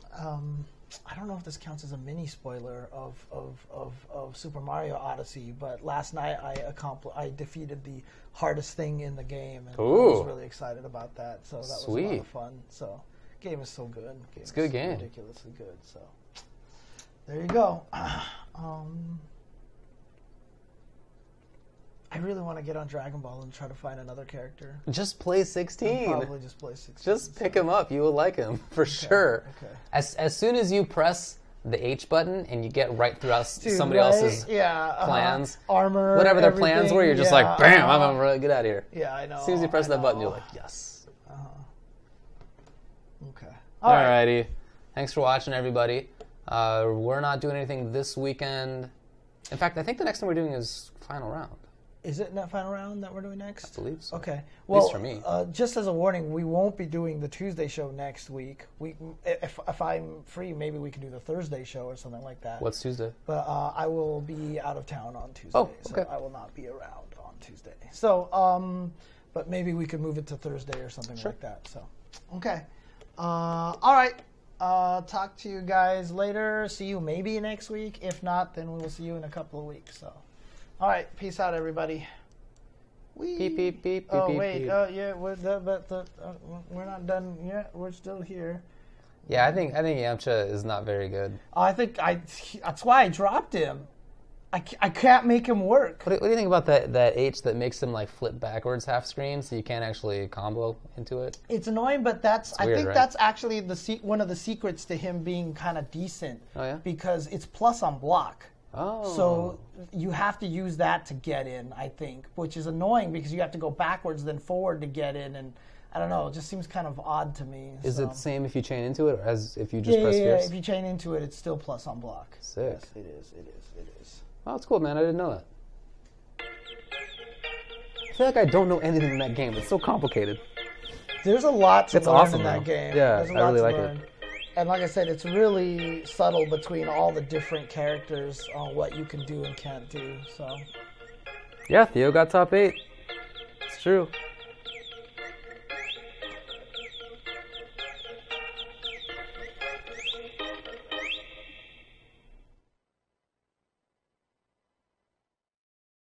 I don't know if this counts as a mini spoiler of Super Mario Odyssey, but last night I defeated the hardest thing in the game, and I was really excited about that. So that was a lot of fun. So, game is so good. It's a good game. Ridiculously good. So, there you go. I really want to get on Dragon Ball and try to find another character. Just play 16. Probably just play 16. Just pick him up. You will like him for sure. Okay. As soon as you press the H button and you get right throughout somebody else's plans. Armor. Whatever their plans were, you're just like, bam, I'm going to really get out of here. Yeah, I know. As soon as you press that button, you're like, yes. Okay. Alrighty. Thanks for watching, everybody. We're not doing anything this weekend. In fact, I think the next thing we're doing is Final Round. Is it that Final Round that we're doing next? I believe so. Okay. Well, at least for me. Just as a warning, we won't be doing the Tuesday show next week. If I'm free, maybe we can do the Thursday show or something like that. What's Tuesday? But I will be out of town on Tuesday, okay. So I will not be around on Tuesday. So, but maybe we could move it to Thursday or something like that. So, okay. All right. Talk to you guys later. See you maybe next week. If not, then we will see you in a couple of weeks. So. All right, peace out, everybody. Beep, beep, beep, oh, beep, wait, beep. yeah, we're not done yet. We're still here. Yeah, I think Yamcha is not very good. That's why I dropped him. I can't make him work. What do you think about that H that makes him like flip backwards half screen so you can't actually combo into it? It's annoying, but I think that's actually one of the secrets to him being kind of decent. Oh, yeah? Because it's plus on block. Oh. So you have to use that to get in, I think, which is annoying because you have to go backwards then forward to get in, and I don't know, it just seems kind of odd to me. Is it the same if you chain into it, or as if you just press fierce? Yeah, if you chain into it, it's still plus on block. Sick. Yes, it is. Oh, that's cool, man. I didn't know that. I feel like I don't know anything in that game. It's so complicated. There's a lot to learn in that game. Yeah, I really like it. And like I said, it's really subtle between all the different characters on what you can do and can't do. So. Yeah, Theo got top 8. It's true.